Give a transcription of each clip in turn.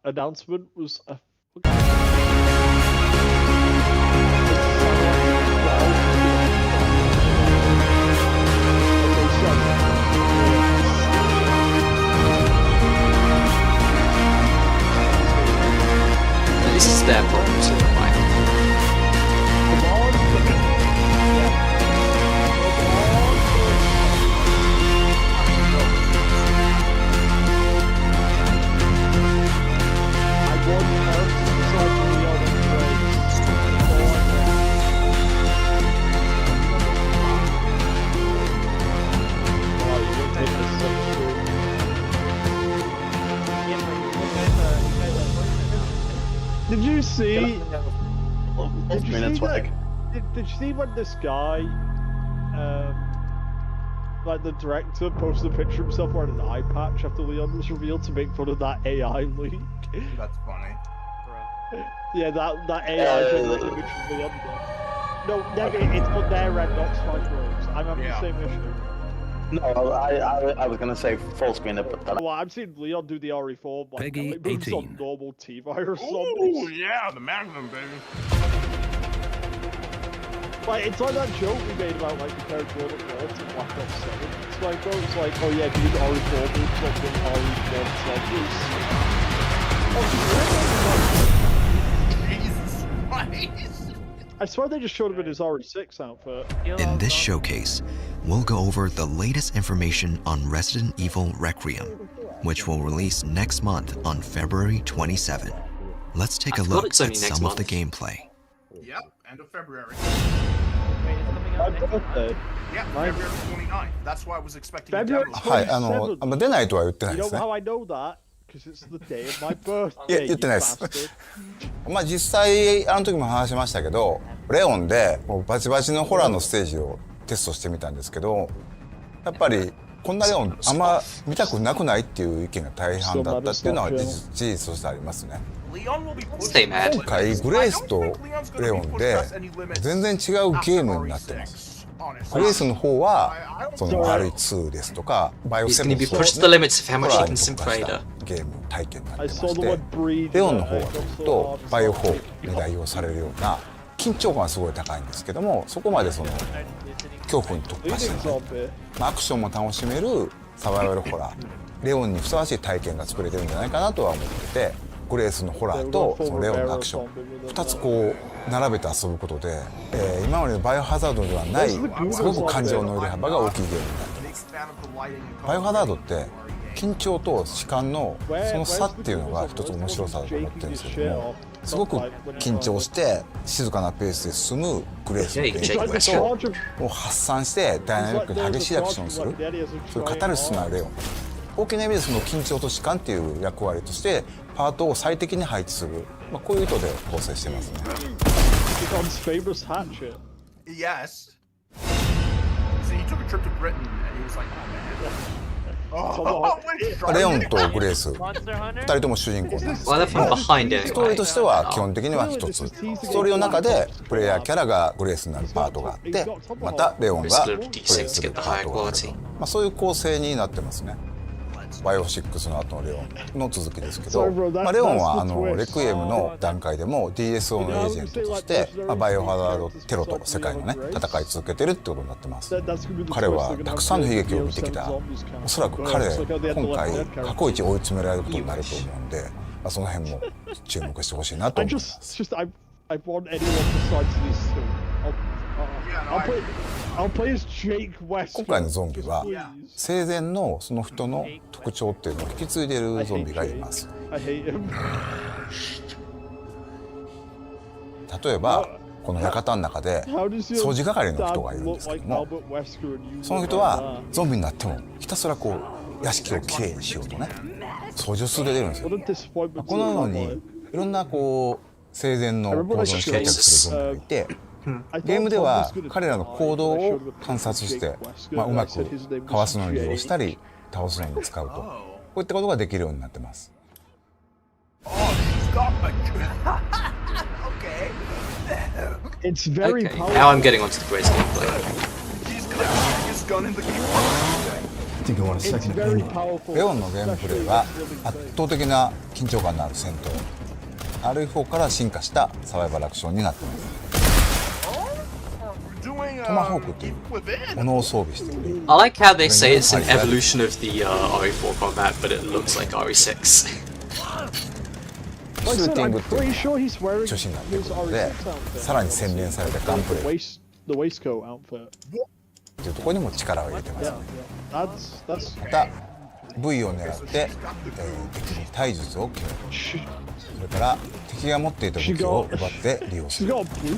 announcement was a. This is their problem, so right? Did you see? Did Did you see when this guy, like the director, posted a picture of himself wearing an eye patch after Leon was revealed to make fun of that AI leak? That's funny. Yeah, that AI generated image of Leon. No, never. It's on their end, not Spike I'm having the same issue. No, I was gonna say full screen it, but that. Well, I've seen Leon do the RE4, but Peggy it moves 18. on normal T-virus Oh zombies. yeah, the Magnum, baby. Like, it's like that joke we made about like the character on the world in Black Ops 7. It's like, bro, it's like, oh yeah, dude, RE4 moves on the RE4 zombies. Jesus Christ. I swear they just showed him in his RE6 outfit. In this showcase, we'll go over the latest information on Resident Evil Requiem, which will release next month on February 27. Let's take a I thought look it's only at next some of the month. gameplay. Yep, end of February. My birthday. Yeah, Mine- February 29th. That's why I was expecting a February demo. 27th. はい、出ないとは言ってない You で know すね。 how I know that? Because it's the day of my い birthday, や、 you 言ってないです。 bastard. まあ実際、あの時も話しましたけど、レオンでもうバチバチのホラーのステージをテストしてみたんですけど、やっぱりこんなレオンあんま見たくなくないっていう意見が大半だったっていうのは事実としてありますね。 Leon will be pushed. Stay mad. 今回グレースとレオンで全然違うゲームになってます。グレースの方はその RE2 ですとかバイオ He's 7 going to be pushed to the limits of how ホ much ラ he ーに can 特化 sim した Raider. ゲーム体験になって I ま saw し the て word breed. レオンの方とバイオ4に代表されるような緊張感がすごい高いんですけどもそこまでその恐怖に特化してない、まあ、アクションも楽しめるサバイバルホラーレオンにふさわしい体験が作れてるんじゃないかなとは思っててグレースのホラーとそのレオンのアクション2つこう並べて遊ぶことで、今までのバイオハザードではないすごく感情の振れ幅が大きいゲームになってます。バイオハザードって緊張と弛緩のその差っていうのが一つ面白さだと思ってるんですけどもすごく緊張して静かなペースで進むグレースのゲームともう発散してダイナミックに激しいアクションをするそういうカタルシスなレオン大きな意味でその緊張と弛緩っていう役割としてパートを最適に配置する、まあ、こういう意図で構成してますね。 John's famous hatchet. Yes. So he took a trip to Britain and he was like, oh man. レオンとグレース2人とも主人公なんです Well, they're from behind ストーリー anyway. としては基本的には一つストーリーの中でプレイヤーキャラがグレースになるパートがあってまたレオンがプレイするパートがあると、まあ、そういう構成になってますねバイオ6の後のレオンの続きですけど、まあ、レオンはレクイエムの段階でも DSO のエージェントとして、まあ、バイオハザードテロと世界のね戦い続けてるってことになってます彼はたくさんの悲劇を見てきたおそらく彼今回過去一追い詰められることになると思うんで、まあ、その辺も注目してほしいなと I 思います I want anyone besides these two. I'll play as Jake West. 今回のゾンビは生前のその人の特徴っていうのを引き継いでいるゾンビがいます I hate him. 例えばこの館の中で掃除係の人がいるんですけどもその人はゾンビになってもひたすらこう屋敷をきれいにしようとね掃除を続けてるんですよこのようにいろんなこう生前の行動に執着するゾンビがいてゲームでは彼らの行動を観察して、まあ、うまくかわすのに利用したり倒すのに使うとこういったことができるようになってます It's very Okay, now I'm getting onto the greatest gameplay. He's got his gun in the keyboard. think I want a It's second very opinion. powerful. レオンのゲームプレイは圧倒的な緊張感のある戦闘 RE4 から進化したサバイバルアクションになっています。トマホークというものを装備しており I like how they say it's an evolution of the RE4 combat, but it looks like RE6. シューティングっていう Pretty sure he's wearing 中心になってく his るので RE6 outfit. さらに洗練されたガンプレイ The waistcoat outfit. というところにも力を入れてます、 Yeah, yeah. That's また V を狙って、敵に体術を供与 それから敵が持っていた武器を奪って利用す she's る got a blueprint.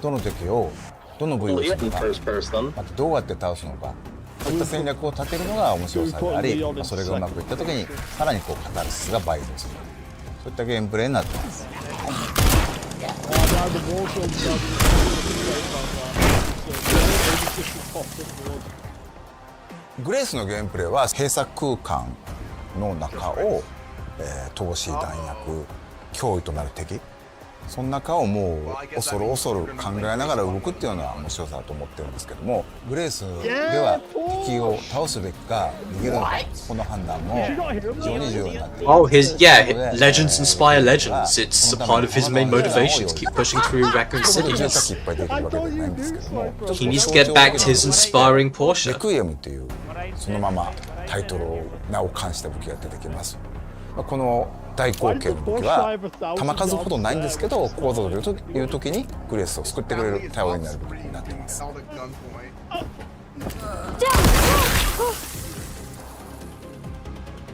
どの敵をどの部位をするのかまたどうやって倒すのかそういった戦略を立てるのが面白さであり、それがうまくいった時にさらにこうカタルシスが倍増するそういったゲームプレイになっています。 Now the Warzone stuff is グレースのゲームプレイは閉鎖空間の中を、投資弾薬脅威となる敵その中をもう恐る恐る考えながら動くっていうのは面白さだと思ってるんですけどもグレースでは敵を倒すべきか逃げるのかこの判断も非常に重要になっている Oh, legends inspire legends. It's a part of his main motivation to keep pushing through Raccoon さっ City. きいっぱいできるわけではないんですけども He needs to get back to his inspiring Porsche. レクイエムっていうそのままタイトルを名を冠した武器が出てきます。この大口径の武器は弾数ほどないんですけど構造という時にグレースを救ってくれる頼りになる武器になっています。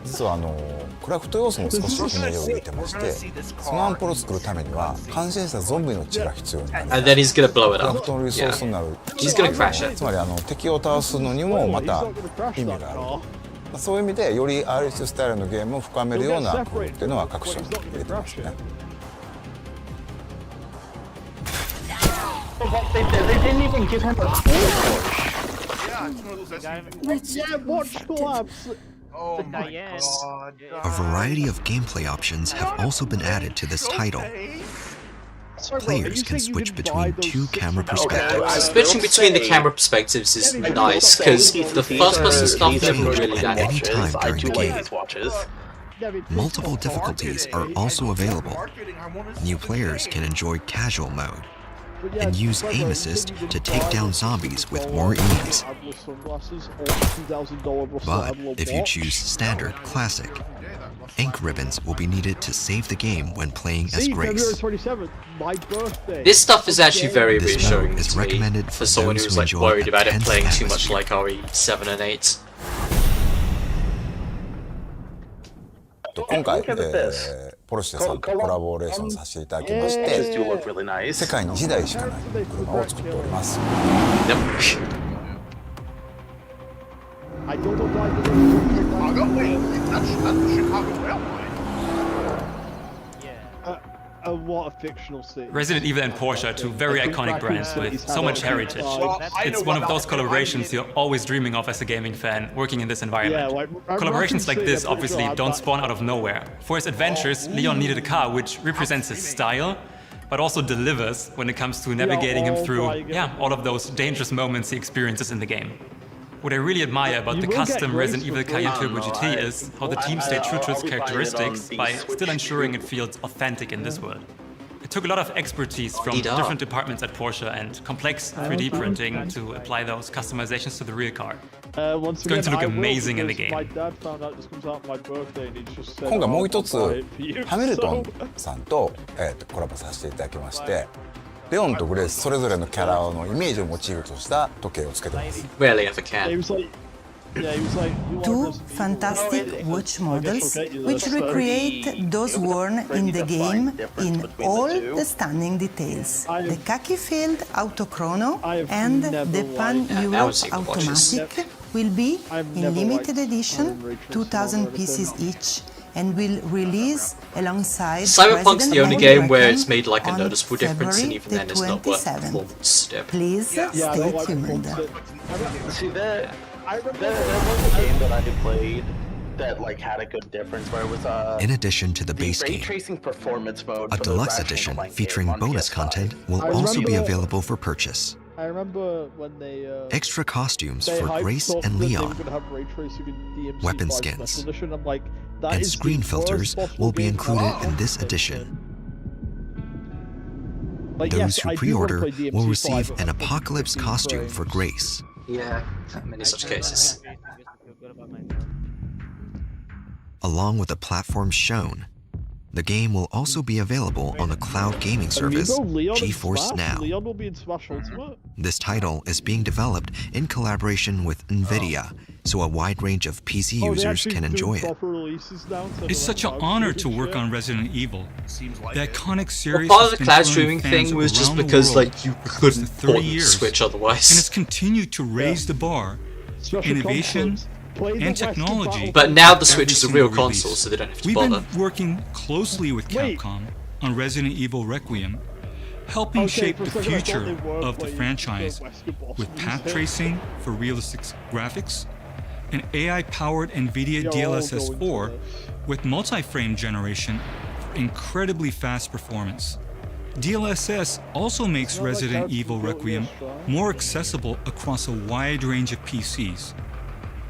実はクラフト要素も少しひねりを入れてましてそのアンポルを作るためには感染したゾンビの血が必要になります。 And then he's gonna blow it クラフ up. トのリソー Yeah. スになる He's gonna crash it. つまり敵を倒すのにもまた意味があるとそういう意味でより RS スタイルのゲームを深めるような工夫っていうのは各所に入れてますね。 They didn't even give him a Yeah, it's one of those SUVs. Yeah, watch collapse. Oh my god. A variety of gameplay options have also been added to this title. Players can switch between two camera perspectives. Switching between the camera perspectives is nice, because the first-person stuff never really At any that. time I during do the like game. these watches. Multiple difficulties are also available. New players can enjoy casual mode and use aim assist to take down zombies with more ease. But if you choose standard classic, ink ribbons will be needed to save the game when playing as Grace. This stuff is actually very This reassuring mode is to me recommended for for someone those who's who like enjoy worried a about it tense playing too much atmosphere. like RE7 and 8. 今回、ポルシェさんとコラボレーションさせていただきまして These do look really nice. 世界に1台しかない車を作っております。 Yep. I don't know why Chicago? Wait, that's the Chicago rail line. what a fictional city. Resident Evil and Porsche are two very iconic brands with so much heritage. It's one of those collaborations you're always dreaming of as a gaming fan working in this environment. Collaborations like this obviously don't spawn out of nowhere. For his adventures, Leon needed a car which represents his style, but also delivers when it comes to navigating him through, all of those dangerous moments he experiences in the game. What I really admire about the custom Resident Evil Cayenne Turbo GT is how the team stayed true to its characteristics by still ensuring it feels authentic in this world. It took a lot of expertise from different departments at Porsche and complex 3D printing to apply those customizations to the real car. It's going to look amazing in the game. 今回もう一つハミルトンさんと、コラボさせていただきましてレオンとグレースそれぞれのキャラのイメージをモチーフとした時計をつけてます。 Rarely ever can. Two fantastic watch models which recreate those worn in the game in all the stunning details. The khaki filled Autochrono and the Pan-Europe Automatic will be in limited edition, 2,000 pieces each, and will release alongside Cyberpunk's the only game where it's made like a on noticeable difference, and even then it's not worth the 27th. performance step. Please stay tuned. See that was a game that I played that like had a good difference where it was In addition to the base ray game, tracing performance mode. a for the deluxe Ratchet edition and Clank featuring game on bonus PS5. content will also be available for purchase. I remember when they Extra costumes they for hyped Grace up and that they were Leon, gonna have ray tracing in DMC5 weapon Special skins, Edition. I'm like, that and is the screen worst filters possible will be game included ever. in this edition. Like, Those yes, who I do wanna pre-order play will DMC5 receive at an like apocalypse 15 costume frames. for Grace. Yeah, many such cases. Along with the platforms shown, the game will also be available on the cloud gaming service Leon in GeForce Smash. Now. Leon will be in Smash Ultimate. This title is being developed in collaboration with NVIDIA, so a wide range of PC Oh, they users actually can do enjoy it. proper releases now instead It's of, such an like, honor cloud to work shit. on Resident Evil. Seems like The it. iconic Well, series part has of the been cloud throwing streaming fans thing was just around the because, world like, you for close to couldn't 30 port the years, Switch and it's otherwise. continued to raise the bar for Special innovation consoles. Play the and Western technology. But now the every Switch is a single real console, release. so they don't have to We've bother. been working closely with Wait. Capcom on Resident Evil Requiem, helping Okay, shape for a the second I thought future they were of the playing franchise the Wesker boss with path music. tracing for realistic graphics, an AI-powered NVIDIA You're all DLSS going 4 to this. with multi-frame generation for incredibly fast performance. DLSS also makes Not like Resident Capcom Evil built Requiem this, right? more accessible across a wide range of PCs,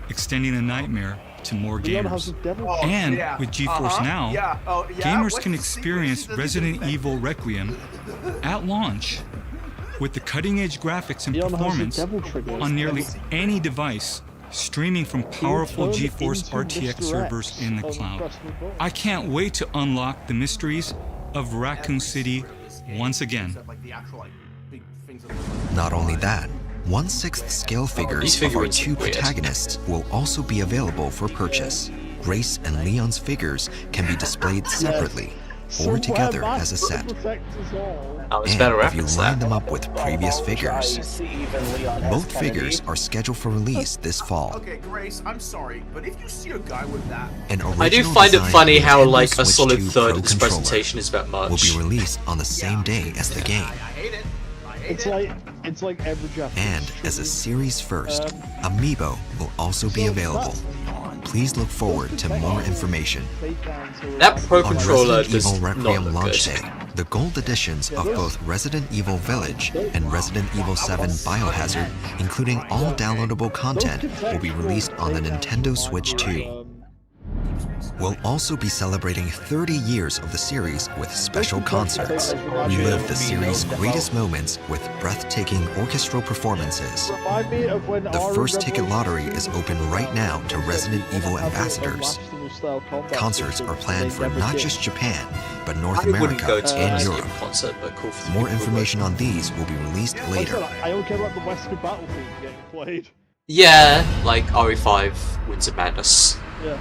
extending the nightmare to more Leon has gamers. a devil. Oh, And yeah. with GeForce Now, Yeah. Oh, yeah. gamers Wait can to see- experience wait to see Resident the- Evil Requiem at launch with the cutting-edge graphics and Leon has a performance devil trigger. on nearly any device, streaming from powerful Turn GeForce into RTX Mr. servers X in the on cloud. press the button. I can't wait to unlock the mysteries of Raccoon City once again. Like the actual, like, big things of Not only that, 1/6 scale figures These of our figurines two are weird. protagonists will also be available for purchase. Grace and Leon's figures can be displayed separately or together as a set. Oh, it's And better if you reference line that. them up with previous figures, both figures are scheduled for release this fall. Okay, Grace, I'm sorry, but if you see a guy with that, An I do original find it design funny how, Nintendo like, a Switch solid 2 third Pro of this controller presentation is about will merch. be released on the same day as the game. I hate it. I hate It's it. like every Japanese. And as a stream. series first, Amiibo will also be available. Please look forward to more information. That Pro On controller Resident does Evil not Requiem look launch good. day, the gold editions of both Resident Evil Village and Resident Evil 7 Biohazard, including all downloadable content, will be released on the Nintendo Switch 2. We'll also be celebrating 30 years of the series with special concerts. Relive the series' greatest moments with breathtaking orchestral performances. Remind me of when The our first ticket Revolution lottery is open right now to Resident Evil ambassadors. Concerts are planned for not just Japan, but North I wouldn't America go to and a Europe. concert, but cool for the More people, information on these will be released later. I don't care about the Wesker Battle theme getting played. Yeah, like RE5, Winds of Madness. Yeah.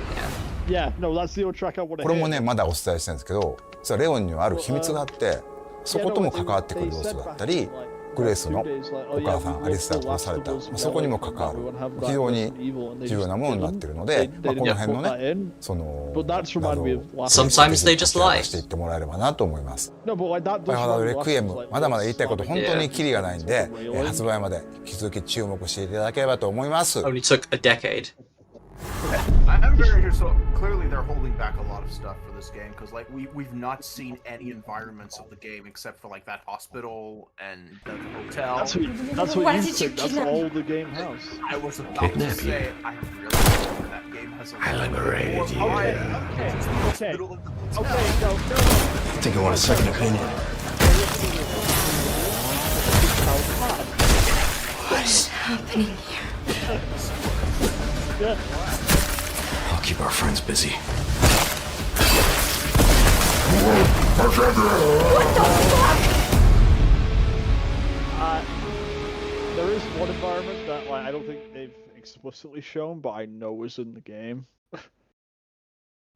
Yeah, no, that's the only track I want to これも hear. ねまだお伝えしてるんですけど実はレオンにはある秘密があってそことも関わってくる要素だったりグレースのお母さんアリスタが殺されたそこにも関わる非常に重要なものになっているので、この辺のねその謎を Sometimes they just lie. していってもらえればなと思います。 No, but like that バイオハザードレクイエム like, まだまだ言いたいこと本当に Yeah. キリがないんで、発売まで引き続き注目していただければと思います。 Only took a decade. I'm very sure. So clearly, they're holding back a lot of stuff for this game because, like, we've not seen any environments of the game except for like that hospital and the hotel. That's what you think. That's all the game has. I was about to say, I really hope that game has a. I liberated you. Okay. Okay, no. I think I want a second opinion. What's happening here? Yeah. I'll keep our friends busy. There is one environment that like I don't think they've explicitly shown, but I know is in the game.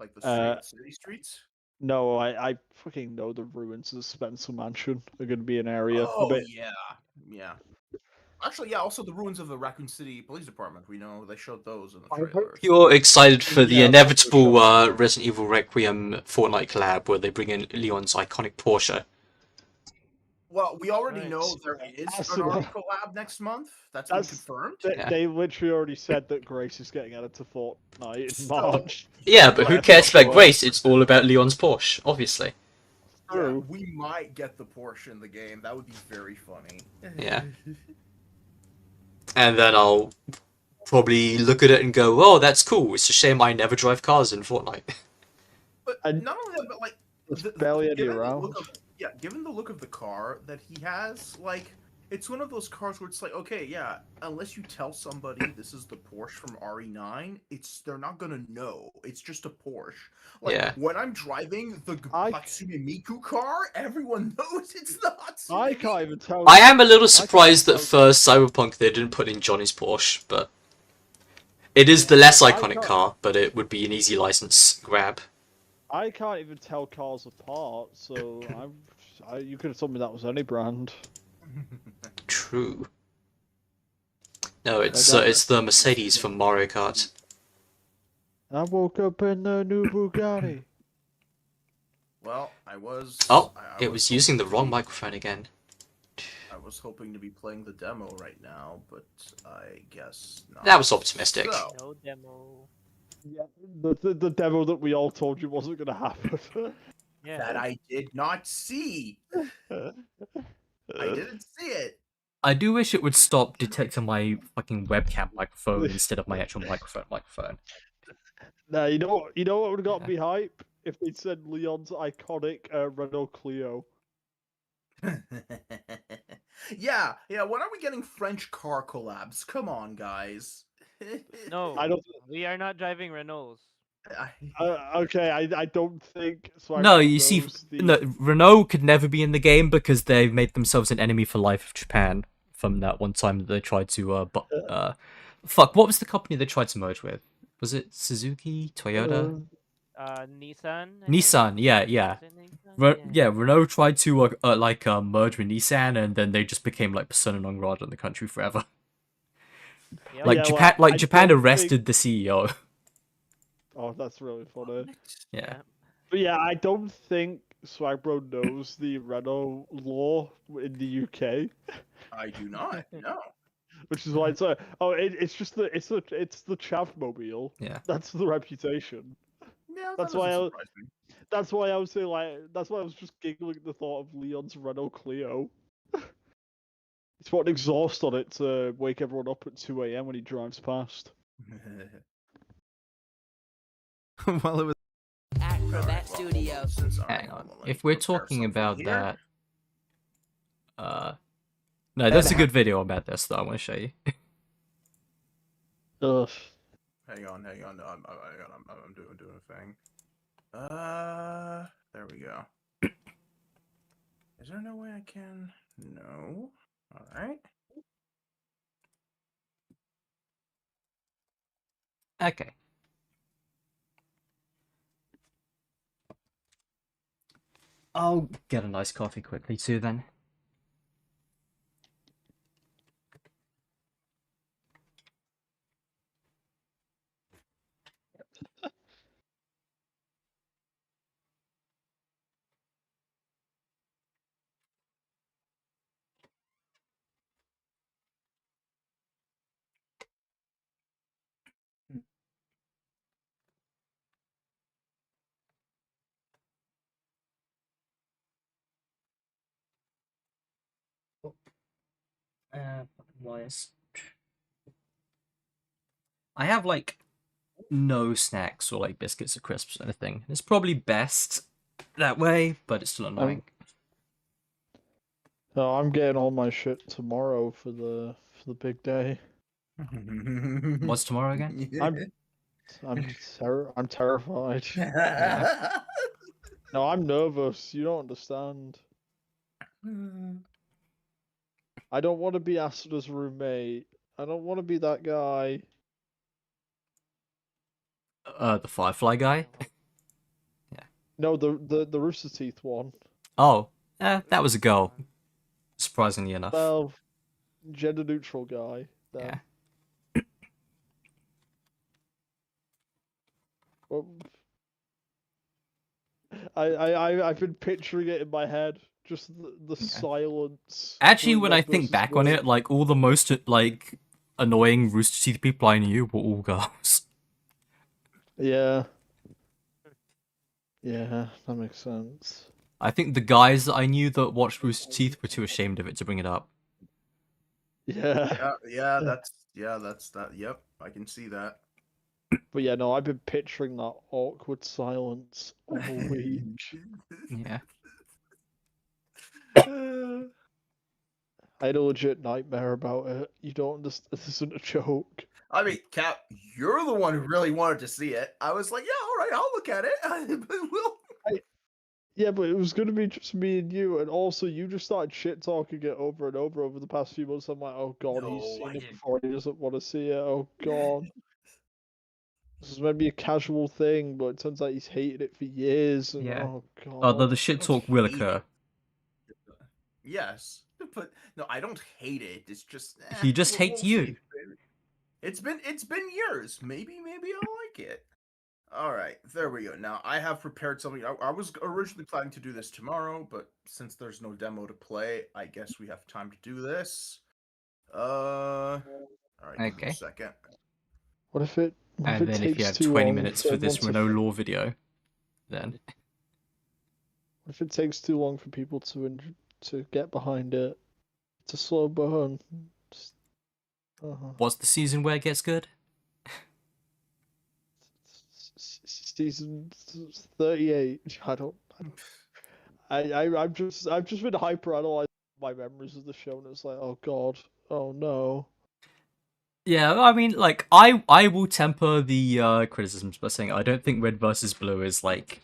Like the city streets. No, I fucking know the ruins of Spencer Mansion are going to be an area. Oh yeah. Actually, yeah. Also, the ruins of the Raccoon City Police Department. We know they showed those in the trailer. You're excited for the inevitable Resident Evil Requiem Fortnite collab where they bring in Leon's iconic Porsche. Well, we already know there is an art collab next month. That's been confirmed. They literally already said that Grace is getting added to Fortnite in March. Yeah, but who cares about Grace? It's all about Leon's Porsche, obviously. true. we might get the Porsche in the game. That would be very funny. Yeah. And then I'll probably look at it and go, "Oh, that's cool. It's a shame I never drive cars in Fortnite." But not only that, but like, barely any given the around. look of, given the look of the car that he has, like, it's one of those cars where it's like, okay, yeah, unless you tell somebody this is the Porsche from RE9, they're not gonna know. It's just a Porsche. Like, Yeah. when I'm driving the Hatsune Miku car, everyone knows it's the Hatsune I Miku. can't even tell. I am a little surprised that first Cyberpunk they didn't put in Johnny's Porsche, but it is the less iconic car, but it would be an easy license grab. I can't even tell cars apart, so you could have told me that was any brand. True. No, it's the Mercedes from Mario Kart. I woke up in the new Bugatti. Well, I was. Oh, I it was using the wrong microphone again. I was hoping to be playing the demo right now, but I guess not. That was optimistic. So, No demo. Yeah, the demo that we all told you wasn't gonna happen. Yeah. that I did not see. I didn't see it. I do wish it would stop detecting my fucking webcam microphone instead of my actual microphone. Nah, you know what would have got me hype? If they'd said Leon's iconic Renault Clio. Yeah. When are we getting French car collabs? Come on, guys. No, I don't. we are not driving Renaults. Okay, I don't think. So No, you see, no, Renault could never be in the game because they've made themselves an enemy for life of Japan from that one time that they tried to, fuck, what was the company they tried to merge with? Was it Suzuki? Toyota? Nissan. Nissan, yeah. Yeah. Renault tried to, merge with Nissan and then they just became, like, persona non grata in the country forever. Yep. Like, Yeah, Japan, well, Japan don't arrested the CEO. Oh, that's really funny. Yeah. But yeah, I don't think Swagbro knows the Renault law in the UK. I do not. No. Which is why it's it's just it's the Chavmobile. Yeah. That's the reputation. Yeah, That's why that's why I was saying that's why I was just giggling at the thought of Leon's Renault Clio. It's got an exhaust on it to wake everyone up at 2 AM when he drives past. Well, it was. Acrobat Studios. Hang on. If we're talking about that... No, that's a good video about this, though. I want to show you. Ugh. Hang on. No, I'm doing a thing. There we go. Is there no way I can? No. All right. Okay. I'll get a nice coffee quickly too then. Wires. I have like no snacks or like biscuits or crisps or anything. It's probably best that way, but it's still annoying. No, I'm getting all my shit tomorrow for the big day. What's tomorrow again? I'm terrified. No, I'm nervous. You don't understand. I don't want to be Asuda's roommate. I don't want to be that guy. The Firefly guy? Yeah. No, the Rooster Teeth one. Oh, that was a girl. Surprisingly enough. Well, gender neutral guy. Then. Yeah. Well, I've been picturing it in my head. Just the silence. Actually, when I think back on it, like all the most like annoying Rooster Teeth people I knew were all girls. Yeah. Yeah, that makes sense. I think the guys that I knew that watched Rooster Teeth were too ashamed of it to bring it up. Yeah. That's that. Yep, I can see that. But yeah, no, I've been picturing that awkward silence all week. Yeah. I had a legit nightmare about it. You don't understand. This isn't a joke. I mean, Cap, you're the one who really wanted to see it. I was like, yeah, all right, I'll look at it. Yeah, but it was going to be just me and you, and also you just started shit talking it over and over the past few months. I'm like, oh god, he's seen it before, he doesn't want to see it. Oh god. This is maybe a casual thing, but it turns out he's hated it for years. And, Yeah. oh god. Although the shit talk will occur. Yes, but no, I don't hate it. It's just He just hates you. See. It's been years. Maybe I'll like it. All right, there we go. Now I have prepared something. I was originally planning to do this tomorrow, but since there's no demo to play, I guess we have time to do this. All right, okay. Give me a second. What if it? And then if you have 20 minutes for this Renault lore video, then. What if it takes too long for people to get behind it? It's a slow burn. Just, What's the season where it gets good? Season 38. I've just been hyper analyzing my memories of the show, and it's like, oh god, oh no. Yeah, I mean, like, I will temper the criticisms by saying I don't think Red vs. Blue is, like,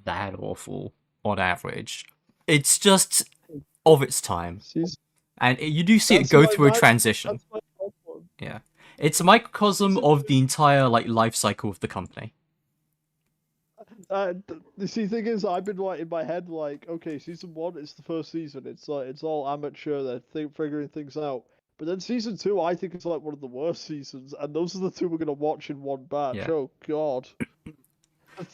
that awful on average. It's just of its time. And you do see it go through a transition. Yeah. It's a microcosm of the entire, like, life cycle of the company. The thing is, I've been like in my head, like, okay, season 1, it's the first season. It's like it's all amateur. They're figuring things out. But then season 2, I think it's like one of the worst seasons, and those are the two we're gonna watch in one batch. Yeah. Oh god.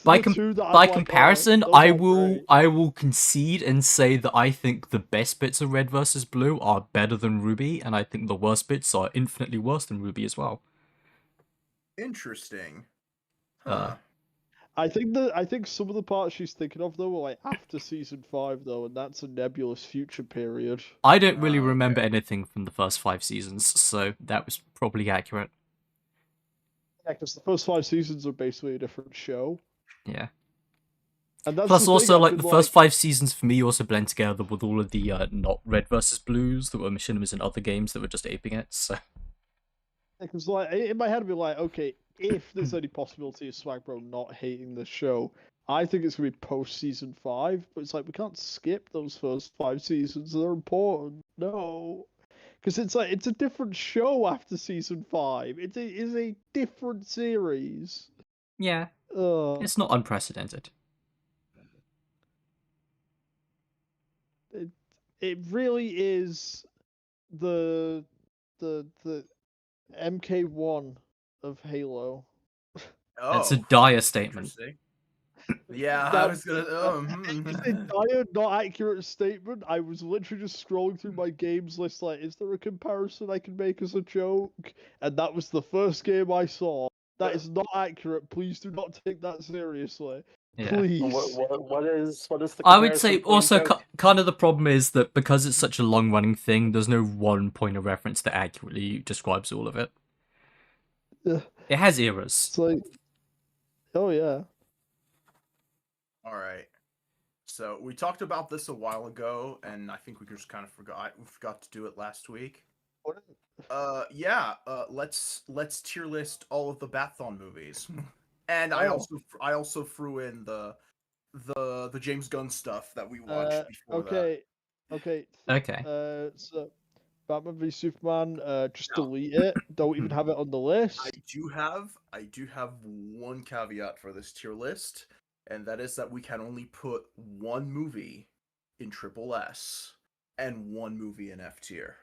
By comparison, I will concede and say that I think the best bits of Red vs. Blue are better than Ruby, and I think the worst bits are infinitely worse than Ruby as well. Interesting. Huh. I think some of the parts she's thinking of though were like after season 5 though, and that's a nebulous future period. I don't really remember anything from the first 5 seasons, so that was probably accurate. Yeah, because the first 5 seasons are basically a different show. Yeah. And that's plus also like the first 5 seasons for me also blend together with all of the not Red vs. Blues that were machinimas in other games that were just aping it, so... Because like in my head I'd be like, okay, if there's any possibility of Swagbro not hating the show, I think it's gonna be post season 5. But it's like we can't skip those first 5 seasons; they're important. No, because it's like it's a different show after season 5. It is a different series. Yeah, it's not unprecedented. It really is the MK1 of Halo. Oh, that's a dire statement. Yeah, I was gonna. It's a dire, not accurate statement. I was literally just scrolling through my games list, like, is there a comparison I can make as a joke? And that was the first game I saw. That is not accurate. Please do not take that seriously. Yeah. Please. What is the I would say comparison also point? kind of the problem is that because it's such a long running thing, there's no one point of reference that accurately describes all of it. It has eras. It's like, oh yeah. All right. So we talked about this a while ago, and I think we just kind of forgot. We forgot to do it last week. Yeah. Let's tier list all of the Bathon movies, and I also threw in the James Gunn stuff that we watched before that. Okay. So Batman v Superman, just delete it. Don't even have it on the list. I do have one caveat for this tier list, and that is that we can only put one movie in triple S and one movie in F tier.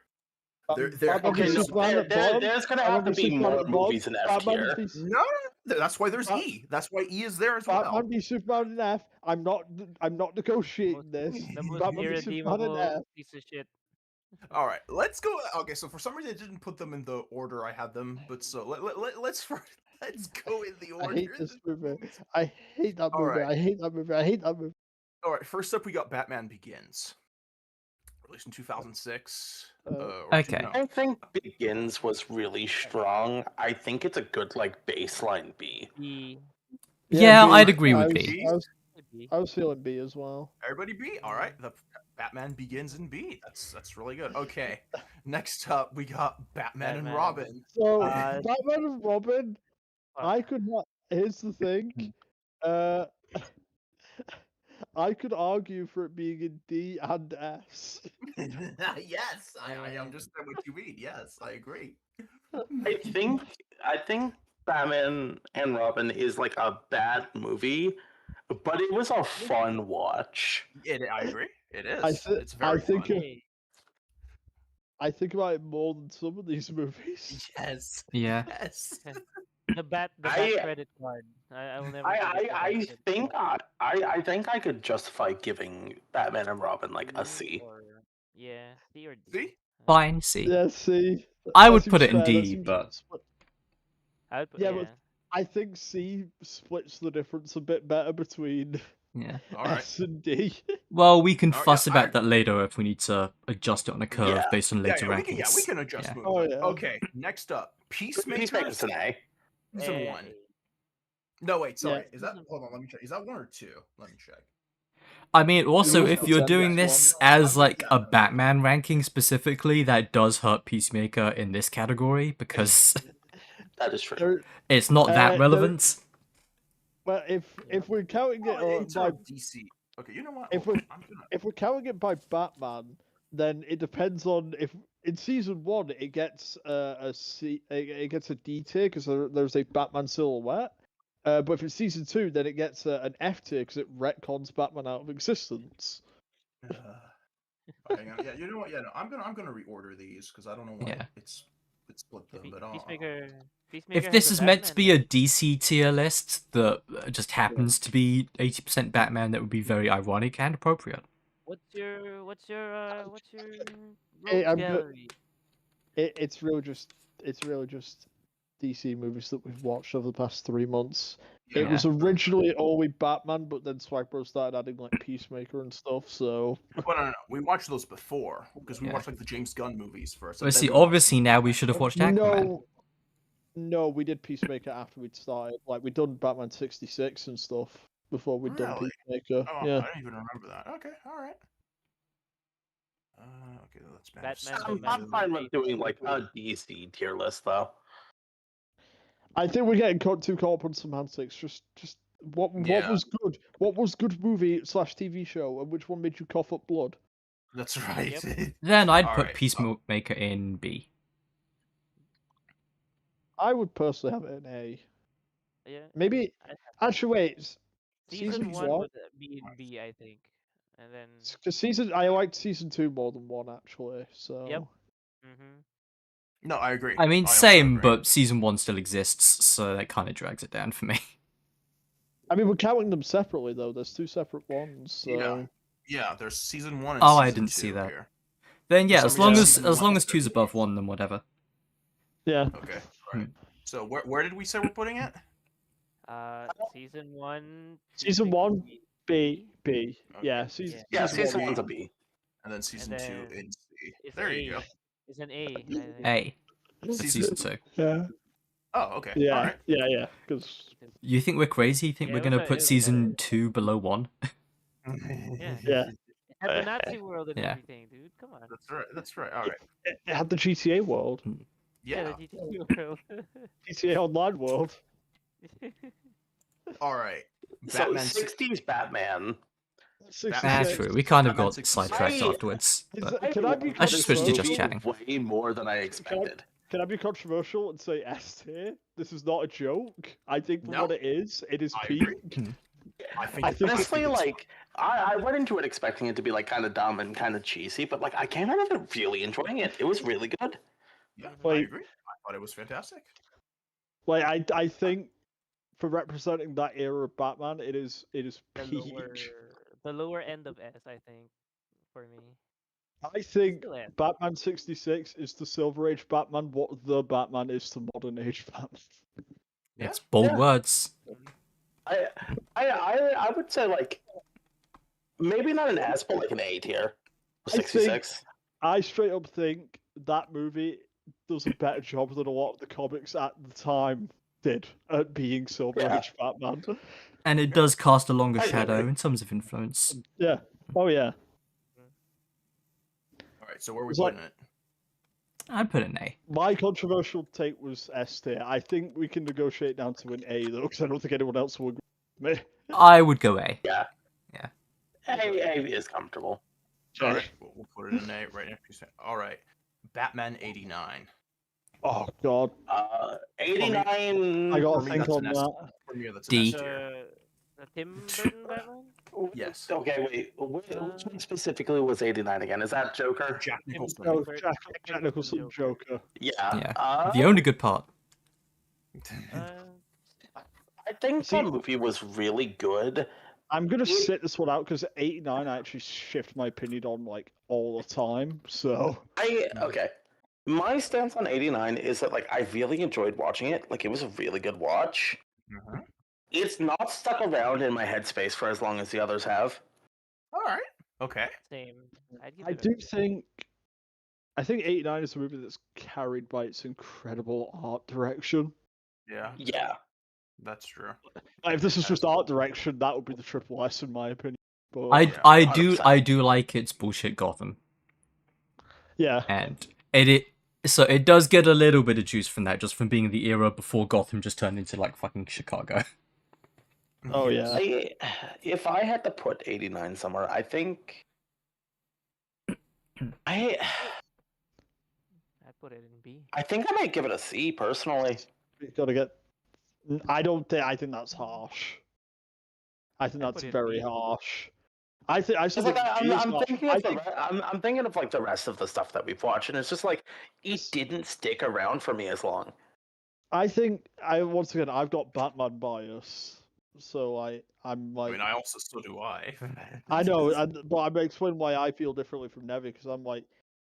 There's gonna have to be more movies in F tier. No, that's why there's E. That's why E is there as well. Batman v Superman in F. I'm not negotiating this. The most Batman v Superman in F. piece of shit. All right, let's go. Okay, so for some reason I didn't put them in the order I had them, but so let's go in the order. I hate this movie. I hate that movie. I hate that movie. I hate that movie. All right, first up we got Batman Begins, released in 2006. Okay. No. I think Begins was really strong. I think it's a good like baseline B. Yeah, B. I'd agree with B. I was feeling B as well. Everybody B. All right, the Batman Begins in B. That's really good. Okay, next up we got Batman and Robin. So Batman and Robin, I could not. Here's the thing, I could argue for it being in D and S. Yes, I understand what you mean. Yes, I agree. I think Batman and Robin is like a bad movie, but it was a fun watch. I agree. It is. It's I very think fun. I think about it more than some of these movies. Yes. Yeah. Yes. The bat credit card. I will never. I think I think I could justify giving Batman and Robin like a C. Yeah, C or D. C? Fine, C. Yeah, C. I would put it in D, but yeah, but I think C splits the difference a bit better between S and D. Well, we can fuss about that later if we need to adjust it on a curve based on later rankings. We can adjust movement. Oh, yeah. Okay, next up, Peacemaker's an A. Season 1. No, wait, sorry. Is that? Hold on, let me check. Is that 1 or 2? Let me check. I mean, also, if you're doing this as like a Batman ranking specifically, that does hurt Peacemaker in this category because that is true. It's not that relevant. Well, if we're counting it by DC, okay, you know what? If we're counting it by Batman, then it depends on if in season 1 it gets a C, it gets a D tier because there's a Batman silhouette. But if it's season 2, then it gets an F tier because it retcons Batman out of existence. Hang on. Yeah, you know what? Yeah, no, I'm gonna reorder these because I don't know why it's split them. But Peacemaker if this is meant to be a DC tier list that just happens to be 80% Batman, that would be very ironic and appropriate. What's your Hey, gallery? It's really just DC movies that we've watched over the past 3 months. Yeah. It was originally only Batman, but then Swag Bros started adding like Peacemaker and stuff. So no. We watched those before because we watched like the James Gunn movies first. Well, see, obviously now we should have watched Aquaman. No, we did Peacemaker after we'd started. Like we'd done Batman 66 and stuff before we'd done Peacemaker. Oh, yeah. I don't even remember that. Okay, all right. Okay, that's Batman. I'm fine with doing like a DC tier list though. I think we're getting too caught up on semantics. Just what was good? What was good movie / TV show, and which one made you cough up blood? That's right. Yep. Then I'd put Peacemaker in B. I would personally have it in A. Yeah. Maybe. Actually, wait. Season 1 would be in B, I think, and then. Because I liked season 2 more than 1 actually. So. Yep. No, I agree. I mean, same, but season 1 still exists, so that kind of drags it down for me. I mean, we're counting them separately though. There's 2 separate ones. So... Yeah, there's season 1 and oh, season I didn't 2 see that. here. Then yeah, as long as 2's above 1, then whatever. Yeah. Okay. Right. So where did we say we're putting it? Season 1. Season 1, B. Okay. Yeah, season 1's a B. And then season 2 in C. There you go. It's an A. A. Season 2. Yeah. Oh, okay. Yeah. All right. Yeah. Because. You think we're crazy? You think we're gonna put season 2 below 1? Yeah. It had the Nazi world and everything, dude. Come on. That's right. All right. It had the GTA world. Yeah, the GTA world. GTA Online world. All right. So 60s Batman. That's true. We kind of got sidetracked afterwards. Can I be I should switch to just chatting. Way more than I expected. Can I be controversial and say S tier? This is not a joke. I think for what it is peak. I think honestly, like I went into it expecting it to be like kind of dumb and kind of cheesy, but like I came out of it really enjoying it. It was really good. Yeah, I agree. I thought it was fantastic. Like I think for representing that era of Batman, it is peak. The lower end of S, I think, for me. I think Batman 66 is to Silver Age Batman what the Batman is to Modern Age Batman. It's bold words. I would say like Maybe not an S, but like an A tier. 66. I straight up think that movie does a better job than a lot of the comics at the time did at being Silver Age Batman. And it does cast a longer shadow in terms of influence. Yeah. Oh yeah. All right. So where are we putting it? I'd put an A. My controversial take was S tier. I think we can negotiate down to an A though, because I don't think anyone else will agree with me. I would go A. Yeah. Yeah. A is comfortable. All right. We'll put it in A right next to. All right. Batman 89. Oh God. 89. I gotta think on that. For me, that's D. The Tim Burton Batman? Yes. Okay, wait. Which one specifically was 89 again? Is that Joker? Jack Nicholson. No, Jack Nicholson Joker. Yeah. The only good part. I think that movie was really good. I'm gonna sit this one out because 89 I actually shift my opinion on like all the time. So okay. My stance on 89 is that like I really enjoyed watching it. Like it was a really good watch. It's not stuck around in my headspace for as long as the others have. All right. Okay. Same. I think 89 is a movie that's carried by its incredible art direction. Yeah. Yeah. That's true. If this is just art direction, that would be the triple S in my opinion. But I do like its bullshit Gotham. Yeah. And it does get a little bit of juice from that, just from being the era before Gotham just turned into like fucking Chicago. Oh yeah. If I had to put 89 somewhere, I think I'd put it in B. I think I might give it a C personally. You gotta get. I think that's harsh. I think that's very harsh. I think I'm thinking of like the rest of the stuff that we've watched, and it's just like it didn't stick around for me as long. I think once again I've got Batman bias, so I'm like. I mean, I also so do I. I know, but I'm explaining why I feel differently from Nevi because I'm like,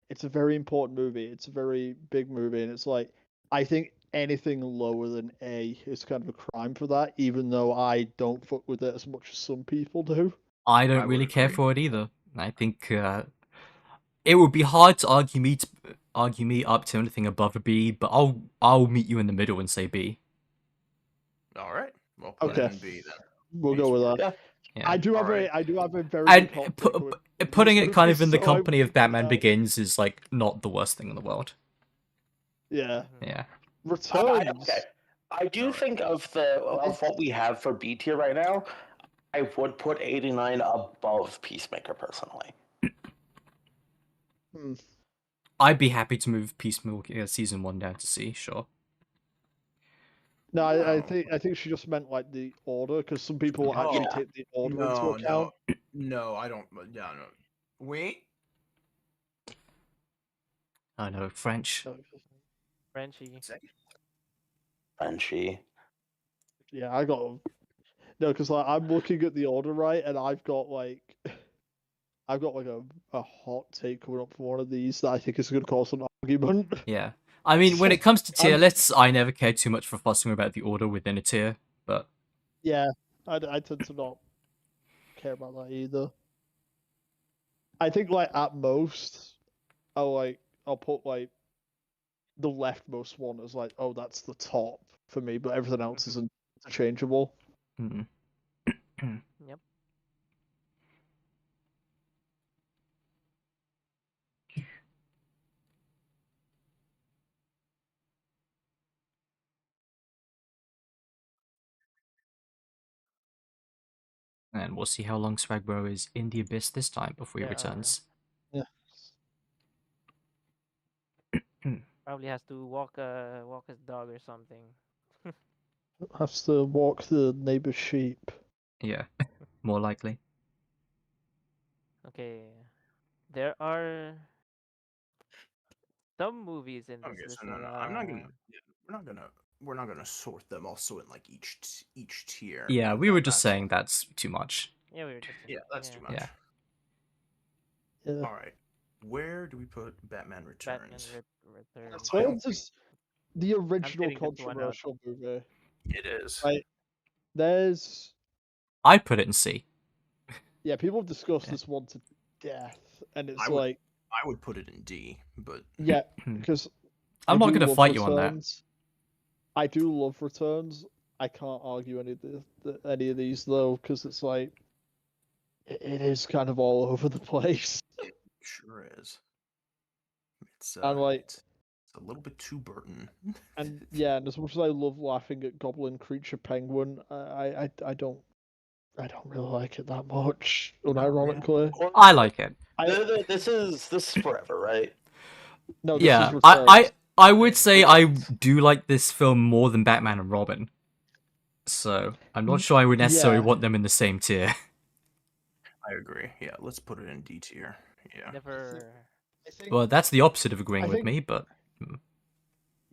it's a very important movie. It's a very big movie, and it's like I think anything lower than A is kind of a crime for that, even though I don't fuck with it as much as some people do. I don't really care for it either. I think it would be hard to argue me up to anything above a B, but I'll meet you in the middle and say B. All right. Well, put it in B then. We'll go with that. Yeah. I do have a very. And putting it kind of in the company of Batman Begins is like not the worst thing in the world. Yeah. Yeah. Returns. I do think of what we have for B tier right now. I would put 89 above Peacemaker personally. I'd be happy to move Peacemaker season 1 down to C, sure. No, I think she just meant like the order because some people actually take the order into account. No, I don't. Yeah, no. Wait. I know French. Frenchie. Yeah, I got no because like I'm looking at the order right, and I've got like a hot take coming up for one of these that I think is going to cause an argument. Yeah. I mean, when it comes to tier lists, I never care too much for fussing about the order within a tier, but... Yeah, I tend to not care about that either. I think, like, at most, I'll put, like, the leftmost one as, like, oh, that's the top for me, but everything else is interchangeable. Yep. And we'll see how long Swagbro is in the abyss this time before he returns. Yeah. Probably has to walk his dog or something. Has to walk the neighbor's sheep. Yeah, more likely. Okay, there are some movies in this list. So no, I'm not gonna. We're not gonna sort them also in like each tier. Yeah, we were just saying that's too much. Yeah, we were just. Yeah, that's too much. Yeah. All right, where do we put Batman Returns? Returns is the original controversial movie. It is. Like, there's. I'd put it in C. Yeah, people have discussed this one to death, and it's like I would put it in D, but yeah, because I'm not gonna fight you on that. I do love Returns. I can't argue any of these though, because it's like it is kind of all over the place. It sure is. It's and like it's a little bit too Burton. and yeah, and as much as I love laughing at Goblin Creature Penguin, I don't really like it that much. Unironically, I like it. This is forever, right? No, this Yeah, is Returns. I would say I do like this film more than Batman and Robin. So I'm not sure I would necessarily want them in the same tier. I agree. Yeah, let's put it in D tier. Yeah. Never. Well, that's the opposite of agreeing with me, but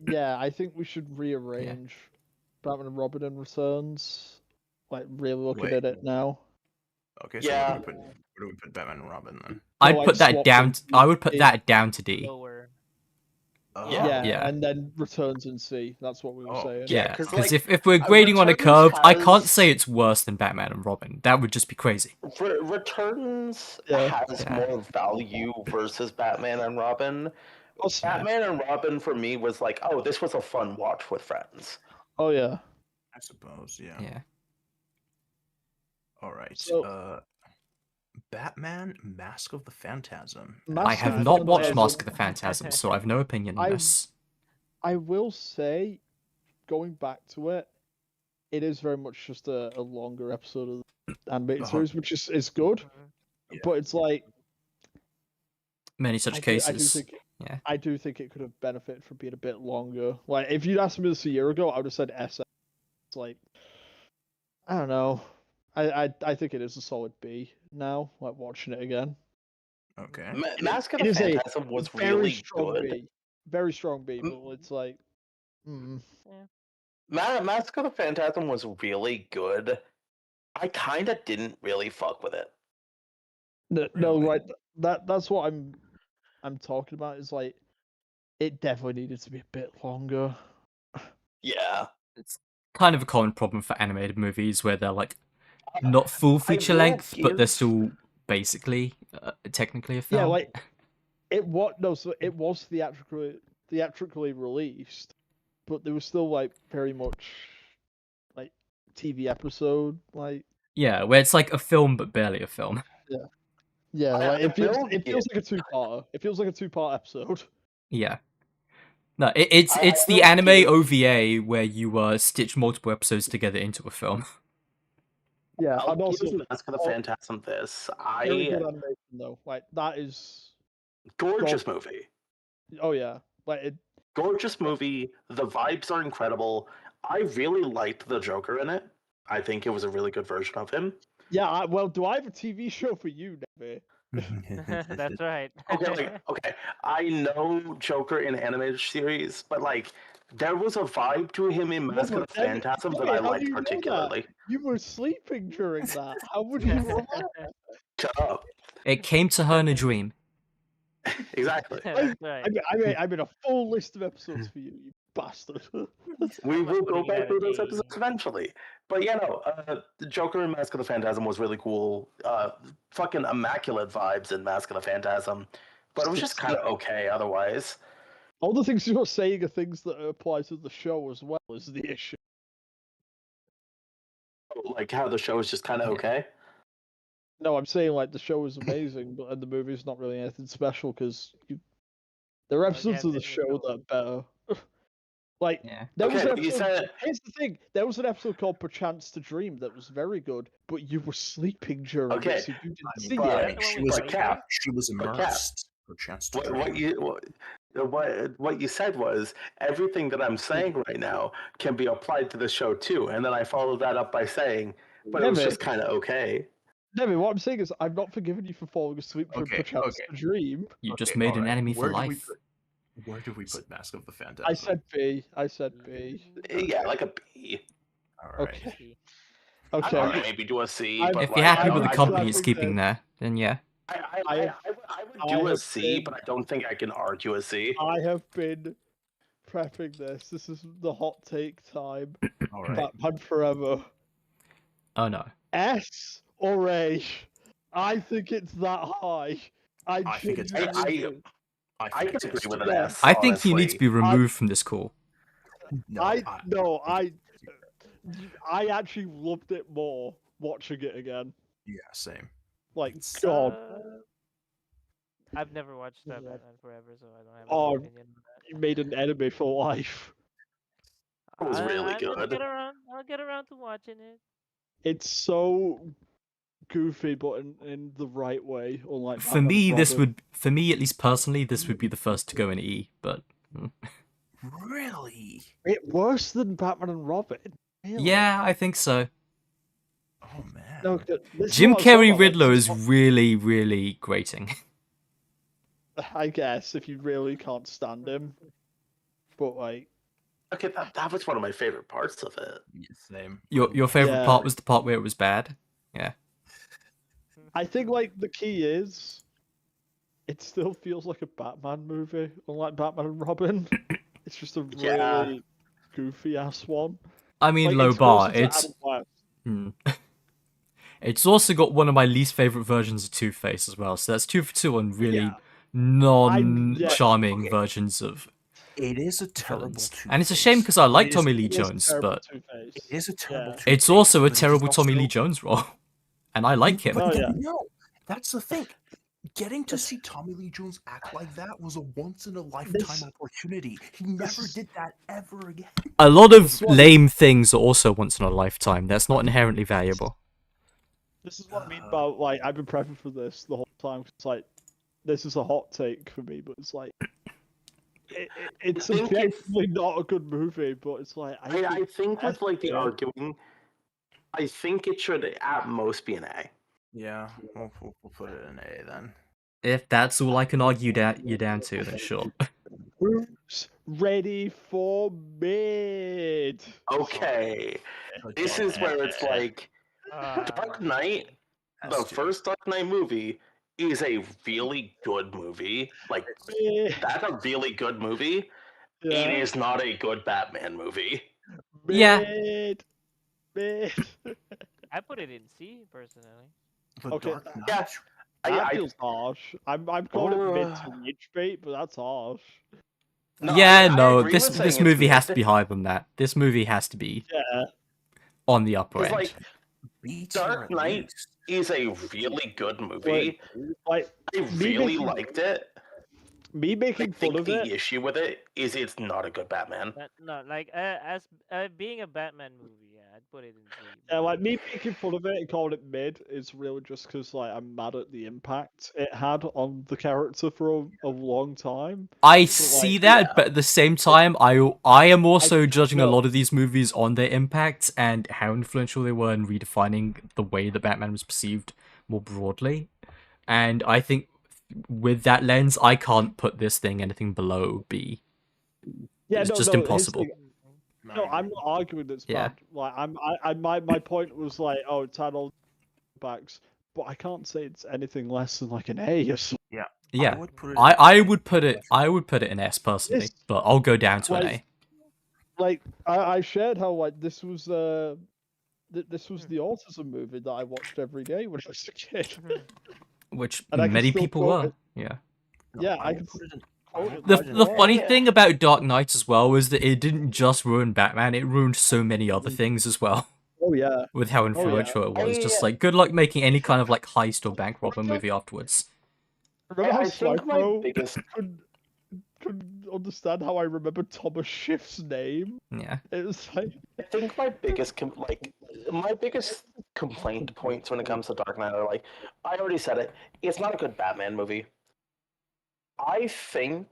yeah, I think we should rearrange Batman and Robin and Returns. Like really looking at it now. Okay, so where do we put Batman and Robin then? I'd put that down. I would put that down to D. Lower. Yeah, and then Returns in C. That's what we were saying. Yeah, because if we're grading on a curve, I can't say it's worse than Batman and Robin. That would just be crazy. Returns has more value versus Batman and Robin. Batman and Robin for me was like, oh, this was a fun watch with friends. Oh yeah. I suppose, yeah. Yeah. All right. So, Batman: Mask of the Phantasm. I have not watched Mask of the Phantasm, so I have no opinion on this. I will say, going back to it, it is very much just a longer episode of the animated series, which is good, but it's like many such cases. I do think it could have benefited from being a bit longer. Like if you'd asked me this a year ago, I would have said SF. It's like I don't know. I think it is a solid B now. Like watching it again. Okay. Mask of the Phantasm was really good. B. Very strong B, but it's like. Mask of the Phantasm was really good. I kind of didn't really fuck with it. No, right. That's what I'm talking about. Is like, it definitely needed to be a bit longer. Yeah. It's kind of a common problem for animated movies where they're like not full feature length, but they're still basically technically a film. Yeah, like it was theatrically released, but there was still like very much like TV episode, like where it's like a film but barely a film. Yeah, like it feels like a two-parter. It feels like a two-part episode. Yeah. No, it's the anime OVA where you stitch multiple episodes together into a film. Yeah, and also Mask of the Phantasm. Very good animation though. Like that is gorgeous movie. Oh yeah, like gorgeous movie. The vibes are incredible. I really liked the Joker in it. I think it was a really good version of him. Yeah, well, do I have a TV show for you, Neve? That's right. Okay. I know Joker in animated series, but like there was a vibe to him in Mask of the Phantasm that I liked particularly. You were sleeping during that. How would you remember? Shut up. It came to her in a dream. Exactly. I made a full list of episodes for you, you bastard. We will go back through those episodes eventually. But the Joker in Mask of the Phantasm was really cool. Fucking immaculate vibes in Mask of the Phantasm. But it was just kind of okay otherwise. All the things you're saying are things that apply to the show as well as the issue. Like how the show is just kind of okay? No, I'm saying like the show is amazing, but the movie's not really anything special because there are episodes of the show that are better. Like there was an episode. Here's the thing: there was an episode called "Perchance to Dream" that was very good, but you were sleeping during it, so you didn't see it. She was immersed. Perchance to Dream. What you said was everything that I'm saying right now can be applied to the show too, and then I followed that up by saying, but it was just kind of okay. Nevin, what I'm saying is I've not forgiven you for falling asleep during Perchance to Dream. You just made an enemy for life. Where do we put Mask of the Phantasm? I said B. Yeah, like a B. All right. Okay. Maybe do a C. If you're happy with the company it's keeping there, then yeah. I would do a C, but I don't think I can argue a C. I have been prepping this. This is the hot take time. All right. Batman Forever. Oh no. S or A? I think it's that high. I think it's I S. I can agree with an Yeah. S. I think he honestly. needs to be removed from this call. I actually loved it more watching it again. Yeah, same. Like, God. I've never watched Batman Forever, so I don't have Oh, an opinion on that. you made an enemy for life. It was really I'm gonna good. get around. I'll get around to watching it. It's so goofy, but in the right way. Unlike For Batman me, and this Robin. would, for me at least personally, this would be the first to go in E. But Really? Worse than Batman and Robin. Really? yeah, I think so. Oh man. No, this is Jim what I was talking Carrey about, Riddler like, is really, really grating. I guess if you really can't stand him, but like, Okay, that was one of my favorite parts of it. Yeah, same. Your favorite Yeah. part was the part where it was bad. Yeah. I think like the key is, it still feels like a Batman movie, unlike Batman and Robin. It's just a really Yeah. goofy ass one. I mean, Like, low it's bar. closer to It's Adam West. it's also got one of my least favorite versions of Two-Face as well. So that's 2 for 2 on really Yeah. non-charming versions of. It is a terrible villains. Two-Face. And it's a shame because I like It is- Tommy Lee It is Jones, terrible but Two-Face. It is a terrible Yeah. Two-Face. it's also a but it is terrible Tommy Lee also- Jones role, and I like him. Oh, yeah. No, that's the thing. Getting to see Tommy Lee Jones act like that was a once-in-a-lifetime opportunity. He never did that ever again. A lot of lame things are also once in a lifetime. That's not inherently valuable. This is what I mean about like I've been prepping for this the whole time. It's like this is a hot take for me, but it's like it's I think objectively not a good movie, but it's like I think with like the arguing, I think it should at most be an A. Yeah, we'll put it in A then. If that's all I can argue you down to, then sure. Who's ready for mid? Okay, this is where it's like Dark Knight, the first Dark Knight movie, is a really good movie. Like that's a really good movie. Yeah. It is not a good Batman movie. Yeah. Mid. I put it in C personally. Okay. Yeah. That feels harsh. I'm calling it mid to rage bait, but that's harsh. No, yeah, I no, agree with this saying movie it's has to mid. be higher than that. This movie has to be Yeah. on the upper It's end. like Dark Knight is a really good movie. Like I really liked it. Me making fun of the it. issue with it is it's not a good Batman. No, like as being a Batman movie, yeah, I'd put it in C. Yeah, like me making fun of it and calling it mid is really just because like I'm mad at the impact it had on the character for a long time. I But, see like, that, but at the same time, I am also judging a lot of these movies on their impact and how influential they were in redefining the way that Batman was perceived more broadly. And I think with that lens, I can't put this thing anything below B. Yeah, It's no, just no, impossible. No, I'm not arguing it's Yeah. bad. Like my point was like, oh, it's had all backs, but I can't say it's anything less than like an A or something. Yeah. Yeah, I would put it. I would put it in S personally, This- but I'll go down to an A. Like I shared how like this was this was the autism movie that I watched every day when I was a kid. Which And I can many still people quote were. it. Yeah. Yeah, I would can put it in. quote it. The like, funny thing about Dark Knight as well is that it didn't just ruin Batman; it ruined so many other things as well. Oh yeah. With how influential it was, just like good luck making any kind of like heist or bank robber movie afterwards. Remember how I think my Slipo biggest couldn't understand how I remembered Thomas Schiff's name? Yeah. It was like I think my biggest complaint points when it comes to Dark Knight are like, I already said it. It's not a good Batman movie. I think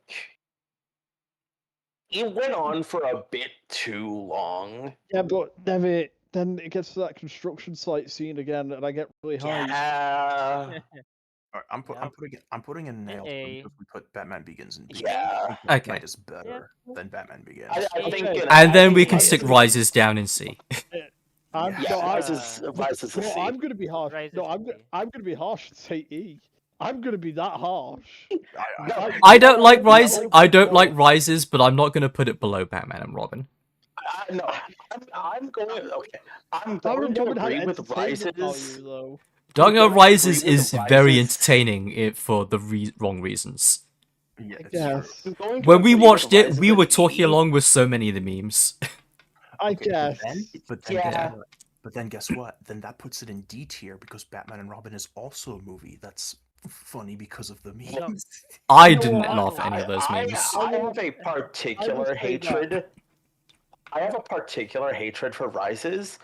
it went on for a bit too long. yeah, but then it gets to that construction site scene again, and I get really high. Yeah. All right, I'm putting in nails A. because we put Batman Begins in B. Yeah. Dark Okay. Knight is better than Batman Begins. I think Okay. And then we think can Rises stick is- Rises down in C. I'm, Yeah, no, I- Rises is a no, C. I'm gonna be harsh. Rise No, is I'm C. I'm gonna be harsh and say E. I'm gonna be that harsh. I don't like Rises, but I'm not gonna put it below Batman and Robin. No, I'm going. Okay, I'm Batman going to Robin had agree with entertainment Rises. value, though. Dark Knight Rises is very entertaining for the wrong reasons. Yeah, I guess. When we watched it, we were talking along with so many of the memes. I guess. But then guess what? Then that puts it in D tier because Batman and Robin is also a movie that's funny because of the memes. I didn't laugh at any of those memes. I have a particular hatred. I have a particular hatred for Rises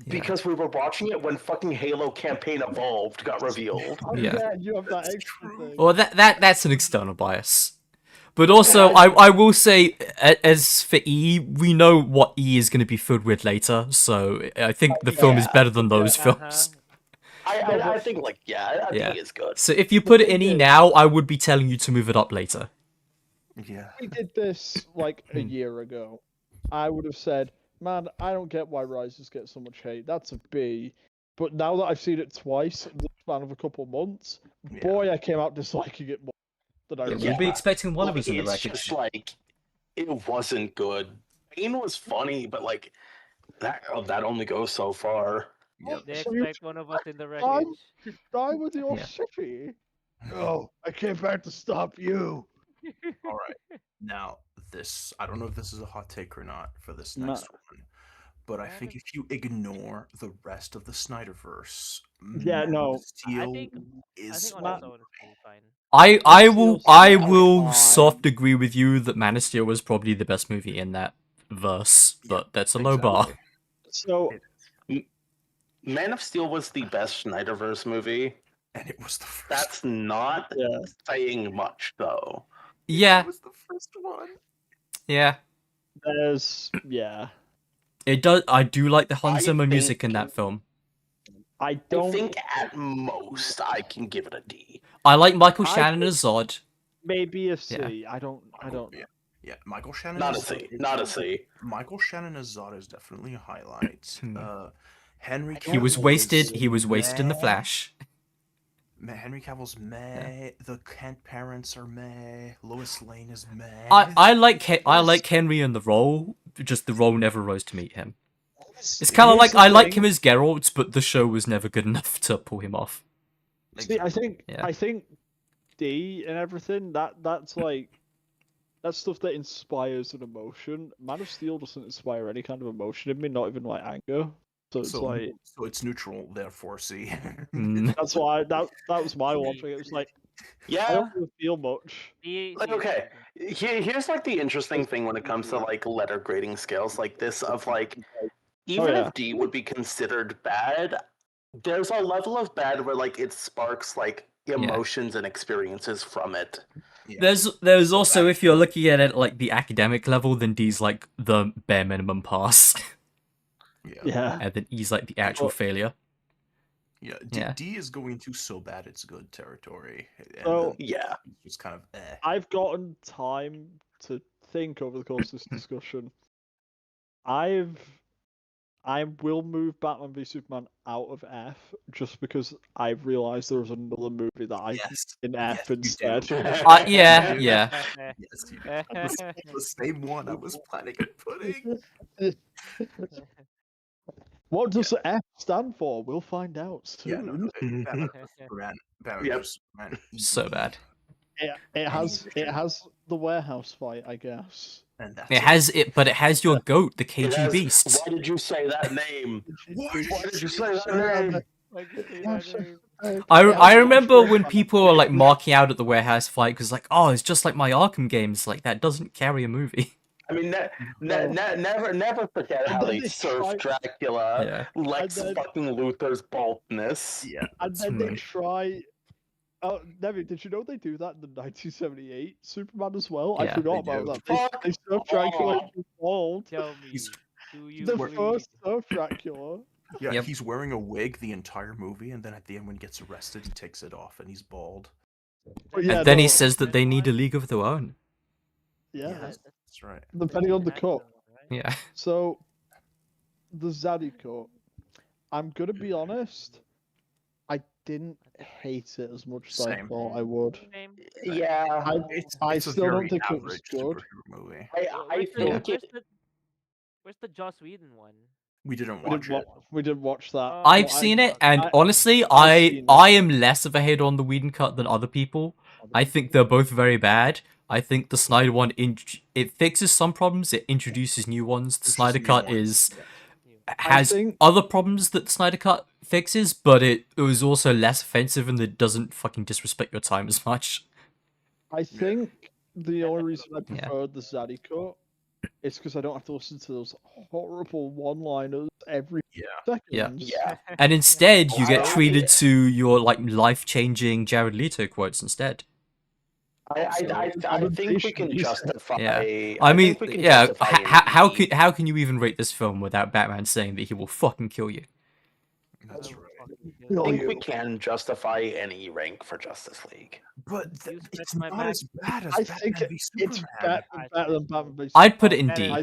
because we were watching it when fucking Halo Campaign Evolved got revealed. Yeah. You have that extra thing. Well, that's an external bias. But also, I will say, as for E, we know what E is going to be filled with later, so I think the film is better than those films. I think, like, I think it's good. So if you put it in E now, I would be telling you to move it up later. Yeah. We did this, like, a year ago. I would have said, man, I don't get why Rises gets so much hate. That's a B. But now that I've seen it twice in the span of a couple of months, boy, I came out disliking it more. You'll be expecting one of us in the wreckage. It's just like, it wasn't good. Pain was funny, but like that only goes so far. They expect one of us in the wreckage. Die with your city. Oh, I came back to stop you. All right. Now, I don't know if this is a hot take or not for this next one, but I think if you ignore the rest of the Snyderverse, Steel is fine. I will soft agree with you that Man of Steel was probably the best movie in that verse, but that's a low bar. So, Man of Steel was the best Snyderverse movie, and it was the first. That's not saying much, though. Yeah. It was the first one. Yeah. It does. I do like the Hans Zimmer music in that film. I don't think at most I can give it a D. I like Michael Shannon as Zod. Maybe a C. I don't. Yeah, Michael Shannon. Not a C. Not a C. Michael Shannon as Zod is definitely a highlight. Henry. Cavill He was wasted. He was wasted in the Flash. Henry Cavill's meh. The Kent parents are meh. Lois Lane is meh. I like Henry in the role. Just the role never rose to meet him. It's kind of like I like him as Geralt, but the show was never good enough to pull him off. See, I think D and everything that's stuff that inspires an emotion. Man of Steel doesn't inspire any kind of emotion in me, not even like anger. So it's neutral, therefore C. That's why that was my watching. It was like, I don't really feel much. Like, okay, here's like the interesting thing when it comes to like letter grading scales like this of like, even if D would be considered bad, there's a level of bad where like it sparks like emotions and experiences from it. Yeah. There's also, if you're looking at it like the academic level, then D's like the bare minimum pass. Yeah. And then E's like the actual failure. Yeah, D is going to so bad it's good territory. So yeah, it's just kind of I've gotten time to think over the course of this discussion. I will move Batman v Superman out of F just because I've realised there was another movie that I in F instead. Yeah. Yes, you do. The same one I was planning on putting. What does F stand for? We'll find out soon. So bad. It has the warehouse fight, I guess. It has your goat, the KG Beast. Why did you say that name? Why did you say that name? I remember when people were like marking out at the warehouse fight because like, oh, it's just like my Arkham games. Like that doesn't carry a movie. I mean, never forget how they surf Dracula, Lex fucking Luthor's baldness. Yeah, and then they try. Oh, Nevin, did you know they do that in the 1978 Superman as well? I forgot about that. They surf Dracula bald. Tell me, do you the first surf Dracula. Yeah, he's wearing a wig the entire movie, and then at the end when he gets arrested, he takes it off and he's bald. And then he says that they need a league of their own. Yeah, that's right. Depending on the cut. Yeah. So, the Zaddy cut. I'm gonna be honest. I didn't hate it as much as I thought I would. Yeah, I still don't think it was good. I think where's the Joss Whedon one? We didn't watch it. We didn't watch that. I've seen it, and honestly, I am less of a hater on the Whedon cut than other people. I think they're both very bad. I think the Snyder one it fixes some problems, it introduces new ones. The Snyder cut has other problems that the Snyder cut fixes, but it was also less offensive and it doesn't fucking disrespect your time as much. I think the only reason I preferred the Zaddy cut is because I don't have to listen to those horrible one-liners every second. Yeah. And instead, you get treated to your like life-changing Jared Leto quotes instead. I think we can justify. Yeah. I mean, yeah. How can you even rate this film without Batman saying that he will fucking kill you? That's right. I think we can justify any rank for Justice League. But it's not as bad as Batman v it's Superman. better than Batman v Superman. I'd put it in D.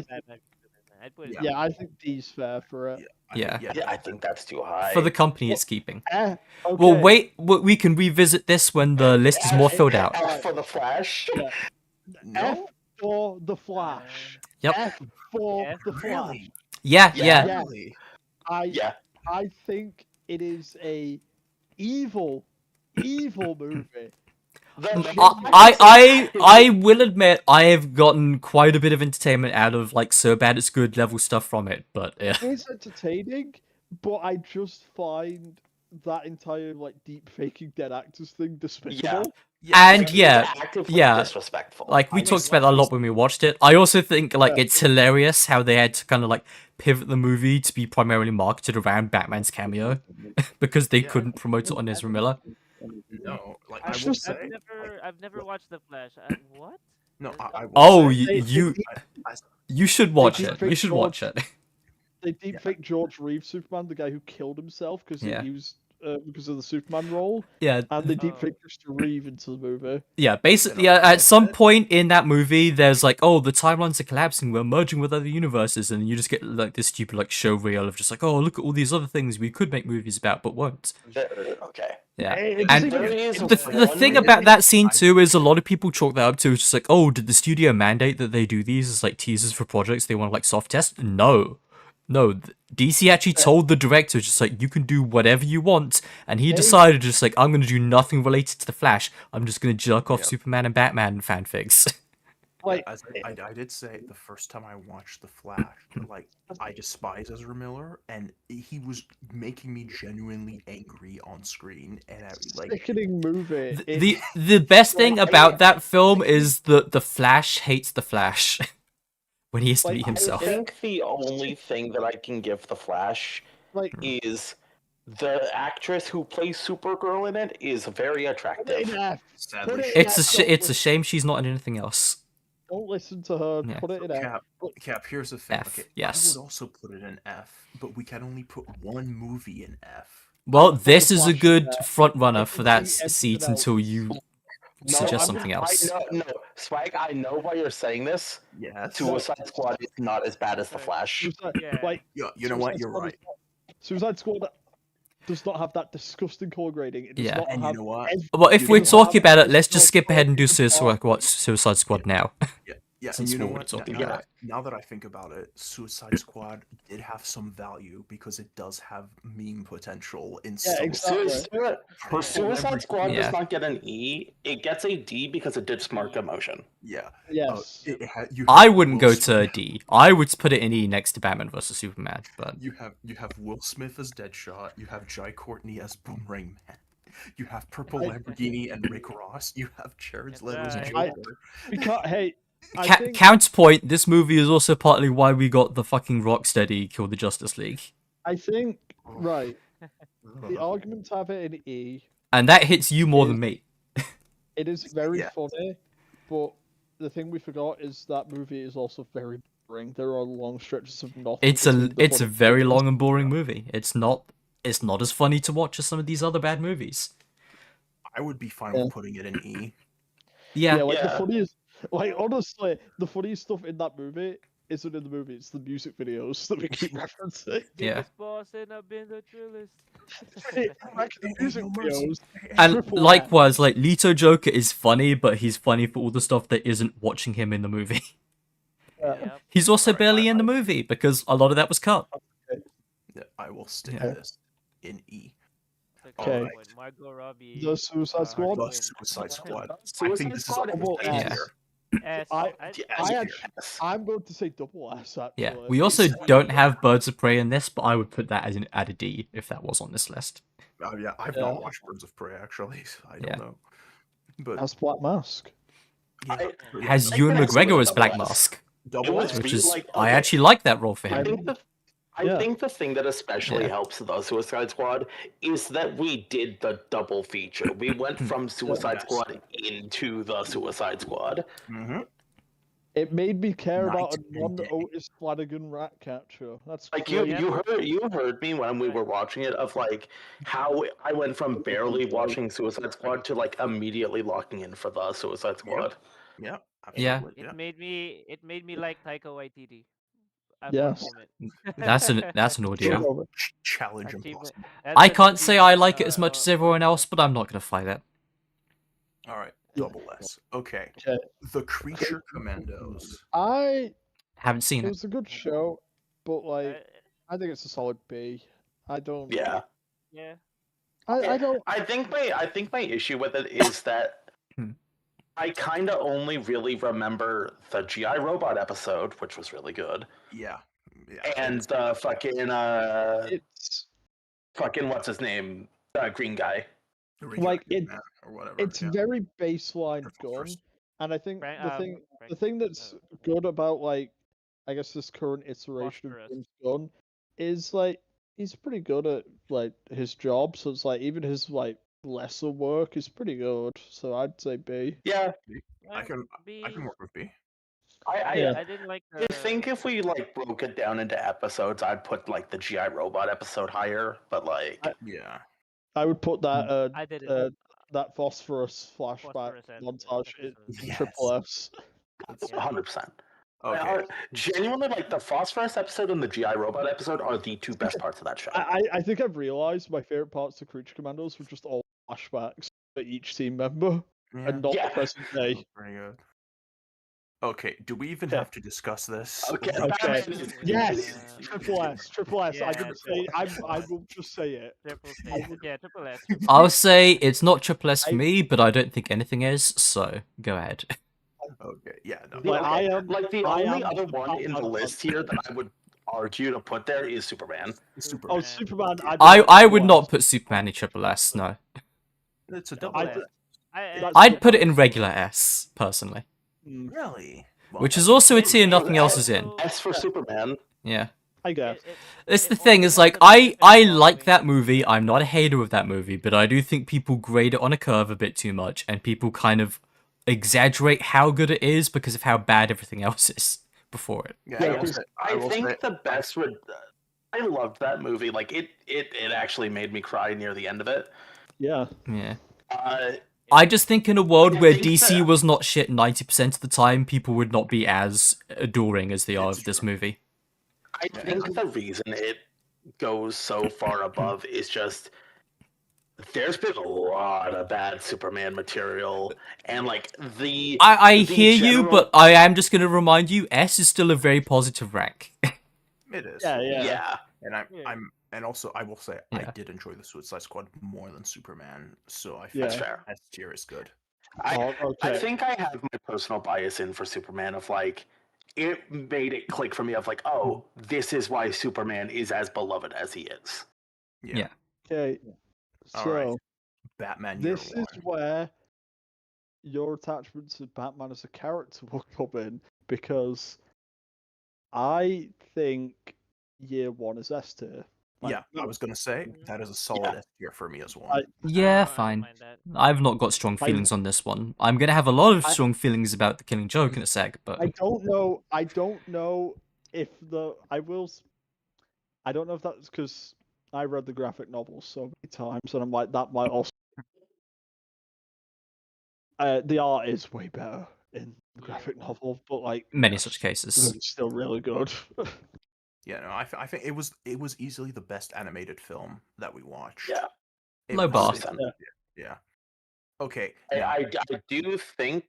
Yeah, I think D's fair for it. Yeah. I think that's too high. For the company it's keeping. Okay. Well, wait, we can revisit this when the list is more filled out. F for the Flash? F for the Flash. Yep. F for the Flash. Yeah. I think it is a evil movie. I will admit I have gotten quite a bit of entertainment out of like so bad it's good level stuff from it, but yeah. It's entertaining, but I just find that entire like deep faking dead actors thing despicable. And actively disrespectful. Like we talked about that a lot when we watched it. I also think like it's hilarious how they had to kind of like pivot the movie to be primarily marketed around Batman's cameo because they couldn't promote it on Ezra Miller. No, like I've never watched The Flash. What? No, you should watch it. You should watch it. They deepfake George Reeves Superman, the guy who killed himself because he was because of the Superman role. Yeah, and they deepfake Christopher Reeve into the movie. Yeah, basically, at some point in that movie, there's like, oh, the timelines are collapsing. We're merging with other universes, and you just get like this stupid like show reel of just like, oh, look at all these other things we could make movies about, but won't. Okay. Yeah, and the thing about that scene too is a lot of people chalk that up to just like, oh, did the studio mandate that they do these as like teasers for projects they want to like soft test? No, DC actually told the director just like, you can do whatever you want, and he decided just like, I'm gonna do nothing related to the Flash. I'm just gonna jerk off Superman and Batman fanfics. Like, I did say the first time I watched The Flash, like, I despise Ezra Miller, and he was making me genuinely angry on screen. And like, sickening movie. The best thing about that film is that the Flash hates the Flash when he has to be himself. I think the only thing that I can give the Flash is the actress who plays Supergirl in it is very attractive. Sadly, it's a shame she's not in anything else. Don't listen to her. Yeah. Put it in F. Cap, here's the thing. F, okay, yes. I would also put it in F, but we can only put one movie in F. Well, this is a good front runner for that seat until you suggest something else. No, Spike, I know why you're saying this. Yes. Suicide Squad is not as bad as The Flash. You know what? You're right. Suicide Squad does not have that disgusting color grading. It does not and have you know what? Well, if we're talking about it, let's just skip ahead and do Suicide Squad now. Yeah, Since and you know we're what? talking Now, about now that I think about it, Suicide Squad did have some value because it does have meme potential in some. Suicide Squad does not get an E. It gets a D because it did smart emotion. Yeah. Yes. I wouldn't go to a D. I would put it in E next to Batman vs Superman. But you have Will Smith as Deadshot. You have Jai Courtney as Boomerang Man. You have Purple Lamborghini and Rick Ross. You have Jared Leto's Joker. We can't hate. Counterpoint, this movie is also partly why we got the fucking Rocksteady kill the Justice League. I think, right, the argument to have it in E... And that hits you more than me. It is very funny, but the thing we forgot is that movie is also very boring. There are long stretches of nothing. It's a very long and boring movie. It's not as funny to watch as some of these other bad movies. I would be fine with putting it in E. Yeah. The funniest... Like, honestly, the funniest stuff in that movie isn't in the movie, it's the music videos that we keep referencing. Yeah. The music videos. And likewise, like, Leto Joker is funny, but he's funny for all the stuff that isn't watching him in the movie. He's also barely in the movie, because a lot of that was cut. stick Yeah. this in E. Okay. Alright. Margot Robbie. The Suicide Squad. The Suicide Squad. I Suicide think this Squad is is double S. here. S. I'm going to say double S. Actually. Yeah, we also don't have Birds of Prey in this, but I would put that as at a D if that was on this list. Yeah, I've not watched Birds of Prey actually. So I don't know. But that's Black Mask. Has Ewan McGregor as Black Mask, which is I actually like that role for him. I think the thing that especially helps the Suicide Squad is that we did the double feature. We went from Suicide Squad into the Suicide Squad. Mm-hmm. It made me care about a non-Otis Flanagan rat catcher. That's like crazy. you heard me when we were watching it of like how I went from barely watching Suicide Squad to like immediately locking in for the Suicide Squad. Yeah. Yeah. It made me like Taika Waititi. Yes. That's an audio. Challenge impossible. I can't say I like it as much as everyone else, but I'm not gonna fight it. All right, double S. Okay. The Creature Commandos. I haven't seen it. It was a good show, but like I think it's a solid B. I don't. Yeah. Yeah. I don't. I think my issue with it is that I kind of only really remember the GI Robot episode, which was really good. Yeah. And the fucking what's his name, Green guy. Like it, or whatever. It's very baseline gun, and I think the thing that's good about like I guess this current iteration of James Gunn is like he's pretty good at like his job, so it's like even his like lesser work is pretty good. So I'd say B. Yeah, I can work with B. I didn't like. I think if we like broke it down into episodes, I'd put like the GI Robot episode higher, but like I would put that I did that phosphorus flashback montage in Triple S. 100%. Okay. Genuinely, like the Phosphorus episode and the GI Robot episode are the two best parts of that show. I think I've realized my favorite parts of Creature Commandos were just all flashbacks for each team member and not the present day. Very good. Okay, do we even have to discuss this? Okay. Yes. Triple S. I can say. I will just say it. Triple S. I'll say it's not Triple S for me, but I don't think anything is. So go ahead. Okay. Yeah. No. The only other one in the list here that I would argue to put there is Superman. Oh, Superman. I would not put Superman in Triple S. No. It's a double S. I'd put it in regular S personally. Really? Which is also a tier nothing else is in. S for Superman. Yeah. I guess. It's the thing, is like, I like that movie, I'm not a hater of that movie, but I do think people grade it on a curve a bit too much, and people kind of exaggerate how good it is because of how bad everything else is before it. Yeah, I think the best would... I loved that movie. Like, it actually made me cry near the end of it. Yeah. Yeah. I just think in a world where DC was not shit 90% of the time, people would not be as adoring as they are of this movie. I think the reason it goes so far above is just there's been a lot of bad Superman material, and like I hear you, but I am just going to remind you, S is still a very positive rank. It is. Yeah. And also I will say I did enjoy the Suicide Squad more than Superman, so I think S tier is good. I think I have my personal bias in for Superman of like it made it click for me of like, oh, this is why Superman is as beloved as he is. Yeah. Okay. So right. Batman. This is where your attachment to Batman as a character will come in, because I think Year One is S tier. Yeah, I was gonna say that is a solid S tier for me as well. Yeah, fine. I've not got strong feelings on this one. I'm gonna have a lot of strong feelings about The Killing Joke in a sec, but I don't know if I don't know if that's because I read the graphic novel so many times, and I'm like, that might also. The art is way better in the graphic novel, but like many such cases, it's still really good. Yeah, no, I think it was easily the best animated film that we watched. Yeah, low bar. Yeah. Okay. I do think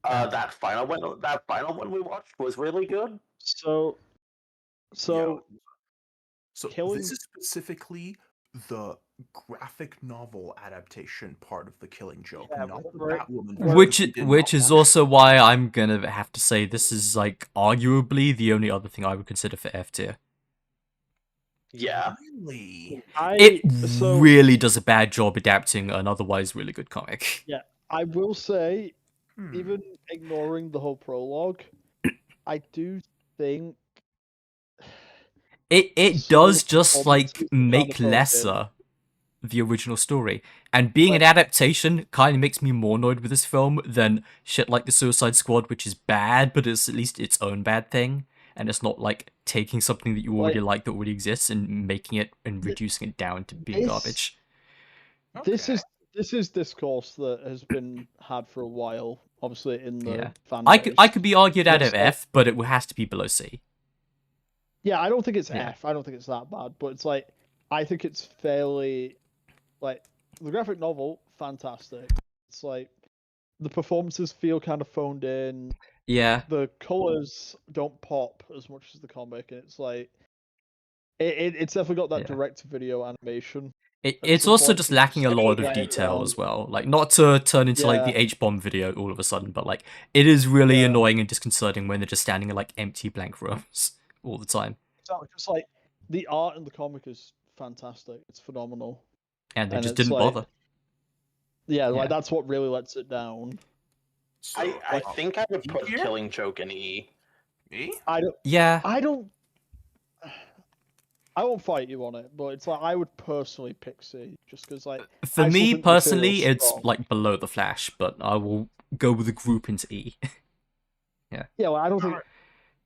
that final one we watched was really good. So So this is specifically the graphic novel adaptation part of The Killing Joke, not the Batwoman. Which is also why I'm gonna have to say this is like arguably the only other thing I would consider for F tier. Yeah. Really? It really does a bad job adapting an otherwise really good comic. Yeah, I will say, even ignoring the whole prologue, I do think it does just like make lesser the original story, and being an adaptation kind of makes me more annoyed with this film than shit like the Suicide Squad, which is bad, but it's at least its own bad thing, and it's not like taking something that you already like that already exists and making it and reducing it down to being garbage. This is discourse that has been had for a while, obviously in the fan I base. could be argued out of F, but it has to be below C. Yeah, I don't think it's F. I don't think it's that bad, but it's like I think it's fairly like the graphic novel, fantastic. It's like the performances feel kind of phoned in. Yeah. The colors don't pop as much as the comic, and it's like it's definitely got that direct-to-video animation. It's also just lacking a lot of detail as well. Like, not to turn into like the H-bomb video all of a sudden, but like it is really annoying and disconcerting when they're just standing in like empty blank rooms all the time. So just like the art in the comic is fantastic. It's phenomenal. And they just didn't bother. Yeah, like that's what really lets it down. So, I think I would put Killing Joke in E. E? I don't. Yeah. I won't fight you on it, but it's like I would personally pick C just because like for me personally, it's like below the Flash, but I will go with the group into E. Yeah. Yeah, well, I don't think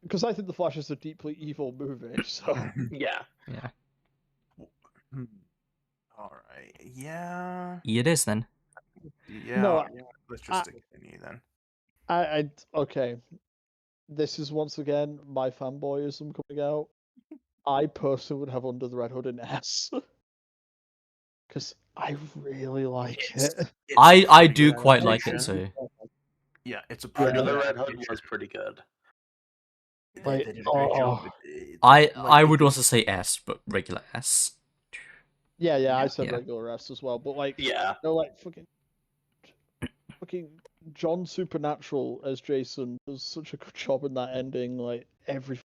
because I think the Flash is a deeply evil movie. So yeah. All right. Yeah. E it is then. Yeah. No, let's just stick it in E then. Okay. This is once again my fanboyism coming out. I personally would have Under the Red Hood in S. Because I really like it. I do quite like it too. Yeah, it's a Under the Red Hood was pretty good. Like, They did a great job. I would also say S, but regular S. Yeah, I said regular S as well, but like, no, like fucking John Supernatural as Jason does such a good job in that ending. Like every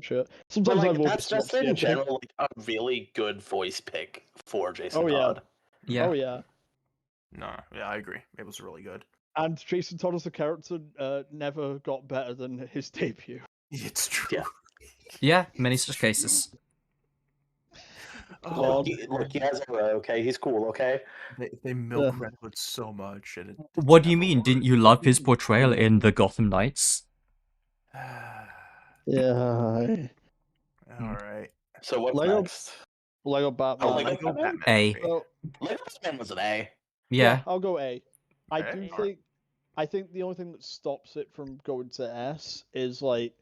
shit. Sometimes like, I will that's just in general like a really good voice pick for Jason Todd. Oh yeah. No, yeah, I agree. It was really good. And Jason Todd as a character never got better than his debut. It's true. Yeah, many such cases. Look, he has a okay. He's cool. Okay. They milk Red Hood so much. And What do you mean? Didn't you love his portrayal in the Gotham Knights? Yeah. All right. So what's next? Lego Batman. Lego Batman. A. Lego Batman was an A. Yeah. I'll go A. I think the only thing that stops it from going to S is like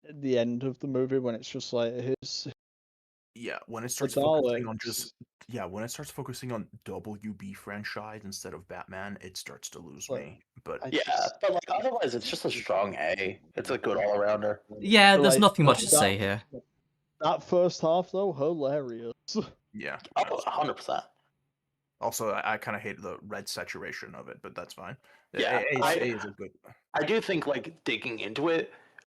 the end of the movie when it's just like his. Yeah, when it starts focusing on when it starts focusing on WB franchise instead of Batman, it starts to lose me. But but like otherwise, it's just a strong A. It's a good all-arounder. Yeah, there's nothing much to say here. That first half though, hilarious. Yeah. Oh, 100%. Also, I kind of hate the red saturation of it, but that's fine. Yeah, A is a good. I do think like digging into it.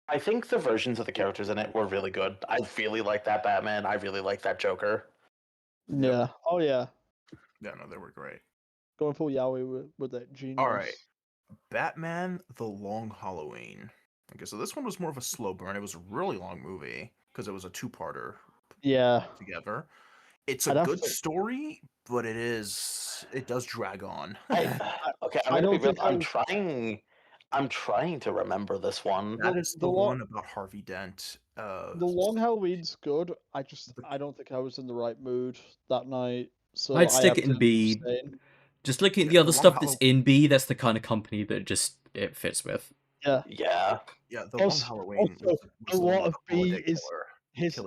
I think the versions of the characters in it were really good. I really like that Batman. I really like that Joker. Yeah. Oh yeah. Yeah, no, they were great. Going full Yowie with that genius. All right, Batman: The Long Halloween. Okay, so this one was more of a slow burn. It was a really long movie because it was a two-parter. Yeah. Together, it's a good story, but it does drag on. I'm trying to remember this one. That is the one about Harvey Dent. The Long Halloween's good. I don't think I was in the right mood that night. So I'd stick it in B. Just looking at the other stuff that's in B, that's the kind of company that just it fits with. Yeah. Yeah. Yeah, the Long Halloween. A lot of B is his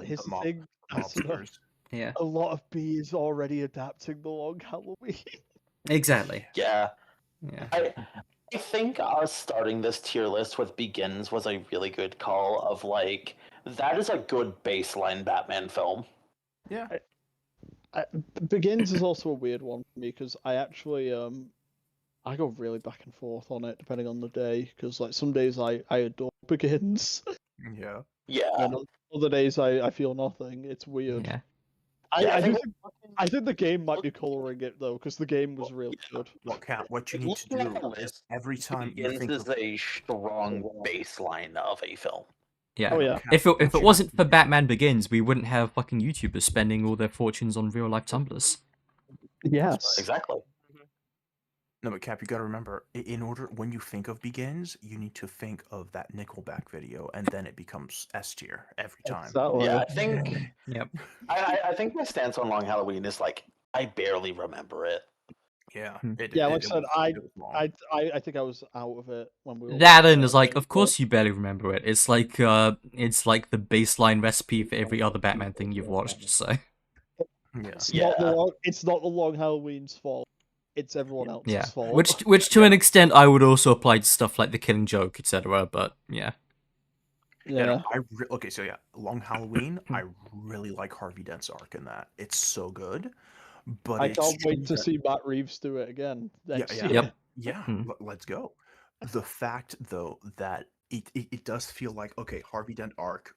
thing. Yeah. A lot of B is already adapting the Long Halloween. Exactly. Yeah. Yeah. I think us starting this tier list with Begins was a really good call of like that is a good baseline Batman film. Yeah. Begins is also a weird one for me because I actually I go really back and forth on it depending on the day because like some days I adore Begins. Yeah. Yeah. And other days I feel nothing. It's weird. Yeah. I think the game might be coloring it though because the game was really good. Well, Kat, what you need to do is every time you Begins think is of a strong baseline of a film. Yeah. Oh, yeah. If it wasn't for Batman Begins, we wouldn't have fucking YouTubers spending all their fortunes on real life Tumblrs. Yes. Exactly. No, but Cap, you got to remember, in order when you think of Begins, you need to think of that Nickelback video, and then it becomes S tier every time. Exactly. Yeah, I think. Yep. I think my stance on Long Halloween is like I barely remember it. Yeah. Yeah, like I said, I think I was out of it when we were That and is like, of course you barely remember it. It's like the baseline recipe for every other Batman thing you've watched. So Yeah. It's not the Long Halloween's fault. It's everyone else's fault. which to an extent I would also apply to stuff like The Killing Joke, etc. But yeah. Yeah. Okay, so yeah, Long Halloween. I really like Harvey Dent's arc in that. It's so good. But I can't wait to see Matt Reeves do it again next year. Let's go. The fact though that it does feel like, okay, Harvey Dent arc.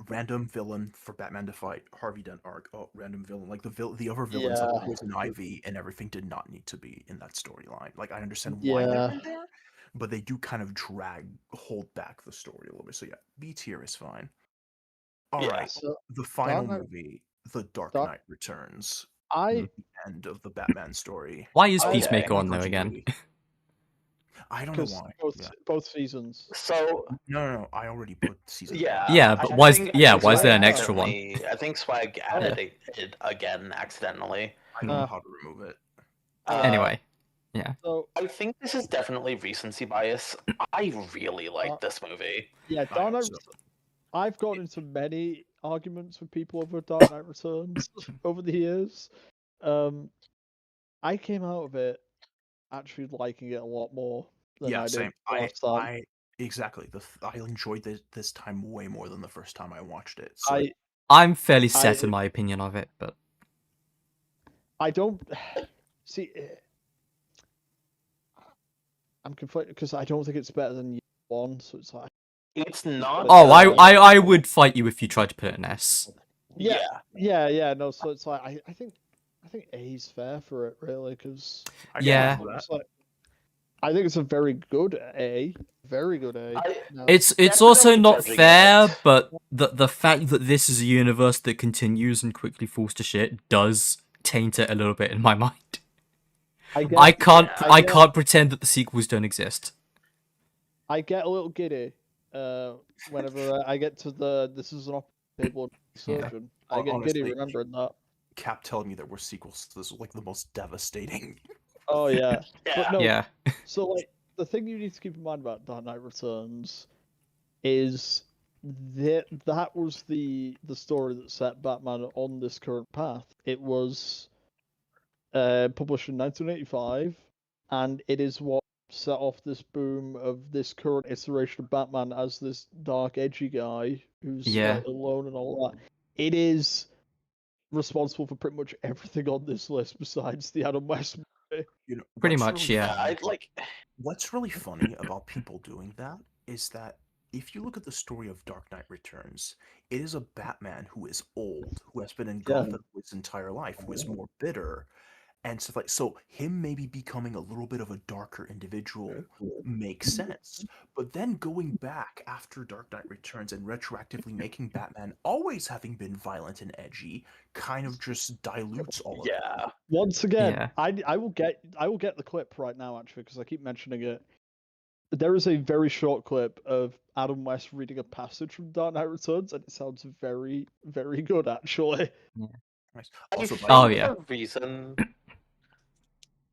Random villain for Batman to fight. Harvey Dent arc. Random villain. Like the other villains like Poison Ivy and everything did not need to be in that storyline. Like I understand why they're in there, but they do kind of hold back the story a little bit. So yeah, B tier is fine. All right, so the final movie, The Dark Knight Returns. The end of the Batman story. Why is Peacemaker on there again? I don't know why. Both seasons. So no, I already put season. Yeah, but why is there an extra one? I think Swag added it again accidentally. I don't know how to remove it. Anyway, yeah. So I think this is definitely recency bias. I really like this movie. Yeah, Dark Knight. I've gotten into many arguments with people over Dark Knight Returns over the years. I came out of it actually liking it a lot more than I did last time. Exactly. I enjoyed this time way more than the first time I watched it. So I'm fairly set in my opinion of it, but I don't see. I'm conflicted because I don't think it's better than Year One, so it's like it's not. Oh, I would fight you if you tried to put an S. Yeah. No, so it's like I think A's fair for it really because yeah. I think it's a very good A. Very good A. It's also not fair, but the fact that this is a universe that continues and quickly falls to shit does taint it a little bit in my mind. I can't pretend that the sequels don't exist. I get a little giddy whenever I get to this is an table surgeon. I get giddy remembering that. Cap telling me there were sequels to this was like the most devastating. Oh yeah. But no, yeah. So like the thing you need to keep in mind about Dark Knight Returns is that was the story that set Batman on this current path. It was published in 1985, and it is what set off this boom of this current iteration of Batman as this dark, edgy guy who's like, alone and all that. It is responsible for pretty much everything on this list besides the Adam West movie. You know, pretty much, really yeah. What's really funny about people doing that is that if you look at the story of Dark Knight Returns, it is a Batman who is old, who has been in Gotham his entire life, who is more bitter, and stuff like so. Him maybe becoming a little bit of a darker individual makes sense, but then going back after Dark Knight Returns and retroactively making Batman always having been violent and edgy kind of just dilutes all of that. Once again, I will get the clip right now actually because I keep mentioning it. There is a very short clip of Adam West reading a passage from Dark Knight Returns, and it sounds very, very good actually. Yeah. Nice. The reason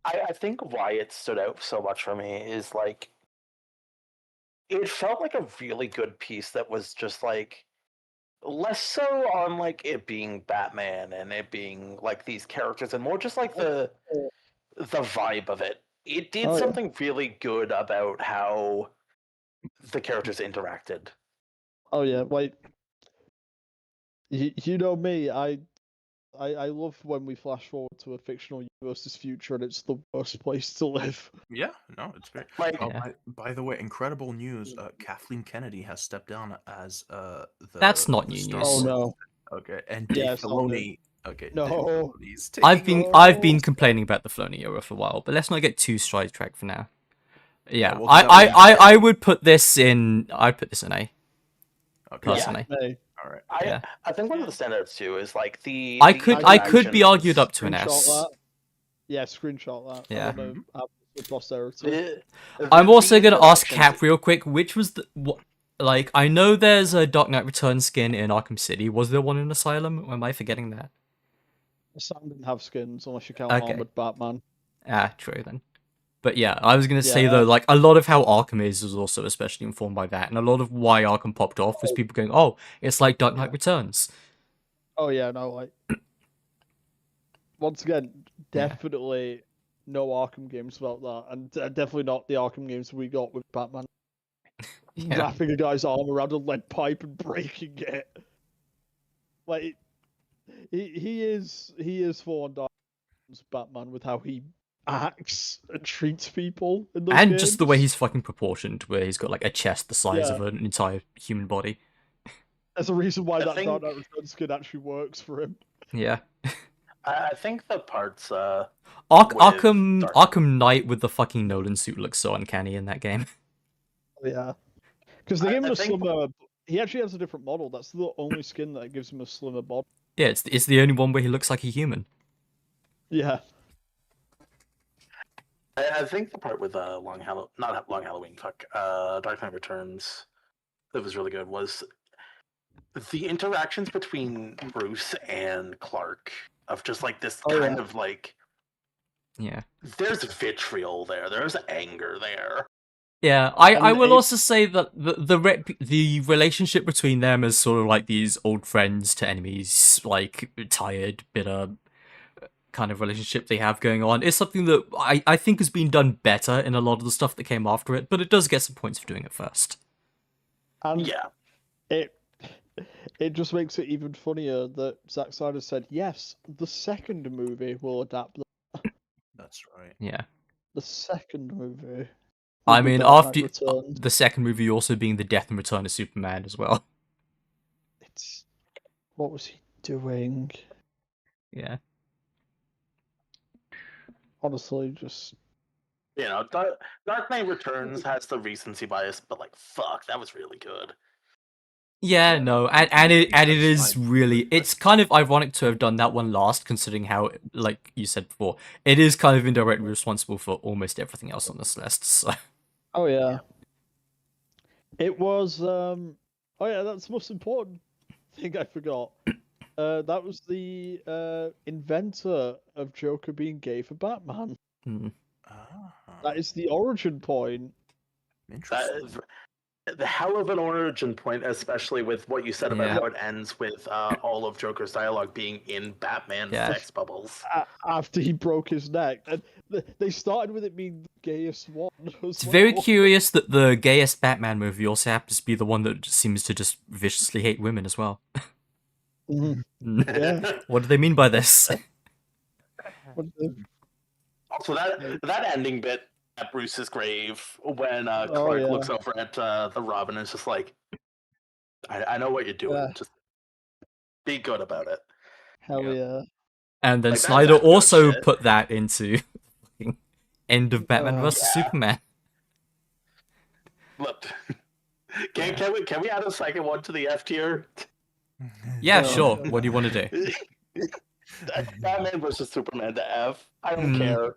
I think why it stood out so much for me is like it felt like a really good piece that was just like less so on like it being Batman and it being like these characters and more just like the vibe of it. It did something really good about how the characters interacted. Oh yeah, wait. You know me, I love when we flash forward to a fictional universe's future and it's the worst place to live. Yeah, no, it's great. Like, by the way, incredible news. Kathleen Kennedy has stepped down as the. That's not the new Star news. Oh Wars. no. Okay, and Yeah, Dave it's not Filoni. Okay, No. Dave Filoni's I've taking been complaining about the Filoni era for a while, but let's not get too sidetracked for now. Yeah, we'll do that when I would put this in. I'd put this in A. Okay. Personally. Yeah. All right. I think one of the standouts too is like the. I could be argued up to an Screenshot S. that. Yeah, screenshot that. Yeah. I want to have the posterity. I'm also gonna ask Cap real quick. Which was the like? I know there's a Dark Knight Returns skin in Arkham City. Was there one in Asylum? Or am I forgetting that? Sam didn't have skins unless you count Okay. Armored Batman. Ah, true then. But yeah, I was gonna say though, like a lot of how Arkham is also especially informed by that, and a lot of why Arkham popped off was people going, "Oh, it's like Dark Knight Returns." Oh yeah, no, like once again, definitely no Arkham games about that, and definitely not the Arkham games we got with Batman wrapping a guy's arm around a lead pipe and breaking it. Like he is full on Batman with how he acts and treats people in those And games. just the way he's fucking proportioned, where he's got like a chest the size of an entire human body. There's a reason why that think- Dark Knight Returns skin actually works for him. Yeah. I think the parts. Arkham Knight with the fucking Nolan suit looks so uncanny in that game. Yeah, because they gave him I a think- slimmer. He actually has a different model. That's the only skin that gives him a slimmer body. Yeah, it's the only one where he looks like a human. Yeah. I think the part with not Long Halloween, Dark Knight Returns, that was really good was the interactions between Bruce and Clark of just like this kind of like. Yeah. There's vitriol there. There's anger there. Yeah, I will also say that the relationship between them as sort of like these old friends to enemies, like tired, bitter kind of relationship they have going on is something that I think has been done better in a lot of the stuff that came after it, but it does get some points for doing it first. And it just makes it even funnier that Zack Snyder said, yes, the second movie will adapt that. That's right. Yeah. The second movie. I will be mean, Dark after Knight Returns. the second movie also being the death and return of Superman as well. What was he doing? Yeah. Honestly, just You know, Dark Knight Returns has the recency bias, but like, fuck, that was really good. Yeah, no, and it is really, it's kind of ironic to have done that one last, considering how, like you said before, it is kind of indirectly responsible for almost everything else on this list. So. Oh yeah. It was oh yeah, that's the most important thing I forgot. That was the inventor of Joker being gay for Batman. That is the origin point. The hell of an origin point, especially with what you said about how it ends with all of Joker's dialogue being in Batman sex bubbles. After he broke his neck. And they started with it being the gayest one. It's very curious that the gayest Batman movie also happens to be the one that seems to just viciously hate women as well. Yeah. What do they mean by this? Also, that ending bit at Bruce's grave when Clark looks over at the Robin and is just like, I know what you're doing. Just be good about it. Hell yeah. And then Like, Snyder that's also shit. put that into end of Batman vs Superman. Look, can we add a second one to the F tier? Yeah, sure. What do you want to do? Batman versus Superman to F. I don't care.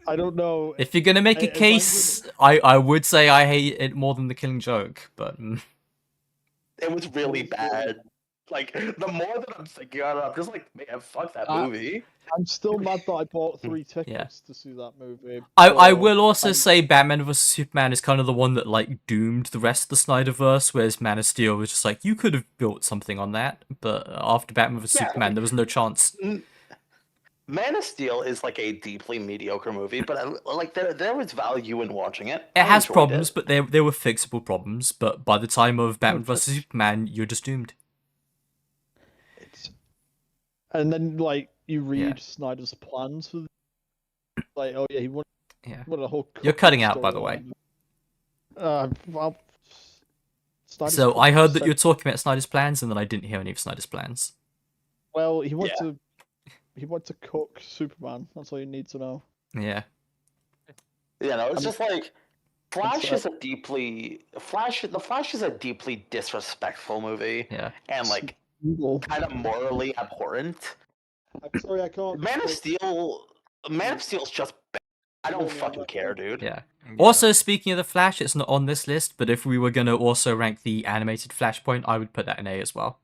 I don't know. If you're gonna make a case, I would say I hate it more than The Killing Joke, but It was really bad. Like, the more that I'm thinking about it, I'm just like, man, fuck that movie. I'm still mad that I bought 3 tickets to see that movie. I will also say Batman vs Superman is kind of the one that like doomed the rest of the Snyderverse, whereas Man of Steel was just like, you could have built something on that, but after Batman vs Superman, there was no chance. Man of Steel is like a deeply mediocre movie, but like there was value in watching it. It I has enjoyed problems, it. but they were fixable problems. But by the time of Batman vs Superman, you're just doomed. And then like you read Snyder's plans for, like, oh yeah, he wanted a whole. You're cutting out, by the way. Well, so I heard that you're talking about Snyder's plans, and then I didn't hear any of Snyder's plans. Well, he wanted to cook Superman. That's all you need to know. Yeah. Yeah, no, it's just like Flash is a deeply The Flash is a deeply disrespectful movie. Yeah. And like kind of morally abhorrent. I'm sorry, I can't. Man of Steel's just bad. I don't fucking care, dude. Yeah. Also, speaking of the Flash, it's not on this list, but if we were going to also rank the animated Flashpoint, I would put that in A as well.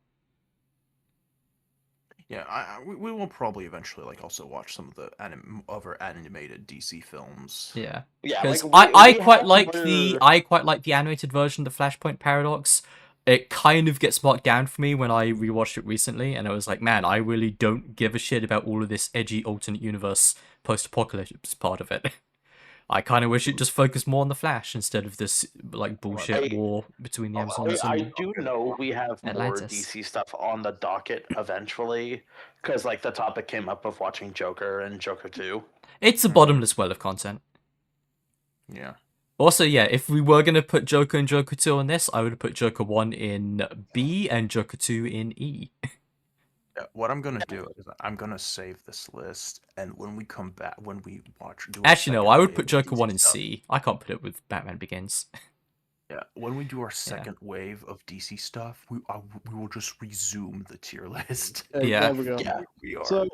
Yeah, we will probably eventually like also watch some of the other animated DC films. Yeah, yeah. Because like, I quite like the animated version of the Flashpoint Paradox. It kind of gets marked down for me when I rewatched it recently, and I was like, man, I really don't give a shit about all of this edgy alternate universe post-apocalypse part of it. I kind of wish it just focused more on the Flash instead of this like bullshit war between the Amazons I and do know we have Atlantis. more DC stuff on the docket eventually, because like the topic came up of watching Joker and Joker 2. It's a bottomless well of content. Yeah. Also, yeah, if we were going to put Joker and Joker 2 on this, I would put Joker 1 in B and Joker 2 in E. Yeah, what I'm gonna do is I'm gonna save this list, and when we come back, when we watch, Actually, no, I would put Joker 1 in C. I can't put it with Batman Begins. Yeah, when we do our second wave of DC stuff, we will just resume the tier list. There we go. Yeah, we are. So,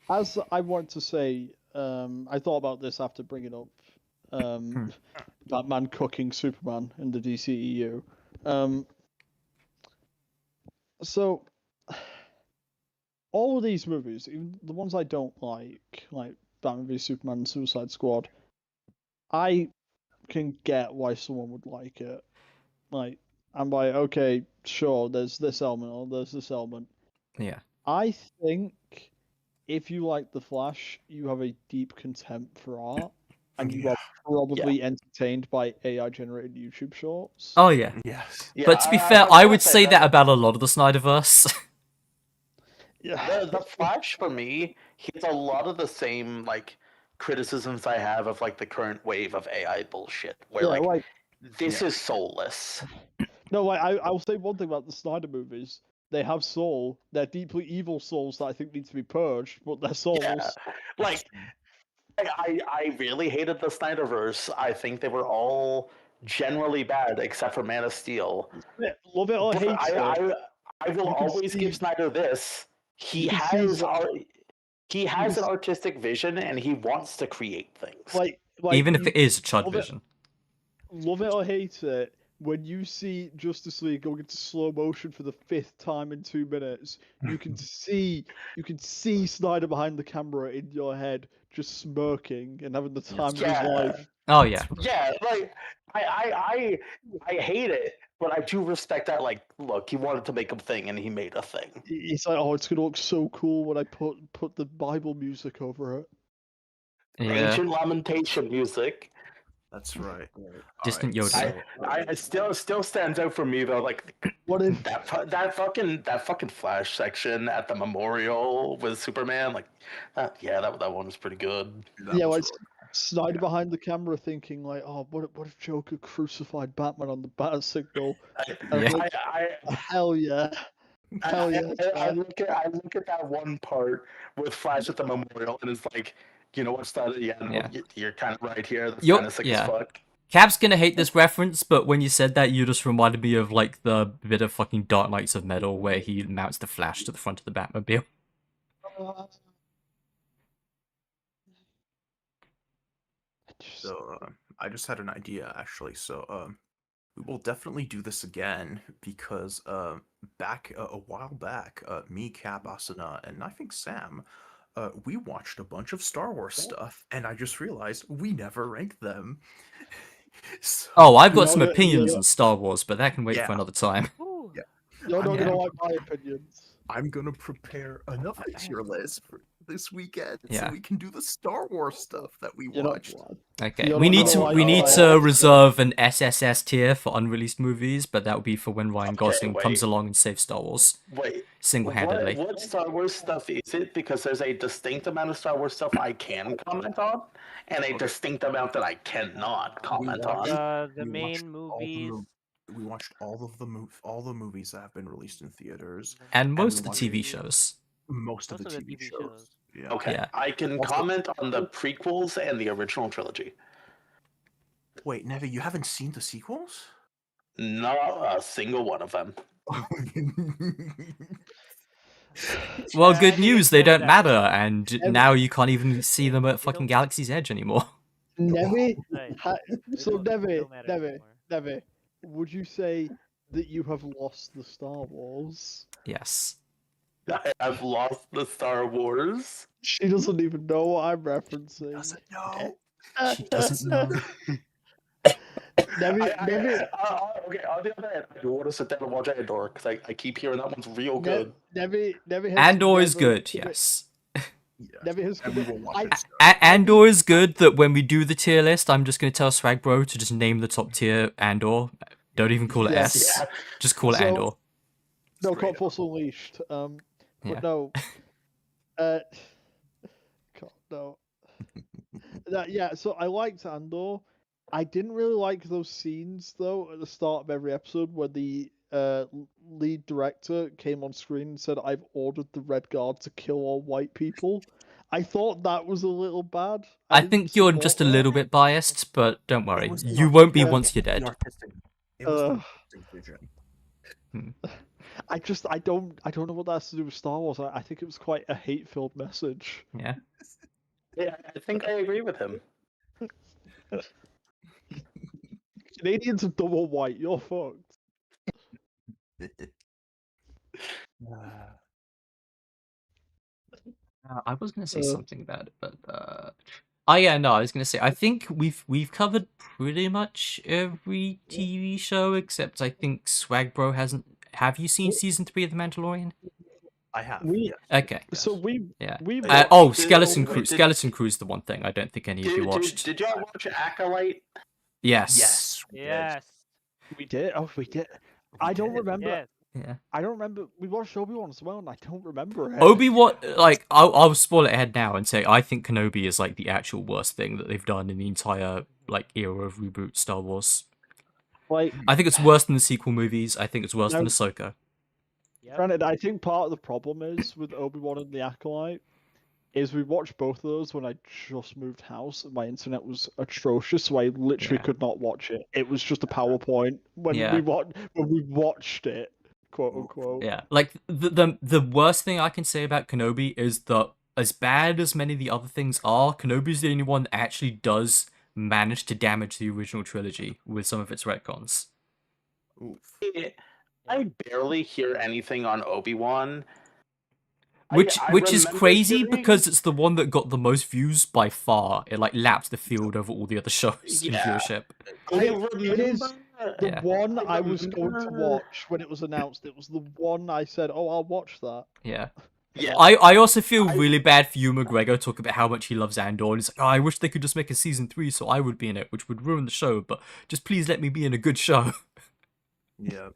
as I want to say, I thought about this after bringing up Batman cooking Superman in the DCEU. So, all of these movies, even the ones I don't like Batman v Superman and Suicide Squad, I can get why someone would like it. Like, I'm like, okay, sure, there's this element or there's this element. Yeah. I think if you like The Flash, you have a deep contempt for art, and you are probably entertained by AI-generated YouTube shorts. Oh, yeah. Yes. Yeah, but to be fair, I would say that about a lot of the Snyderverse. Yeah. The Flash for me, he's a lot of the same like criticisms I have of like the current wave of AI bullshit, where this is soulless. No, I'll say one thing about the Snyder movies. They have soul. They're deeply evil souls that I think need to be purged, but they're soulless. Yeah. Like, I really hated the Snyderverse. I think they were all generally bad except for Man of Steel. Yeah, love it or hate it. I will always give Snyder this. He has an artistic vision and he wants to create things. Like even if it is a chud vision. Love it or hate it, when you see Justice League going into slow motion for the 5th time in 2 minutes, you can see Snyder behind the camera in your head, just smirking and having the time of his life. Oh yeah. Yeah, like I hate it, but I do respect that. Like, look, he wanted to make a thing, and he made a thing. It's like, oh, it's gonna look so cool when I put the Bible music over it. Yeah. Ancient lamentation music. That's right. Distant Yoda. I still stands out for me though. Like, what if that fucking Flash section at the memorial with Superman? Like, that one was pretty good. Snyder behind the camera thinking like, oh, what if Joker crucified Batman on the bat signal? Hell yeah. Hell yeah. I look at that one part with Flash at the memorial, and it's like, you know what's that? Yeah, you're kind of right here. That's kind of sick as fuck. Cap's gonna hate this reference, but when you said that, you just reminded me of like the bit of fucking Dark Knights of Metal where he mounts the Flash to the front of the Batmobile. So I just had an idea actually. So we will definitely do this again because back a while back, me, Cap, Asuna, and I think Sam, we watched a bunch of Star Wars stuff, and I just realized we never ranked them. So, I've got some opinions on Star Wars, but that can wait for another time. You're not gonna like my opinions. I'm gonna prepare another tier list this weekend, Yeah. so we can do the Star Wars stuff that we watched. Okay, we need to reserve an SSS tier for unreleased movies, but that would be for when Ryan Gosling comes along and saves Star Wars. Wait, single-handedly. What Star Wars stuff is it? Because there's a distinct amount of Star Wars stuff I can comment on, and a distinct amount that I cannot comment on. The main movies. We watched all the movies that have been released in theaters, and most of the TV shows. Most of the TV shows. Yeah. Okay, Yeah. I can comment on the prequels and the original trilogy. Wait, Nevi, you haven't seen the sequels? Not a single one of them. Well, good news, they don't matter, and now you can't even see them at fucking Galaxy's Edge anymore. Nevi, Nevi, would you say that you have lost the Star Wars? Yes. I've lost the Star Wars. She doesn't even know what I'm referencing. She doesn't know. She doesn't know. Nevi, okay, on the other hand, I do want to sit down and watch Andor, because I keep hearing that one's real good. Nevi Andor is good, yes. Nevi has Andor is good that when we do the tier list, I'm just going to tell Swag Bro to just name the top tier Andor. Don't even call it S. Yeah. Just call it Andor. No, Cop Force Unleashed. But no. God, no. Yeah, so I liked Andor. I didn't really like those scenes, though, at the start of every episode where the lead director came on screen and said, "I've ordered the Red Guard to kill all white people." I thought that was a little bad. I think you're just a little bit biased, but don't worry. You won't be once you're dead. I don't know what that has to do with Star Wars. I think it was quite a hate-filled message. Yeah. Yeah, I think I agree with him. Canadians are double white. You're fucked. I was going to say something about it, but I was going to say I think we've covered pretty much every TV show except I think Swag Bro hasn't. Have you seen season 3 of The Mandalorian? I have. Okay. So we Skeleton Crew. Skeleton Crew is the one thing I don't think any of you watched. Did y'all watch Acolyte? Yes. Yes. We did. Oh, we did. I don't remember. Yes. Yeah. I don't remember. We watched Obi-Wan as well, and I don't remember it. Obi-Wan, like, I'll spoil it ahead now and say I think Kenobi is like the actual worst thing that they've done in the entire like era of reboot Star Wars. Like, I think it's worse than the sequel movies. I think it's worse than Ahsoka. Granted, I think part of the problem is with Obi-Wan and the Acolyte is we watched both of those when I just moved house and my internet was atrocious, so I literally could not watch it. It was just a PowerPoint when we watched it, quote unquote. Yeah, like the worst thing I can say about Kenobi is that as bad as many of the other things are, Kenobi's the only one that actually does manage to damage the original trilogy with some of its retcons. I barely hear anything on Obi-Wan. Which is crazy because it's the one that got the most views by far. It like lapped the field over all the other shows in viewership. It is the one I was going to watch when it was announced. It was the one I said, "Oh, I'll watch that." Yeah. I also feel really bad for Ewan McGregor talking about how much he loves Andor. And he's like, I wish they could just make a season 3 so I would be in it, which would ruin the show. But just please let me be in a good show. Yeah.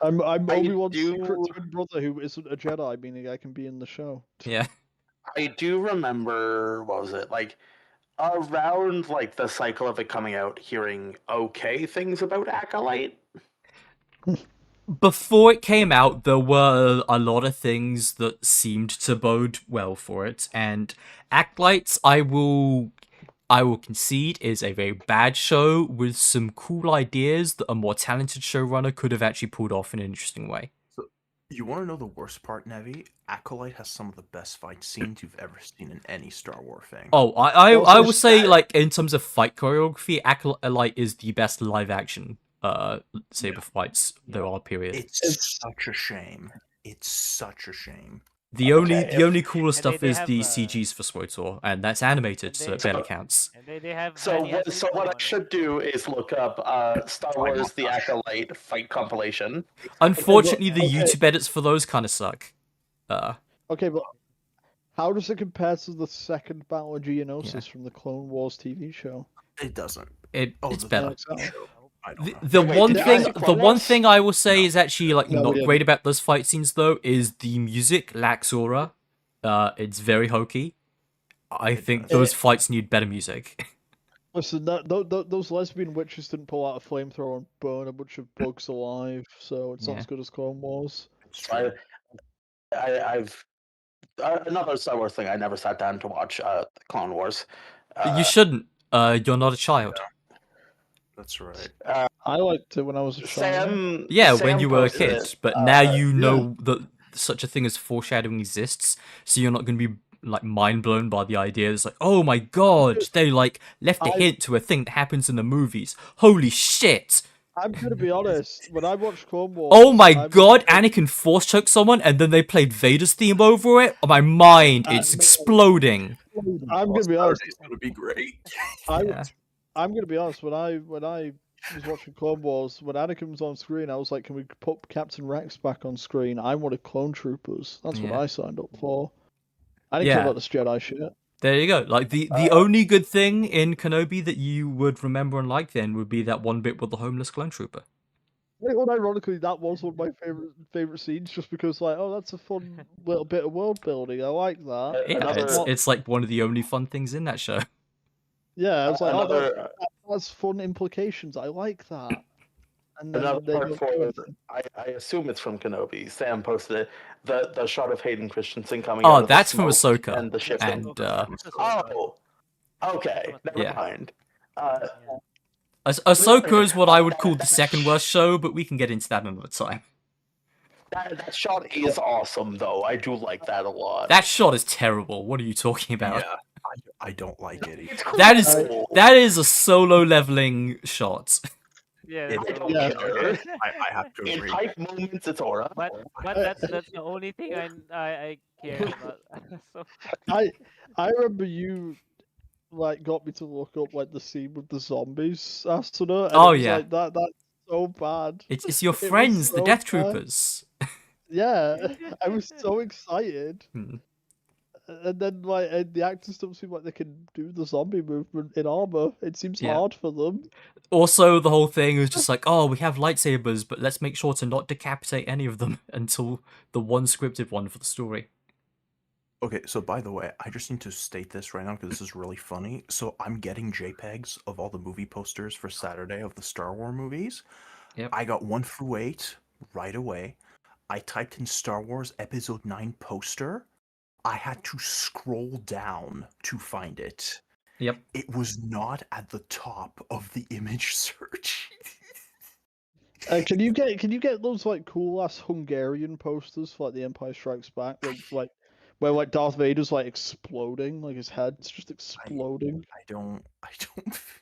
I'm Obi-Wan's secret twin brother who isn't a Jedi, meaning I can be in the show. Yeah. I do remember, what was it, like, around, like, the cycle of it coming out, hearing okay things about Acolyte. Before it came out, there were a lot of things that seemed to bode well for it, and Acolytes, I will concede, is a very bad show with some cool ideas that a more talented showrunner could have actually pulled off in an interesting way. So, you want to know the worst part, Nevi? Acolyte has some of the best fight scenes you've ever seen in any Star Wars thing. Oh, I would say, like, in terms of fight choreography, Acolyte is the best live-action saber fights there are, period. It's such a shame. It's such a shame. The only cooler stuff is the CGs for SWTOR, and that's animated, so it barely counts. So what I should do is look up Star Wars The Acolyte fight compilation. Unfortunately, the YouTube edits for those kind of suck. Okay, but How does it compare to the second Battle of Geonosis from the Clone Wars TV show? It doesn't. It's better. I don't know. The one thing I will say is actually like not great about those fight scenes though is the music lacks aura. It's very hokey. I think those fights need better music. Listen, those lesbian witches didn't pull out a flamethrower and burn a bunch of bugs alive, so it's not as good as Clone Wars. I've another Star Wars thing. I never sat down to watch Clone Wars. You shouldn't. You're not a child. That's right. I liked it when I was a child. When you were a kid, but now you know that such a thing as foreshadowing exists, so you're not going to be like mind blown by the idea. It's like, oh my god, they like left a hint to a thing that happens in the movies. Holy shit! I'm gonna be honest. When I watched Clone Wars, oh my god, Anakin force choked someone, and then they played Vader's theme over it. My mind, it's exploding. I'm gonna be honest. It's gonna be great. I'm gonna be honest. When I was watching Clone Wars, when Anakin was on screen, I was like, "Can we put Captain Rex back on screen? I wanted clone troopers." That's what I signed up for. I didn't care about this Jedi shit. There you go. Like the only good thing in Kenobi that you would remember and like then would be that one bit with the homeless clone trooper. Well, ironically, that was one of my favorite scenes, just because like, oh, that's a fun little bit of world building. I like that. Yeah, it's like one of the only fun things in that show. Yeah, I was like, oh, that's fun implications. I like that. And then another part for I assume it's from Kenobi. Sam posted it. The shot of Hayden Christensen coming out of that's the from smoke Ahsoka. and the ship. Oh, okay. Never mind. Ahsoka is what I would call the second worst show, but we can get into that another time. That shot is awesome, though. I do like that a lot. That shot is terrible. What are you talking about? Yeah, I don't like it either. That is a solo leveling shot. Yeah, I have to agree. In hype moments, it's aura. But that's the only thing I care about. So. I remember you like got me to look up like the scene with the zombies, Asuna. And like, that's so bad. It's your friends, the Death Troopers. Yeah, I was so excited. And then like the actors don't seem like they can do the zombie movement in armor. It seems hard for them. Also, the whole thing is just like, oh, we have lightsabers, but let's make sure to not decapitate any of them until the one scripted one for the story. Okay, so by the way, I just need to state this right now because this is really funny. So I'm getting JPEGs of all the movie posters for Saturday of the Star Wars movies. Yep. I got 1 through 8 right away. I typed in Star Wars Episode 9 poster. I had to scroll down to find it. Yep. It was not at the top of the image search. Can you get those like cool ass Hungarian posters for like The Empire Strikes Back, like where like Darth Vader's like exploding, like his head's just exploding? I don't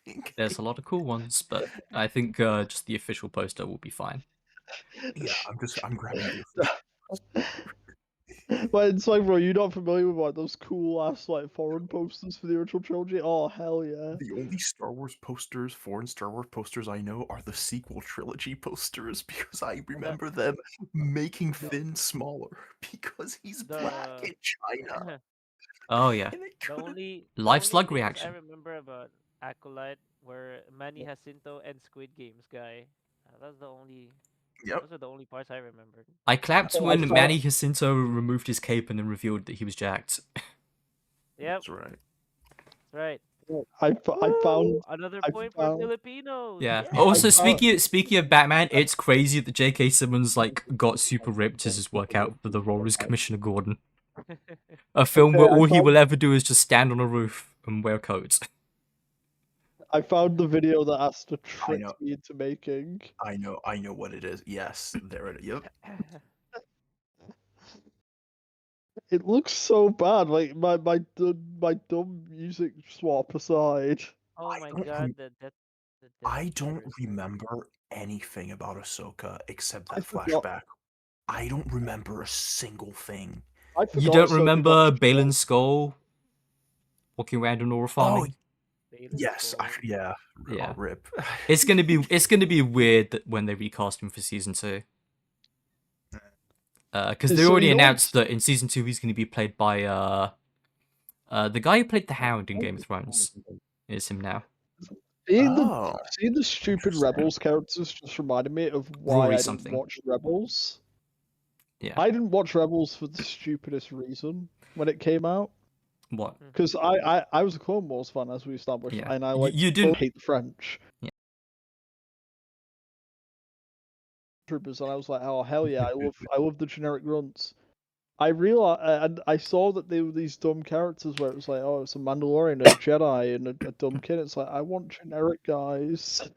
think there's a lot of cool ones, but I think just the official poster will be fine. Yeah, I'm grabbing the official. But it's like, bro, you're not familiar with like those cool ass like foreign posters for the original trilogy? Oh hell yeah! The only foreign Star Wars posters I know are the sequel trilogy posters because I remember them making Finn smaller because he's black in China. Oh yeah. The only live slug things reaction. I remember about Acolyte were Manny Jacinto and Squid Games guy. That's the only. Yep. Those are the only parts I remembered. I clapped when Manny Jacinto removed his cape and then revealed that he was jacked. Yep. That's right. That's right. I found another point for Filipinos. Yeah. Also, speaking of Batman, it's crazy that J.K. Simmons like got super ripped as his workout for the role as Commissioner Gordon. A film where all he will ever do is just stand on a roof and wear coats. I found the video that Asta tricked me into making. I know what it is. Yes, there it is. Yep. It looks so bad. Like my dumb music swap aside. Oh my god, I don't remember anything about Ahsoka except that flashback. I don't remember a single thing. You don't remember Balin's skull walking around in Orifani? Oh, yes, yeah. Rip. It's gonna be weird that when they recast him for season 2. Because they already announced that in season 2 he's gonna be played by The guy who played the Hound in Game of Thrones is him now. Seeing the stupid Rebels characters just reminded me of why Rory I something. didn't watch Rebels. Yeah. I didn't watch Rebels for the stupidest reason when it came out. What? Because I was a Clone Wars fan, as we established, Yeah. and I like You didn't hate the French. Yeah. Troopers, and I was like, oh hell yeah, I love the generic grunts. I realized, and I saw that they were these dumb characters where it was like, oh, it's a Mandalorian, a Jedi, and a dumb kid. It's like, I want generic guys.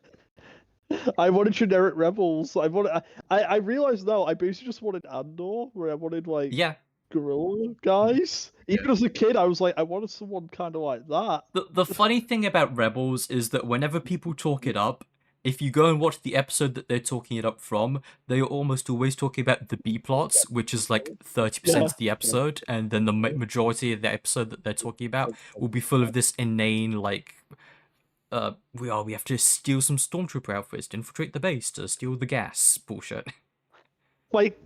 I wanted generic rebels. I realized now I basically just wanted Andor, where I wanted like guerrilla guys. Even as a kid, I was like, I wanted someone kind of like that. The funny thing about Rebels is that whenever people talk it up, if you go and watch the episode that they're talking it up from, they are almost always talking about the B plots, which is like 30% of the episode, and then the majority of the episode that they're talking about will be full of this inane like. We have to steal some stormtrooper outfits to infiltrate the base to steal the gas bullshit. Like,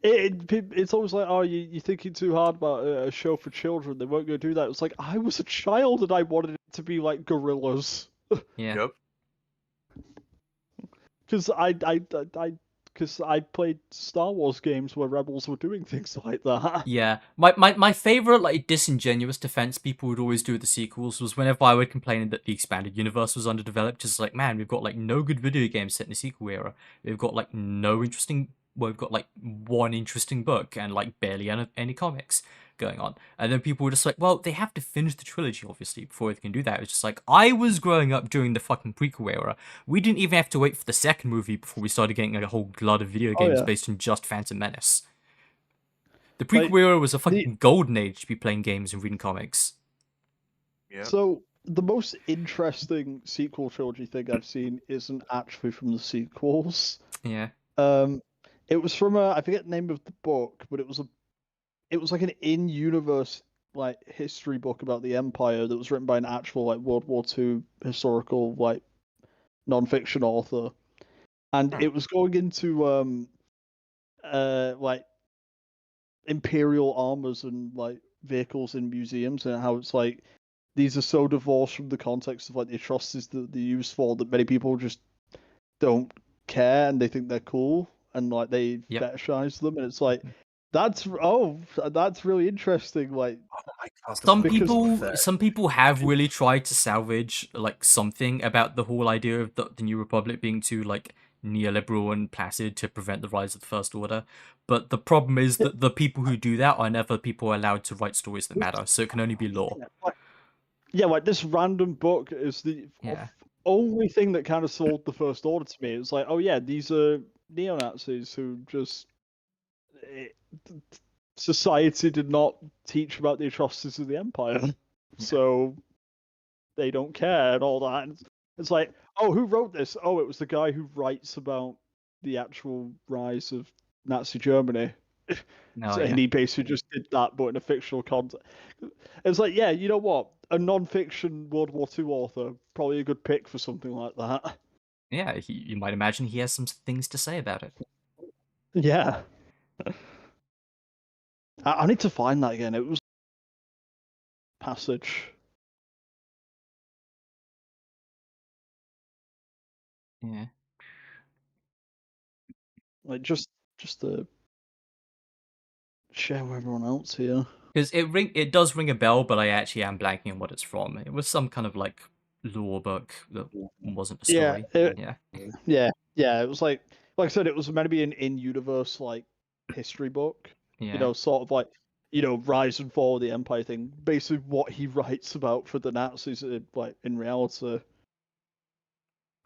it's always like, oh, you're thinking too hard about a show for children. They weren't going to do that. It was like, I was a child and I wanted it to be like gorillas. Yeah. Yep. Because I played Star Wars games where rebels were doing things like that. Yeah, my favorite like disingenuous defense people would always do with the sequels was whenever I would complain that the expanded universe was underdeveloped. Just like, man, we've got like no good video games set in the sequel era. We've got like we've got like one interesting book and like barely any comics going on. And then people were just like, well, they have to finish the trilogy, obviously, before they can do that. It was just like, I was growing up during the fucking prequel era. We didn't even have to wait for the second movie before we started getting a whole glut of video games based on just Phantom Menace. The prequel era was a fucking golden age to be playing games and reading comics. Yeah. So, the most interesting sequel trilogy thing I've seen isn't actually from the sequels. Yeah. It was from I forget the name of the book, but it was like an in-universe like history book about the Empire that was written by an actual like World War II historical like non-fiction author, and it was going into like Imperial armors and like vehicles in museums and how it's like these are so divorced from the context of like the atrocities that they're used for that many people just don't care and they think they're cool and like they fetishize them, and it's like that's really interesting. Like, some people have really tried to salvage like something about the whole idea of the New Republic being too like neoliberal and placid to prevent the rise of the First Order, but the problem is that the people who do that are never people allowed to write stories that matter, so it can only be lore. Yeah, like this random book is the only thing that kind of sold the First Order to me. It's like, oh yeah, these are neo-Nazis who just society did not teach about the atrocities of the Empire, so they don't care and all that. And it's like, oh, who wrote this? Oh, it was the guy who writes about the actual rise of Nazi Germany. And he basically just did that, but in a fictional context. It's like, yeah, you know what? A non-fiction World War II author, probably a good pick for something like that. Yeah, you might imagine he has some things to say about it. Yeah. I need to find that again. It was Passage. Yeah. Like just to share with everyone else here. Because it does ring a bell, but I actually am blanking on what it's from. It was some kind of like lore book that wasn't a story. Yeah. It was like I said, it was meant to be an in-universe like history book. Yeah. You know, sort of like, you know, rise and fall of the Empire thing. Basically, what he writes about for the Nazis, like in reality.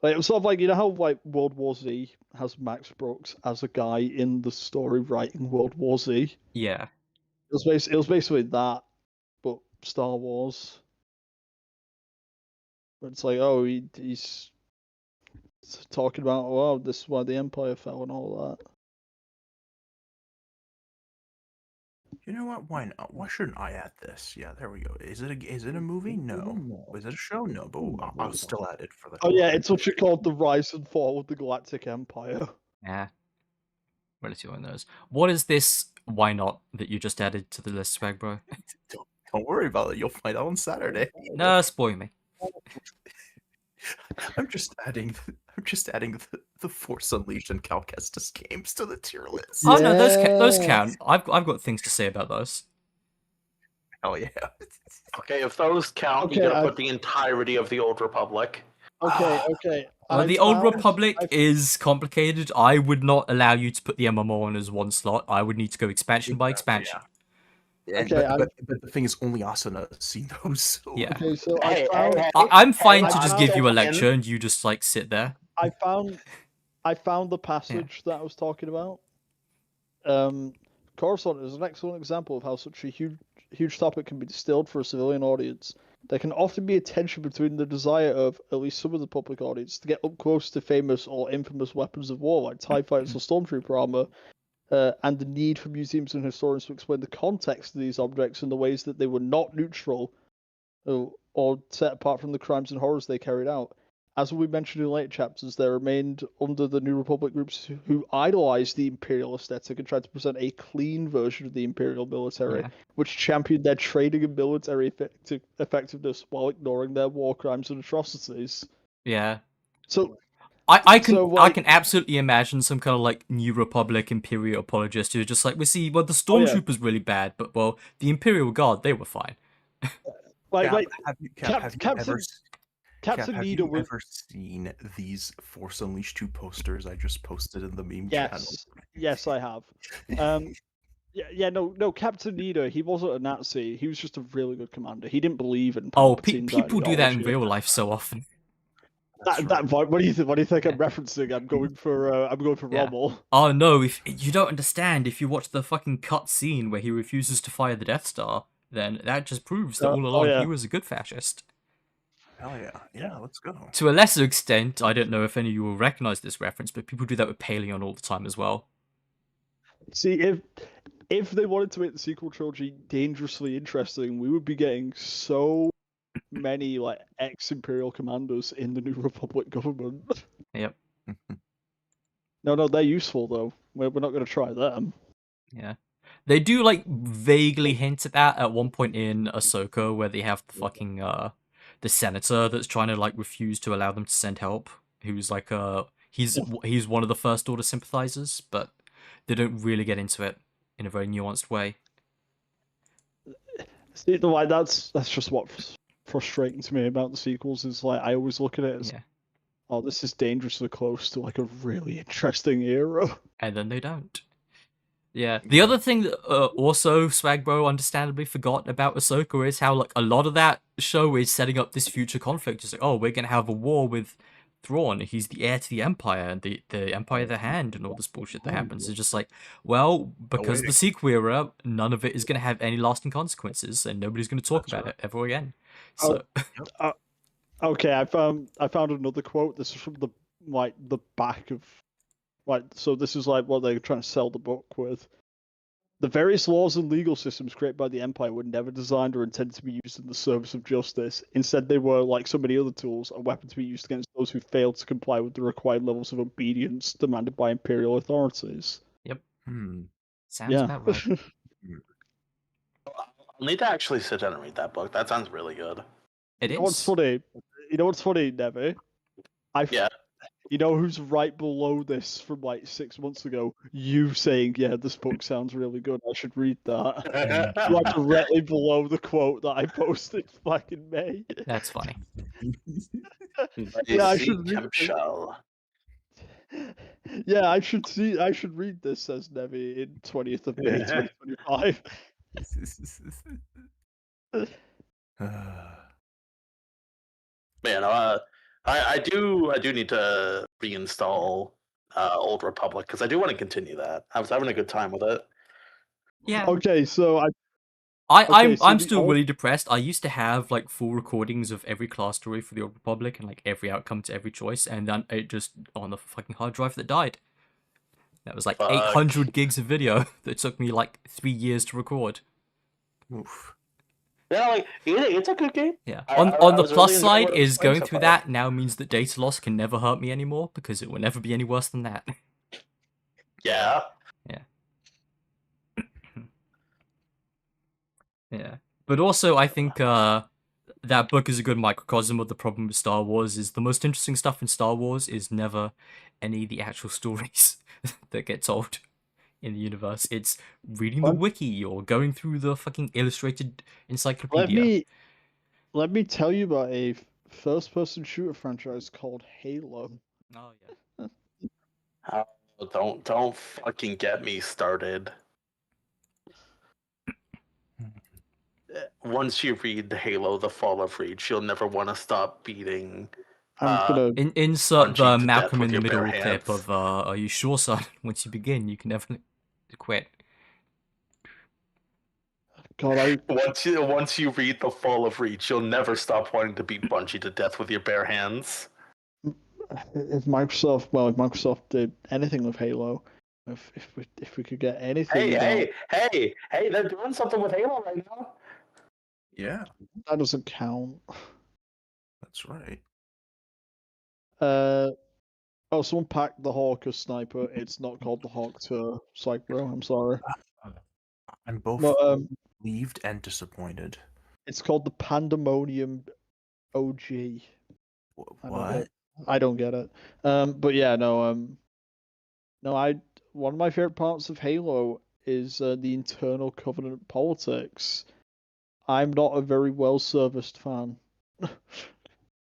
Like, it was sort of like, you know how like World War Z has Max Brooks as a guy in the story writing World War Z. Yeah. It was basically that, but Star Wars. But it's like, oh, he's talking about, oh, this is why the Empire fell and all that. You know what? Why not? Why shouldn't I add this? Yeah, there we go. Is it a movie? No. Is it a show? No. But I'll still add it for the. Oh yeah, it's what you call the rise and fall of the Galactic Empire. Yeah. Relatively on those. What is this? Why not that you just added to the list, Swag Bro? Don't worry about it. You'll find out on Saturday. No, spoil me. I'm just adding the Force Unleashed and Cal Kestis games to the tier list. Oh no, those count. I've got things to say about those. Hell yeah. Okay, if those count, you gotta put the entirety of the Old Republic. Okay. Well, the Old Republic is complicated. I would not allow you to put the MMO on as one slot. I would need to go expansion by expansion. Yeah. Okay, but the thing is, only Asuna has seen those. So. Yeah. Okay, so I'm fine to just give you a lecture and you just like sit there. I found the passage that I was talking about. Coruscant is an excellent example of how such a huge topic can be distilled for a civilian audience. There can often be a tension between the desire of at least some of the public audience to get up close to famous or infamous weapons of war like TIE fighters or stormtrooper armor, and the need for museums and historians to explain the context of these objects and the ways that they were not neutral or set apart from the crimes and horrors they carried out. As we mentioned in later chapters, there remained under the New Republic groups who idolized the Imperial aesthetic and tried to present a clean version of the Imperial military, which championed their training and military effectiveness while ignoring their war crimes and atrocities. Yeah. So I can absolutely imagine some kind of like New Republic Imperial apologist who's just like, the stormtroopers really bad, but the Imperial Guard, they were fine. Captain Nita was... ever seen these Force Unleashed 2 posters I just posted in the meme channel? Yes, I have. No, Captain Nita, he wasn't a Nazi. He was just a really good commander. He didn't believe in Palpatine's people do that in ideology. real life so often. What do you think? What do you think I'm referencing? I'm going for Rommel. Oh no! If you don't understand, if you watch the fucking cut scene where he refuses to fire the Death Star, then that just proves that all along he was a good fascist. Hell yeah, let's go. To a lesser extent, I don't know if any of you will recognize this reference, but people do that with Paleon all the time as well. See, if they wanted to make the sequel trilogy dangerously interesting, we would be getting so many like ex-Imperial commanders in the New Republic government. Yep. No, they're useful though. We're not going to try them. Yeah. They do like vaguely hint at that at one point in Ahsoka, where they have the fucking the senator that's trying to like refuse to allow them to send help. Who's like he's one of the First Order sympathizers, but they don't really get into it in a very nuanced way. See, that's just what's frustrating to me about the sequels is like I always look at it as, oh, this is dangerously close to like a really interesting era, and then they don't. Yeah. The other thing that also Swagbro understandably forgot about Ahsoka is how like a lot of that show is setting up this future conflict. It's like, oh, we're gonna have a war with Thrawn. He's the heir to the Empire and the Empire of the Hand and all this bullshit that happens. It's just like, well, because of the sequel era, none of it is gonna have any lasting consequences, and nobody's gonna talk about it ever again. So. Okay, I found another quote. This is from the back of. So this is like what they're trying to sell the book with. The various laws and legal systems created by the Empire were never designed or intended to be used in the service of justice. Instead, they were, like so many other tools, a weapon to be used against those who failed to comply with the required levels of obedience demanded by Imperial authorities. Yep. Sounds about right. I'll need to actually sit down and read that book. That sounds really good. It is. You know what's funny, Nevi? You know who's right below this from like 6 months ago? You saying, yeah, this book sounds really good. I should read that. Right directly below the quote that I posted back in May. That's funny. Yeah, I should read Yeah, I should read this, says Nevi, in 20th of May, 2025. Man, I do need to reinstall Old Republic because I do want to continue that. I was having a good time with it. Yeah. Okay, so I'm still really depressed. I used to have like full recordings of every class story for the Old Republic and like every outcome to every choice, and then it just on the fucking hard drive that died. That was like 800 gigs of video that took me like 3 years to record. Oof. Yeah, like it's a good game. Yeah. On the plus side is going through that now means that data loss can never hurt me anymore because it will never be any worse than that. Yeah. Yeah. Yeah. But also, I think that book is a good microcosm of the problem with Star Wars. Is the most interesting stuff in Star Wars is never any of the actual stories that get told in the universe. It's reading the wiki or going through the fucking illustrated encyclopedia. Let me tell you about a first-person shooter franchise called Halo. Oh yeah. Don't fucking get me started. Once you read Halo: The Fall of Reach, you'll never want to stop beating. Insert the Bungie to Malcolm death in the with your middle bare clip hands. of "Are you sure, son? Once you begin, you can never quit." God, once you read The Fall of Reach, you'll never stop wanting to beat Bungie to death with your bare hands. If Microsoft did anything with Halo, if we could get anything, Hey, they're doing something with Halo right now. Yeah, that doesn't count. that's right. Someone packed the Hawk as sniper. It's not called the Hawk to Psych Bro. I'm sorry. I'm both relieved and disappointed. It's called the Pandemonium OG. What? I don't get it. But yeah, no. One of my favorite parts of Halo is the internal Covenant politics. I'm not a very well-serviced fan.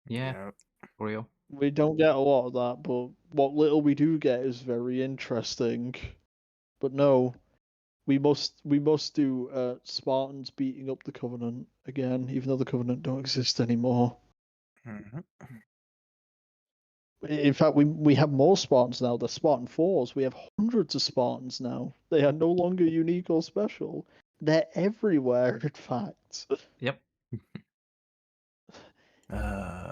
Yeah, for real. We don't get a lot of that, but what little we do get is very interesting. But no, we must do Spartans beating up the Covenant again, even though the Covenant don't exist anymore. Mm-hmm. In fact, we have more Spartans now. They're Spartan 4s. We have hundreds of Spartans now. They are no longer unique or special. They're everywhere, in fact. Yep.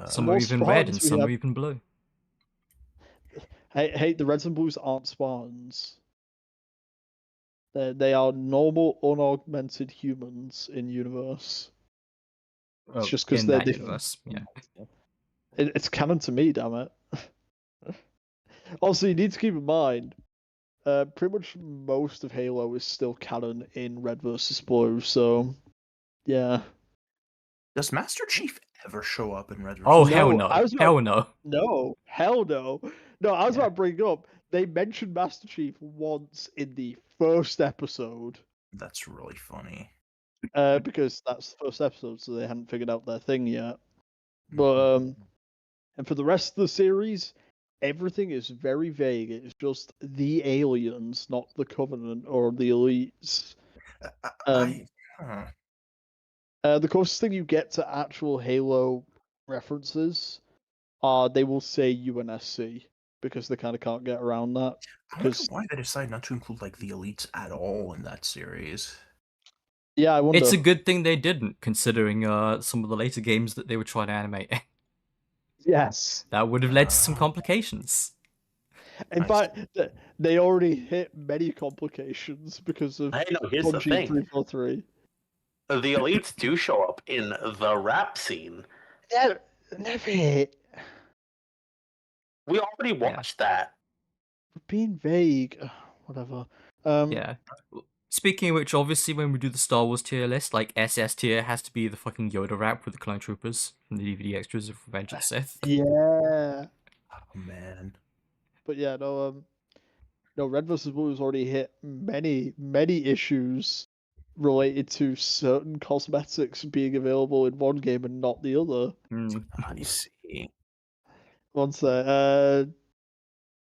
Some more are even red and Spartans we some have- are even blue. Hey, the Reds and Blues aren't Spartans. They are normal, unaugmented humans in universe. It's just because in they're that different. universe, yeah. It's canon to me, damn it. Also, you need to keep in mind, pretty much most of Halo is still canon in Red versus Blue, so yeah. Does Master Chief ever show up in Red versus Oh Blue? hell no! Hell no! No, hell no. No, I was about to bring up. They mentioned Master Chief once in the first episode. That's really funny. Because that's the first episode, so they hadn't figured out their thing yet. But and for the rest of the series, everything is very vague. It's just the aliens, not the Covenant or the elites. The closest thing you get to actual Halo references are they will say UNSC because they kind of can't get around that. I wonder why they decided not to include like the elites at all in that series. Yeah, I wonder. It's a good thing they didn't, considering some of the later games that they were trying to animate. Yes. That would have led to some complications. In fact, they already hit many complications because of here's the thing. 343. The elites do show up in the rap scene. Never hit. We already watched that. Being vague. Whatever. Yeah. Speaking of which, obviously, when we do the Star Wars tier list, like SS tier has to be the fucking Yoda rap with the Clone Troopers from the DVD extras of Revenge of the Sith. Yeah. Oh man. But yeah, no, Red vs. Blue has already hit many issues related to certain cosmetics being available in one game and not the other. I see. One sec.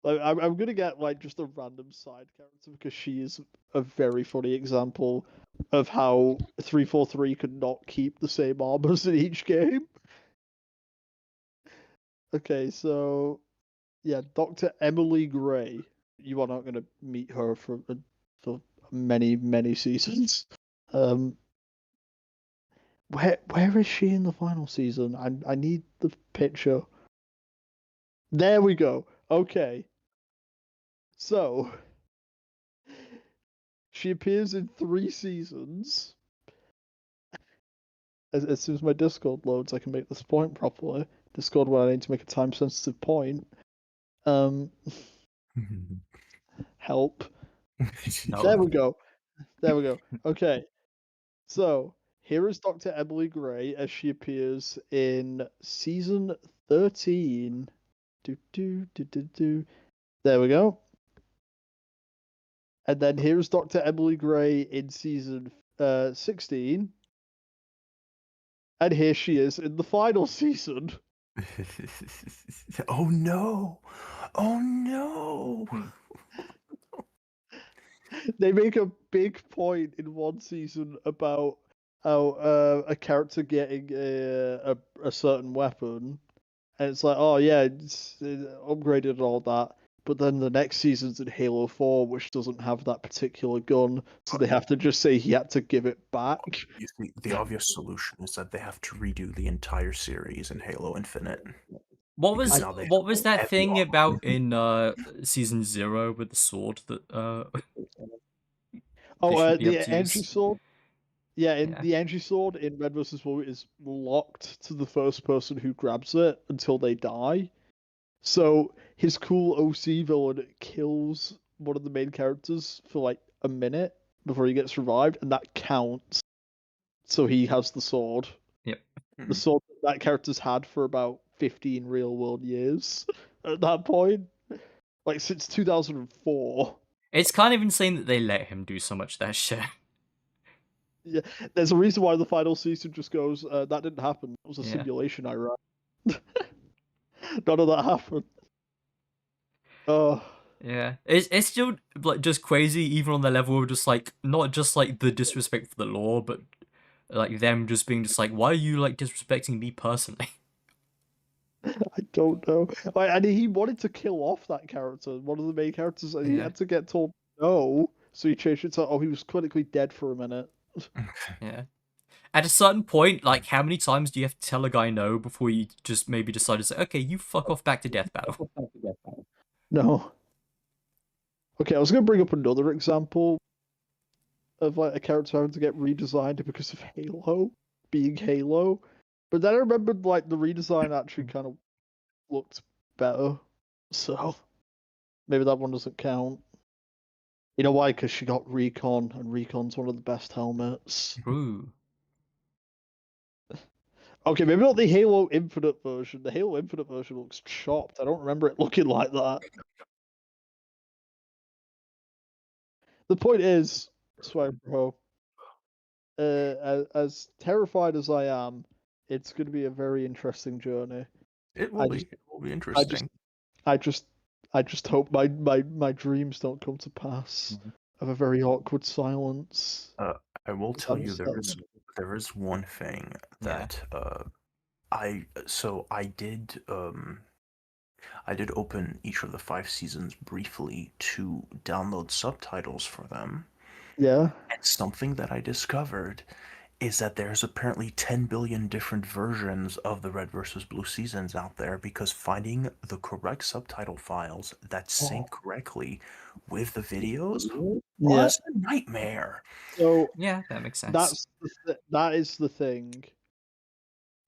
I'm gonna get like just a random side character because she is a very funny example of how 343 could not keep the same armors in each game. Okay, so yeah, Dr. Emily Gray. You are not gonna meet her for many seasons. Where is she in the final season? I need the picture. There we go. Okay. So she appears in 3 seasons. As soon as my Discord loads, I can make this point properly. Discord when I need to make a time sensitive point. Help. No. There we go. Okay. So here is Dr. Emily Gray as she appears in season 13. There we go. And then here's Dr. Emily Gray in season 16. And here she is in the final season. Oh no! Oh no! They make a big point in one season about how a character getting a certain weapon, and it's like, oh yeah, it's upgraded and all that. But then the next season's in Halo 4, which doesn't have that particular gun, so they have to just say he had to give it back. You see, the obvious solution is that they have to redo the entire series in Halo Infinite. What was that thing about in season 0 with the sword that the entry sword. Yeah, the entry sword in Red vs. Blue is locked to the first person who grabs it until they die. So his cool OC villain kills one of the main characters for like a minute before he gets revived, and that counts. So he has the sword. Yep. The sword that character's had for about 15 real world years at that point. Like since 2004. It's kind of insane that they let him do so much of that shit. Yeah, there's a reason why the final season just goes, that didn't happen. It was a simulation I ran. None of that happened. Oh. Yeah, it's still like just crazy, even on the level of just like not just like the disrespect for the law, but like them just being just like, why are you like disrespecting me personally? I don't know. Like, and he wanted to kill off that character, one of the main characters, and he had to get told no, so he changed it to, oh, he was clinically dead for a minute. Yeah. At a certain point, like, how many times do you have to tell a guy no before you just maybe decide to say, okay, you fuck off back to death battle? No. Okay, I was going to bring up another example of like a character having to get redesigned because of Halo being Halo, but then I remembered like the redesign actually kind of looked better, so maybe that one doesn't count. You know why? Because she got Recon, and Recon's one of the best helmets. Ooh. Okay, maybe not the Halo Infinite version. The Halo Infinite version looks chopped. I don't remember it looking like that. The point is, Swipe Pro, as terrified as I am, it's going to be a very interesting journey. It will be interesting. I just hope my dreams don't come to pass of a very awkward silence. I will tell you there is one thing that I did open each of the 5 seasons briefly to download subtitles for them. Yeah. And something that I discovered is that there's apparently 10 billion different versions of the Red vs. Blue seasons out there, because finding the correct subtitle files that sync correctly with the videos was a nightmare. So yeah, that makes sense. That is the thing.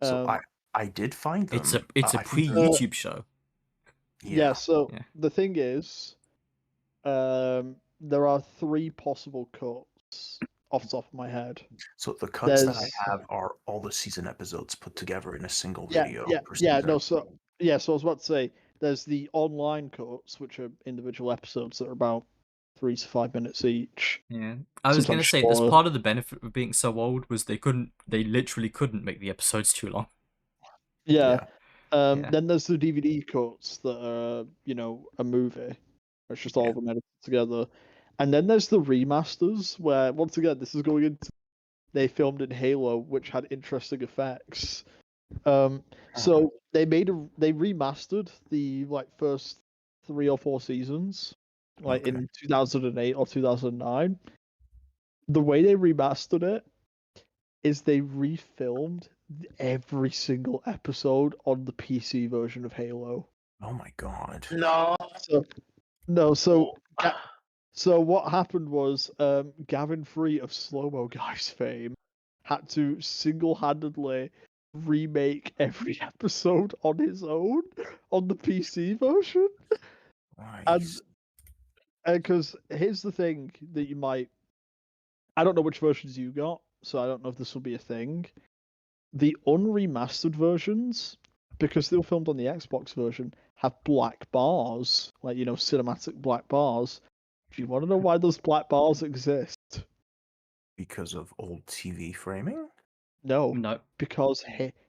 So I did find them. It's a pre-YouTube show. Yeah. So the thing is, there are 3 possible cuts off the top of my head. So the cuts that I have are all the season episodes put together in a single video. So I was about to say there's the online cuts, which are individual episodes that are about 3 to 5 minutes each. Yeah, I was gonna say, as part of the benefit of being so old was they literally couldn't make the episodes too long. Yeah. Then there's the DVD cuts that are, a movie. It's just all of them edited together. And then there's the remasters, where, once again, this is going into... They filmed in Halo, which had interesting effects. So they remastered the, first 3 or 4 seasons, in 2008 or 2009. The way they remastered it is they refilmed every single episode on the PC version of Halo. Oh my god. So what happened was Gavin Free of Slow Mo Guys fame had to single-handedly remake every episode on his own on the PC version. Nice. And because here's the thing that you might... I don't know which versions you got, so I don't know if this will be a thing. The unremastered versions, because they were filmed on the Xbox version, have black bars, like, cinematic black bars. Do you want to know why those black bars exist? Because of old TV framing? No. No. Because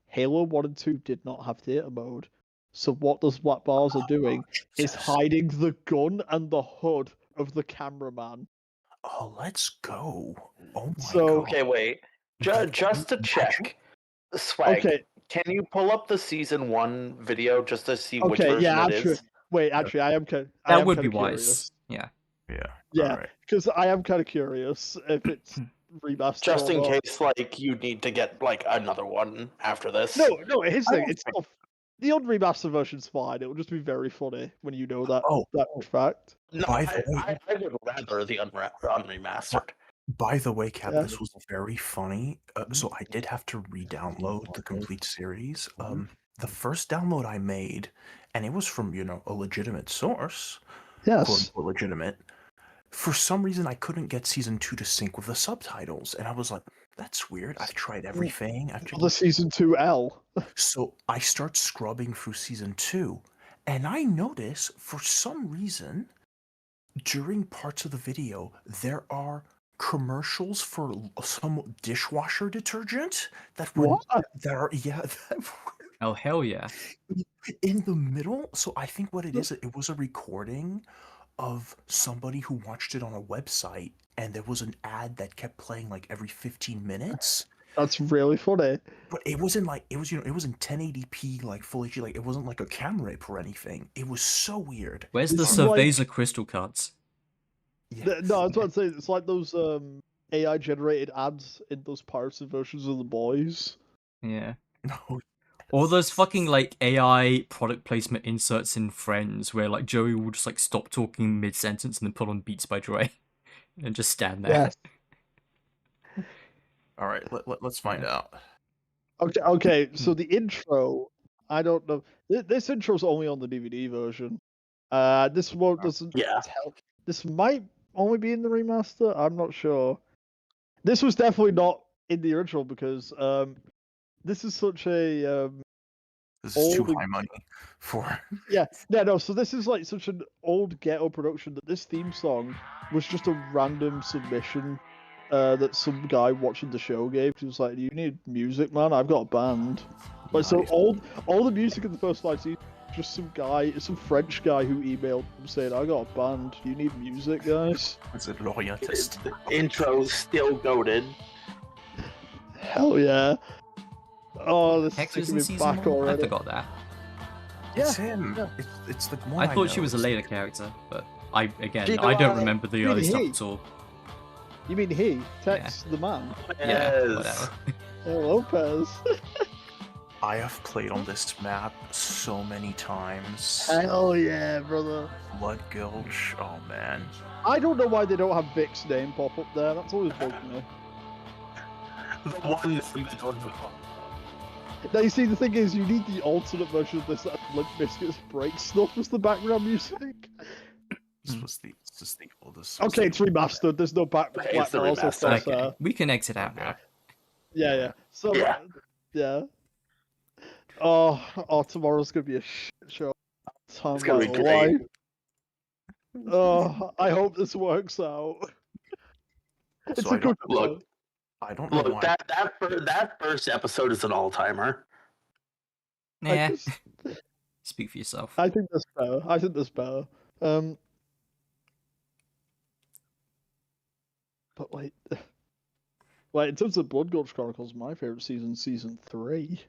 Halo 1 and 2 did not have theater mode. So what those black bars are doing is hiding the gun and the hood of the cameraman. Oh, let's go. Oh my So, god. Okay, wait. Just to check, Swag, Okay. can you pull up the season 1 video just to see which Okay, version yeah, it actually, is? wait, actually, I am kind. That would be wise. Yeah. Yeah, because I am kind of curious if it's remastered. Just or in not. case, like, you need to get like another one after this. No, here's the thing. It's not, the unremastered version's fine. It will just be very funny when you know that fact. No, I would rather the unremastered. By the way, Cap, Yeah. this was very funny. So I did have to re-download the complete series. The first download I made, and it was from, a legitimate source. Yes. Quote unquote legitimate. For some reason, I couldn't get season 2 to sync with the subtitles, and I was like, "That's weird." I've tried everything. The season 2L. So I start scrubbing through season 2, and I notice for some reason, during parts of the video, there are commercials for some dishwasher detergent that were Oh hell yeah! in the middle. So I think what it is, it was a recording of somebody who watched it on a website, and there was an ad that kept playing like every 15 minutes. That's really funny. But it wasn't like it was in 1080p, like full HD. Like it wasn't like a camera rip or anything. It was so weird. Where's the Cerveza crystal cards? No, that's what I'm saying. It's like those AI generated ads in those pirated versions of The Boys. Yeah. No. Or those fucking like AI product placement inserts in Friends where like Joey will just like stop talking mid sentence and then put on Beats by Dre and just stand there. Yes. All right, let's find out. Okay. So the intro, I don't know. This intro's only on the DVD version. This one doesn't. Tell. This might only be in the remaster. I'm not sure. This was definitely not in the original because this is such a this is too high money for. No. So this is like such an old ghetto production that this theme song was just a random submission that some guy watching the show gave. He was like, "Do you need music, man? I've got a band." Like so, all the music in the first 5 seasons, just some French guy who emailed him saying, "I got a band. Do you need music, guys?" Is it L'Orientist? Intro's still goated. Hell yeah! Oh, this Hector's is in back season 1? already. I forgot that. It's him. Yeah. It's the one I thought know. she was a later character, but I Do you know don't what? remember the You mean early stuff he? at all. You mean he? Tex the man? Yeah, whatever. Lopez. I have played on this map so many times. Hell yeah, brother. Blood Gulch. Oh man. I don't know why they don't have Vic's name pop up there. That's always bugged me. The one Now you see, the thing is, you need the alternate version of this that Limp Bizkit's Break Stuff as the background music. This was the oldest. Okay, it's remastered. There's no black it's the bars or remaster. crosshair. We can exit out now. Yeah. So yeah. Oh, tomorrow's gonna be a shit show. It's gonna be great. Oh, I hope this works out. It's So a good look. I don't know Look, why. that first episode is an all-timer. Nah. Speak for yourself. I think that's better. But like in terms of Blood Gulch Chronicles, my favorite season 3.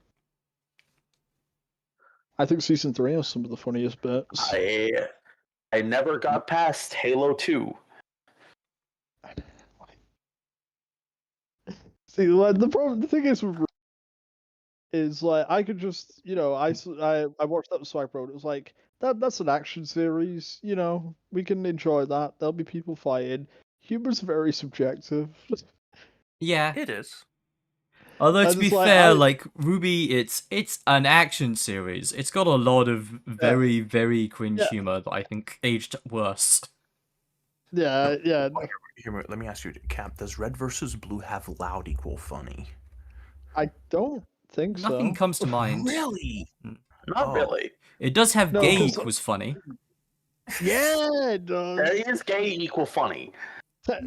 I think season 3 has some of the funniest bits. I never got past Halo 2. See, like the thing is like I could just I watched that with Swag Road. It was like that's an action series. We can enjoy that. There'll be people fighting. Humor's very subjective. Yeah, It is. Although to And be it's fair, like, like RWBY, it's an action series. It's got a lot of very, very cringe humor that I think aged worse. Yeah. Here, let me ask you, Cap. Does red versus blue have loud equal funny? I don't think so. Nothing comes to mind. Really? Not really. It does have No, gay 'cause- equals funny. Yeah, it does. There is gay equal funny.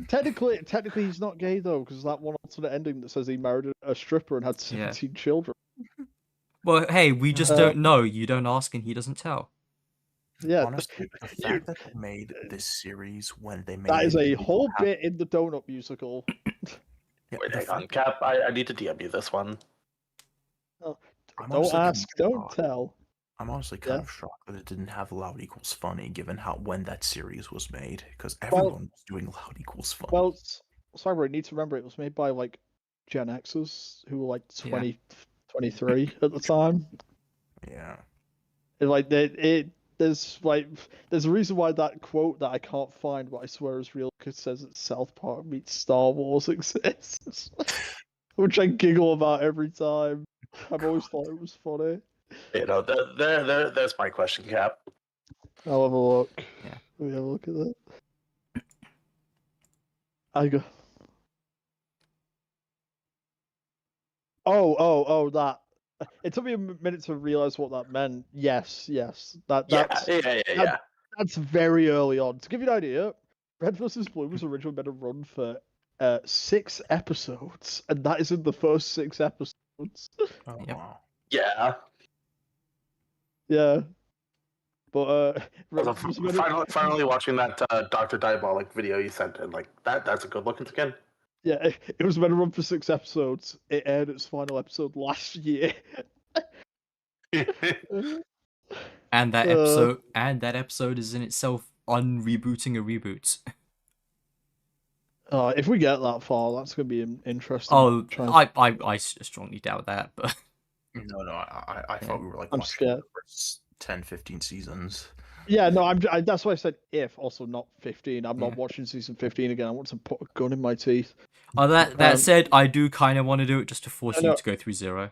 Technically, he's not gay though, because that one alternate ending that says he married a stripper and had 17 children. Well, hey, we just don't know. You don't ask, and he doesn't tell. Yeah, honestly, the fact that they made this series when they made that is a it whole bit in the Donut musical. Wait, hang on, Cap. I need to DM you this one. Oh, I'm don't honestly ask, kind of don't tell. I'm honestly kind of shocked that it didn't have loud equals funny, given when that series was made, because everyone was doing loud equals funny. Well, sorry, you need to remember it was made by like Gen Xers who were like 20, 23 at the time. Yeah. And, like there's a reason why that quote that I can't find, but I swear is real, because it says that South Park meets Star Wars exists, which I giggle about every time. I've always thought it was funny. You know, there's my question, Cap. I'll have a look. Yeah. Let me have a look at that. I go. Oh, that. It took me a minute to realize what that meant. Yes. That's That's very early on. To give you an idea, Red vs. Blue was originally meant to run for 6 episodes, and that is in the first 6 episodes. Oh, wow. Yeah. Yeah. But finally watching that Dr. Diabolic video you sent in, like that's a good looking skin. Yeah, it was meant to run for 6 episodes. It aired its final episode last year. And that episode is in itself unrebooting a reboot. If we get that far, that's gonna be interesting. Oh, I strongly doubt that, but no, I thought we were like I'm watching scared. the first 10, 15 seasons. Yeah, no, that's why I said if, also not 15. I'm not watching season 15 again. I want to put a gun in my teeth. Oh, that said, I do kind of want to do it just to force you to go through 0.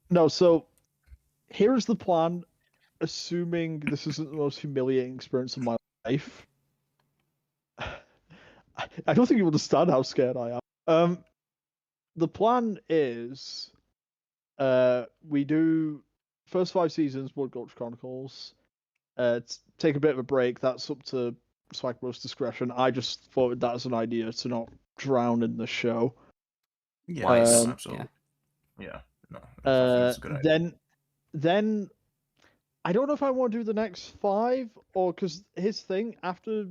No, so here's the plan. Assuming this isn't the most humiliating experience of my life, I don't think you understand how scared I am. The plan is, we do first 5 seasons Blood Gulch Chronicles. Take a bit of a break. That's up to Swagbo's discretion. I just thought that as an idea to not drown in the show. Yeah, absolutely. Yeah. No. That's a good idea. Then I don't know if I want to do the next 5, or because his thing after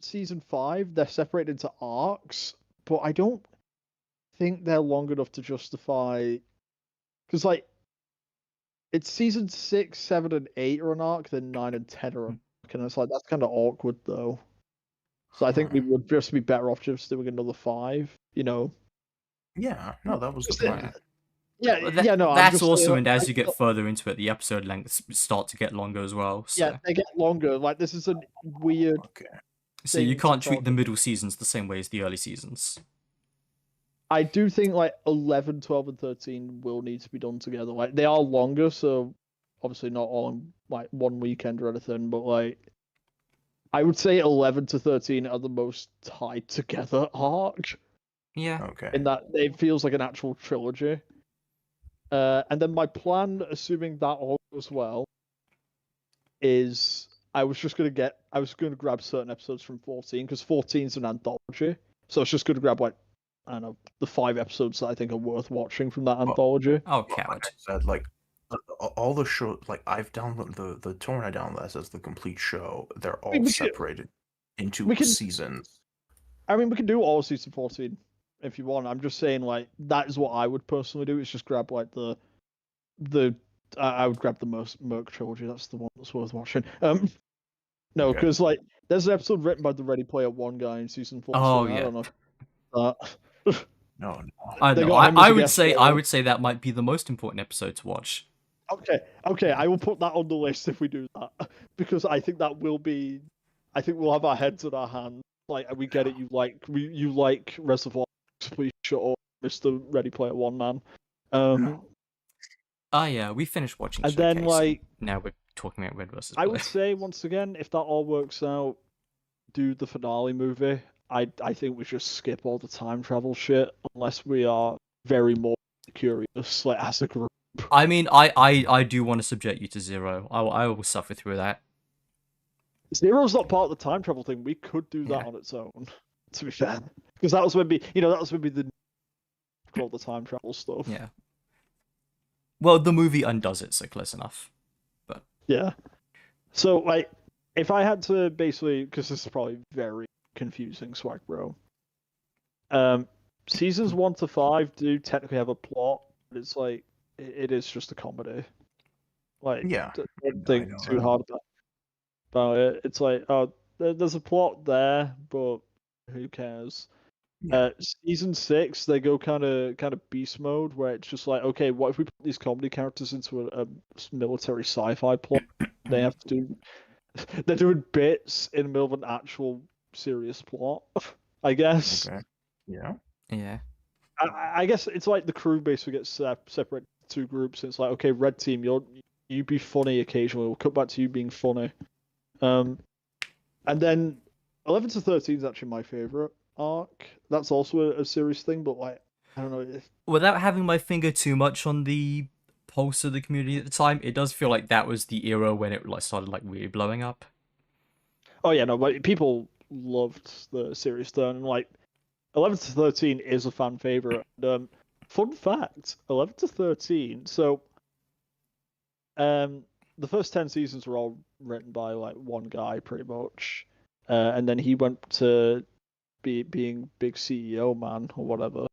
season 5 they're separated into arcs, but I don't think they're long enough to justify, because like it's season 6, 7, and 8 are an arc, then 9 and 10 are an arc, and it's like that's kind of awkward though. So I think we would just be better off just doing another 5. You know. Yeah. No, that was the plan. That's also, and as you get further into it, the episode lengths start to get longer as well. So. Yeah, they get longer. Like this is a weird. Okay. So you can't treat the middle seasons the same way as the early seasons. I do think like 11, 12, and 13 will need to be done together. Like they are longer, so obviously not all in like one weekend or anything, but like I would say 11 to 13 are the most tied together arc. Yeah. Okay. In that it feels like an actual trilogy. And then my plan, assuming that all goes well, is I was going to grab certain episodes from 14, because 14 is an anthology. So I was just going to grab like, I don't know, the 5 episodes that I think are worth watching from that anthology. Oh, coward. Like I said, like all the shows, like I've downloaded the torrent I downloaded as the complete show. They're all separated into seasons. I mean, we can do all of season 14 if you want. I'm just saying, like, that is what I would personally do. Is just grab like I would grab the Merc trilogy. That's the one that's worth watching. No, because like there's an episode written by the Ready Player One guy in season 4. Oh so yeah. I don't know. No. I would say that might be the most important episode to watch. Okay, I will put that on the list if we do that, because I think that will be. I think we'll have our heads in our hands. Like, we get it. You like Reservoir. Please shut up, Mr. Ready Player One man. Yeah, we finished watching. And then, like, now we're talking about Red vs. I would say once again, if that all works out, do the finale movie, I think we just skip all the time travel shit unless we are very more curious, like as a group. I mean, I do want to subject you to Zero. I will suffer through that. Zero's not part of the time travel thing. We could do that on its own, to be fair, because that was maybe the all the time travel stuff. Yeah. Well, the movie undoes it, so close enough. But yeah. So like, if I had to basically, because this is probably very confusing, Swag Bro. Seasons 1 to 5 do technically have a plot, but it's like it is just a comedy. Like, don't think too hard about it. It's like, oh, there's a plot there, but who cares? Season 6, they go kind of beast mode, where it's just like, okay, what if we put these comedy characters into a military sci-fi plot? They have to do. They're doing bits in the middle of an actual serious plot, I guess. Okay. Yeah. Yeah. I guess it's like the crew basically gets separated into two groups. It's like, okay, red team, you be funny occasionally. We'll cut back to you being funny. And then 11 to 13 is actually my favorite arc. That's also a serious thing, but like, I don't know. Without having my finger too much on the pulse of the community at the time, it does feel like that was the era when it like started like really blowing up. Oh yeah, no, but people loved the serious turn, and like 11 to 13 is a fan favorite. Fun fact: 11 to 13. So, the first 10 seasons were all written by like one guy, pretty much, and then he went to being big CEO man or whatever.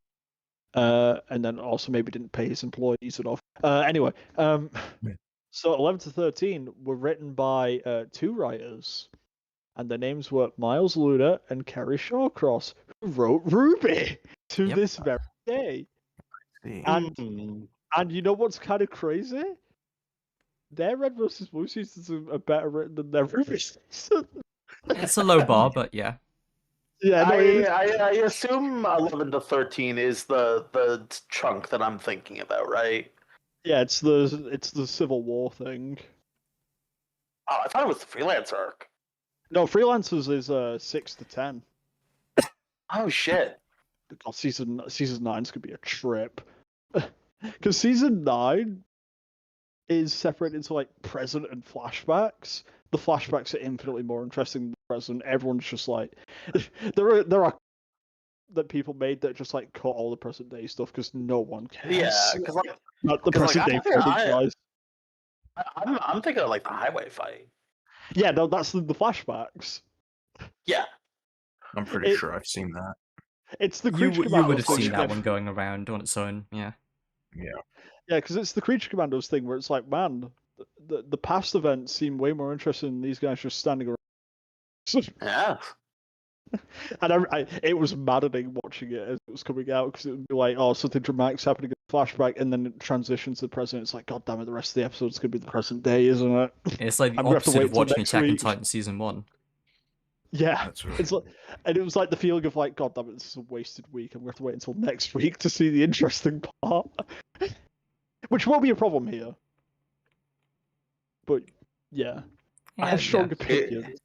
And then also maybe didn't pay his employees enough. Anyway, so 11 to 13 were written by two writers, and their names were Miles Luna and Kerry Shawcross, who wrote Ruby to this very day. And you know what's kind of crazy? Their Red vs. Blue seasons are better written than their Ruby season. It's a low bar, but yeah. Yeah, I assume 11 to 13 is the chunk that I'm thinking about, right? Yeah, it's the Civil War thing. Oh, I thought it was the freelance arc. No, Freelancers is 6 to 10. Oh shit! God, season 9's gonna be a trip. Because season 9 is separated into like present and flashbacks. The flashbacks are infinitely more interesting than the present. Everyone's just like, there are that people made that just like cut all the present day stuff because no one cares. Yeah, because like not the present day guys. I'm thinking of like the highway fight. Yeah, no, that's the flashbacks. Yeah, I'm pretty sure I've seen that. It's the you Creature would have Commandos seen that thing. one going around on its own. Yeah. Yeah, because it's the Creature Commandos thing where it's like, man, the past events seem way more interesting than these guys just standing around. Yeah. And it was maddening watching it as it was coming out because it would be like, oh, something dramatic's happening in the flashback, and then it transitions to the present. It's like, god damn it, the rest of the episode's gonna be the present day, isn't it? It's like the I'm gonna have to opposite wait of till watching next Attack on week. Titan season 1. Yeah, That's right. it's like, and it was like the feeling of like, god damn it, this is a wasted week. I'm gonna have to wait until next week to see the interesting part, which won't be a problem here. But yeah, I have strong opinions.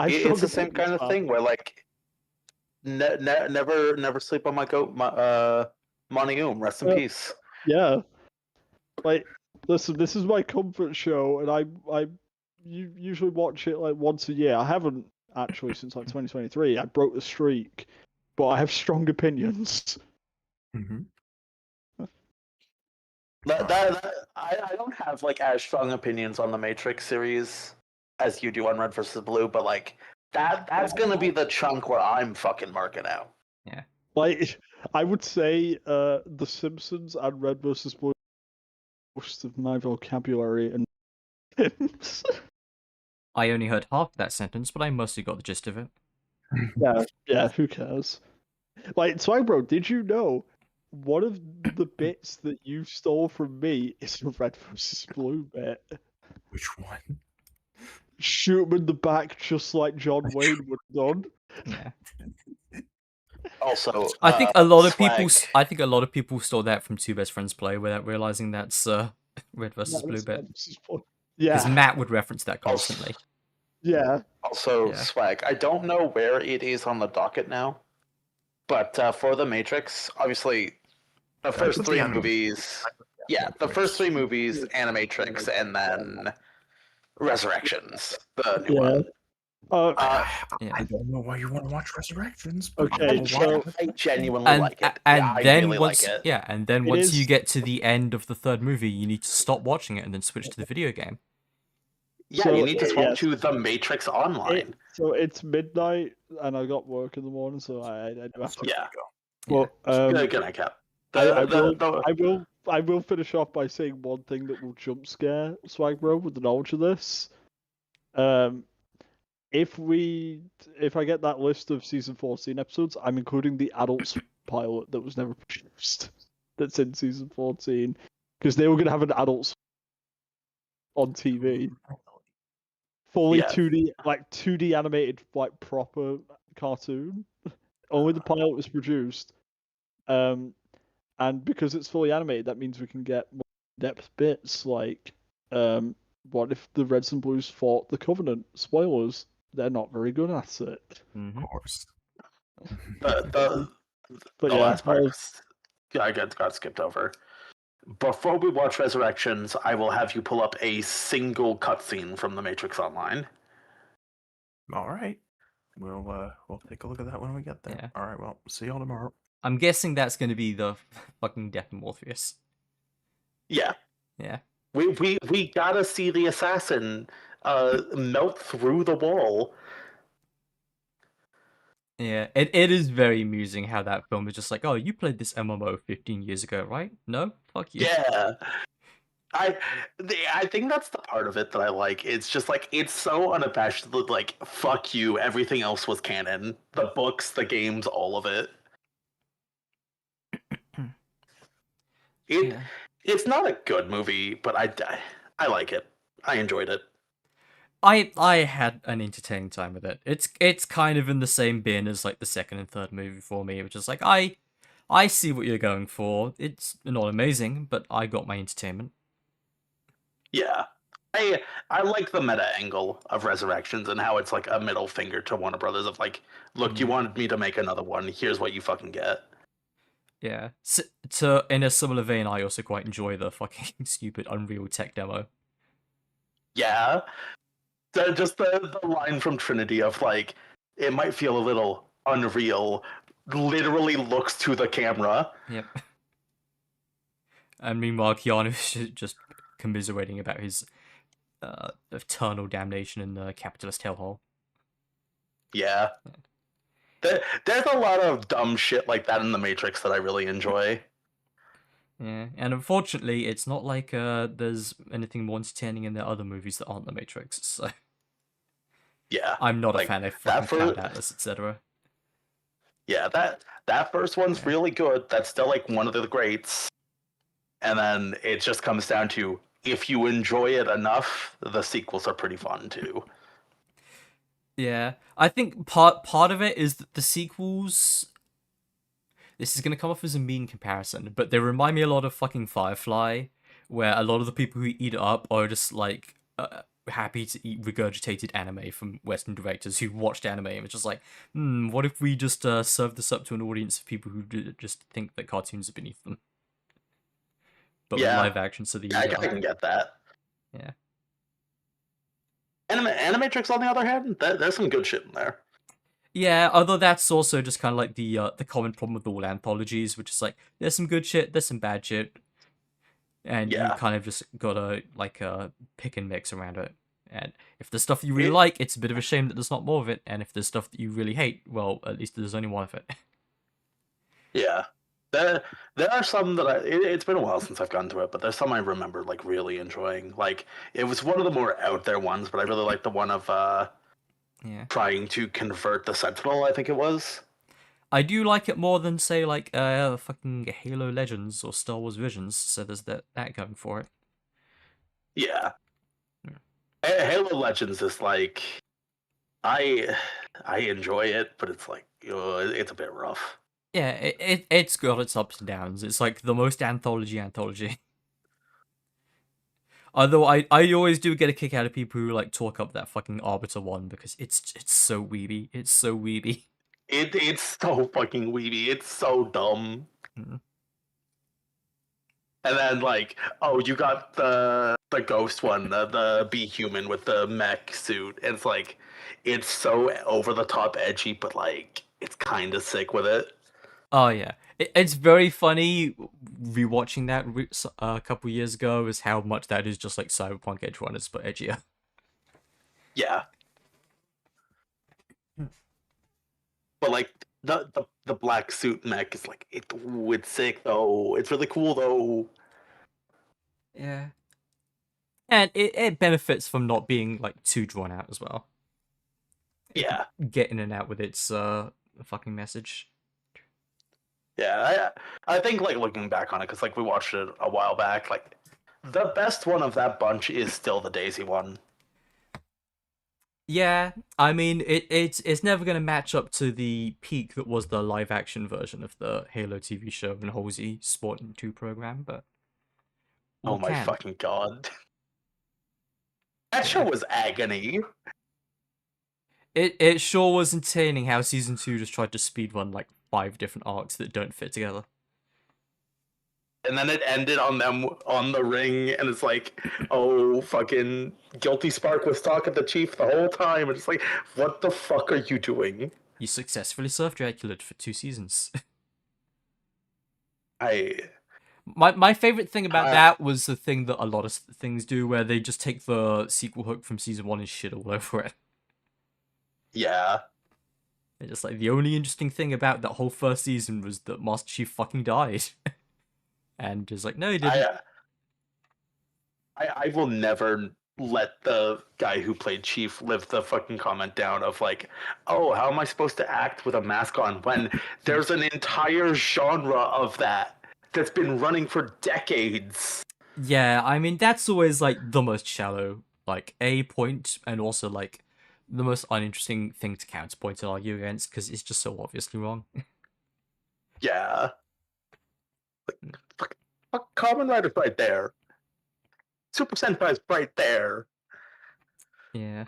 It's the same kind of thing where like never sleep on my goat, Monium. Rest in peace. Yeah, like listen, this is my comfort show, and I usually watch it like once a year. I haven't actually since like 2023. I broke the streak, but I have strong opinions. Mm-hmm. I don't have like as strong opinions on the Matrix series as you do on Red vs. Blue, but like that's gonna be the chunk where I'm fucking marking out. Yeah. Like I would say, The Simpsons and Red vs. Blue most of my vocabulary and. I only heard half of that sentence, but I mostly got the gist of it. Yeah, who cares? Like, Swag Bro, did you know one of the bits that you stole from me is a Red vs. Blue bit? Which one? Shoot him in the back just like John Wayne would have done. Yeah. Also, I think a lot of Swag. people stole that from Two Best Friends Play without realizing that's Red vs. Blue bit. Yeah. Because Matt would reference that constantly. Yeah. Also, Swag, I don't know where it is on the docket now, but for The Matrix, obviously, the first three movies... Yeah, the first three movies, Animatrix, and then Resurrections, the new one. I don't know why you want to watch Resurrections. But Okay, so I genuinely like it. And I then really once, like it. yeah, and then once you get to the end of the third movie, you need to stop watching it and then switch to the video game. Yeah, So, you need to swap yes. to The Matrix Online. So it's midnight, and I got work in the morning, so I do have to. Yeah. Well, Good night, Cap. I will finish off by saying one thing that will jump scare Swag Bro with the knowledge of this. If I get that list of season 14 episodes, I'm including the adults pilot that was never produced. That's in season 14, because they were gonna have an adults on TV, fully 2D, like 2D animated, like proper cartoon. Only the pilot was produced. And because it's fully animated, that means we can get more in-depth bits like, what if the Reds and Blues fought the Covenant? Spoilers, they're not very good at it. Of course. The last part I got skipped over. Before we watch Resurrections, I will have you pull up a single cutscene from The Matrix Online. All right. We'll take a look at that when we get there. Yeah. All right, well, see y'all tomorrow. I'm guessing that's going to be the fucking Death of Morpheus. Yeah. Yeah. We gotta see the assassin melt through the wall. Yeah, it is very amusing how that film is just like, oh, you played this MMO 15 years ago, right? No? Fuck you. Yeah. I think that's the part of it that I like. It's just like, it's so unabashed, like, fuck you, everything else was canon. The books, the games, all of it. It's not a good movie, but I like it. I enjoyed it. I had an entertaining time with it. It's kind of in the same bin as like the second and third movie for me, which is like I see what you're going for. It's not amazing, but I got my entertainment. Yeah. I like the meta angle of Resurrections and how it's like a middle finger to Warner Brothers of like, look, you wanted me to make another one, here's what you fucking get. Yeah. So in a similar vein, I also quite enjoy the fucking stupid Unreal Tech demo. Yeah. Just the line from Trinity of like, it might feel a little unreal, literally looks to the camera. Yep. And meanwhile, Keanu's just commiserating about his eternal damnation in the capitalist hellhole. Yeah. There's a lot of dumb shit like that in The Matrix that I really enjoy. Yeah, and unfortunately, it's not like there's anything more entertaining in the other movies that aren't The Matrix, so... Yeah. I'm not a fan of fucking Cloud Atlas, etc. Yeah, that first one's really good. That's still like one of the greats. And then it just comes down to, if you enjoy it enough, the sequels are pretty fun too. Yeah, I think part of it is that the sequels... This is going to come off as a mean comparison, but they remind me a lot of fucking Firefly, where a lot of the people who eat it up are just like happy to eat regurgitated anime from Western directors who watched anime and was just like, what if we just serve this up to an audience of people who just think that cartoons are beneath them? But with live action, so the I can get that. Yeah. Animatrix, on the other hand, there's some good shit in there. Yeah, although that's also just kind of like the common problem with all anthologies, which is like, there's some good shit, there's some bad shit, and you kind of just gotta like pick and mix around it. And if there's stuff you really like, it's a bit of a shame that there's not more of it. And if there's stuff that you really hate, well, at least there's only one of it. Yeah. There are some that it's been a while since I've gotten to it, but there's some I remember like really enjoying. Like, it was one of the more out there ones, but I really like the one of trying to convert the Sentinel, I think it was. I do like it more than, say, like fucking Halo Legends or Star Wars Visions, so there's that going for it. Yeah. Halo Legends is like, I enjoy it, but it's like, it's a bit rough. Yeah, it's got its ups and downs. It's like the most anthology. Although I always do get a kick out of people who like talk up that fucking Arbiter one because it's so weeby. It's so weeby. It's so fucking weeby. It's so dumb. Mm. And then like, oh, you got the ghost one, the Be Human with the mech suit. And it's like, it's so over the top edgy, but like it's kind of sick with it. Oh yeah, it's very funny rewatching that a couple years ago. Is how much that is just like Cyberpunk Edge Runners but edgier. Yeah. But like the black suit mech is like it's sick though. It's really cool though. Yeah. And it benefits from not being like too drawn out as well. Yeah. Get in and out with its fucking message. Yeah, I think like looking back on it, because like we watched it a while back, like the best one of that bunch is still the Daisy one. Yeah, I mean it's never gonna match up to the peak that was the live action version of the Halo TV show and Halsey Sport 2 program, but oh my fucking god. That show was agony. It sure was entertaining how season 2 just tried to speedrun like 5 different arcs that don't fit together. And then it ended on them on the ring, and it's like, oh, fucking Guilty Spark was talking to Chief the whole time, and it's like, what the fuck are you doing? You successfully served Dracula for 2 seasons. My favorite thing about that was the thing that a lot of things do, where they just take the sequel hook from season 1 and shit all over it. Yeah. It's just like the only interesting thing about that whole first season was that Master Chief fucking died. And just like, no, he didn't. I will never let the guy who played Chief live the fucking comment down of like, oh, how am I supposed to act with a mask on when there's an entire genre of that's been running for decades. Yeah, I mean, that's always like the most shallow, like, point, and also like the most uninteresting thing to counterpoint and argue against because it's just so obviously wrong. Yeah. Like, fuck Kamen Rider's right there. Super Sentai's right there. Yeah.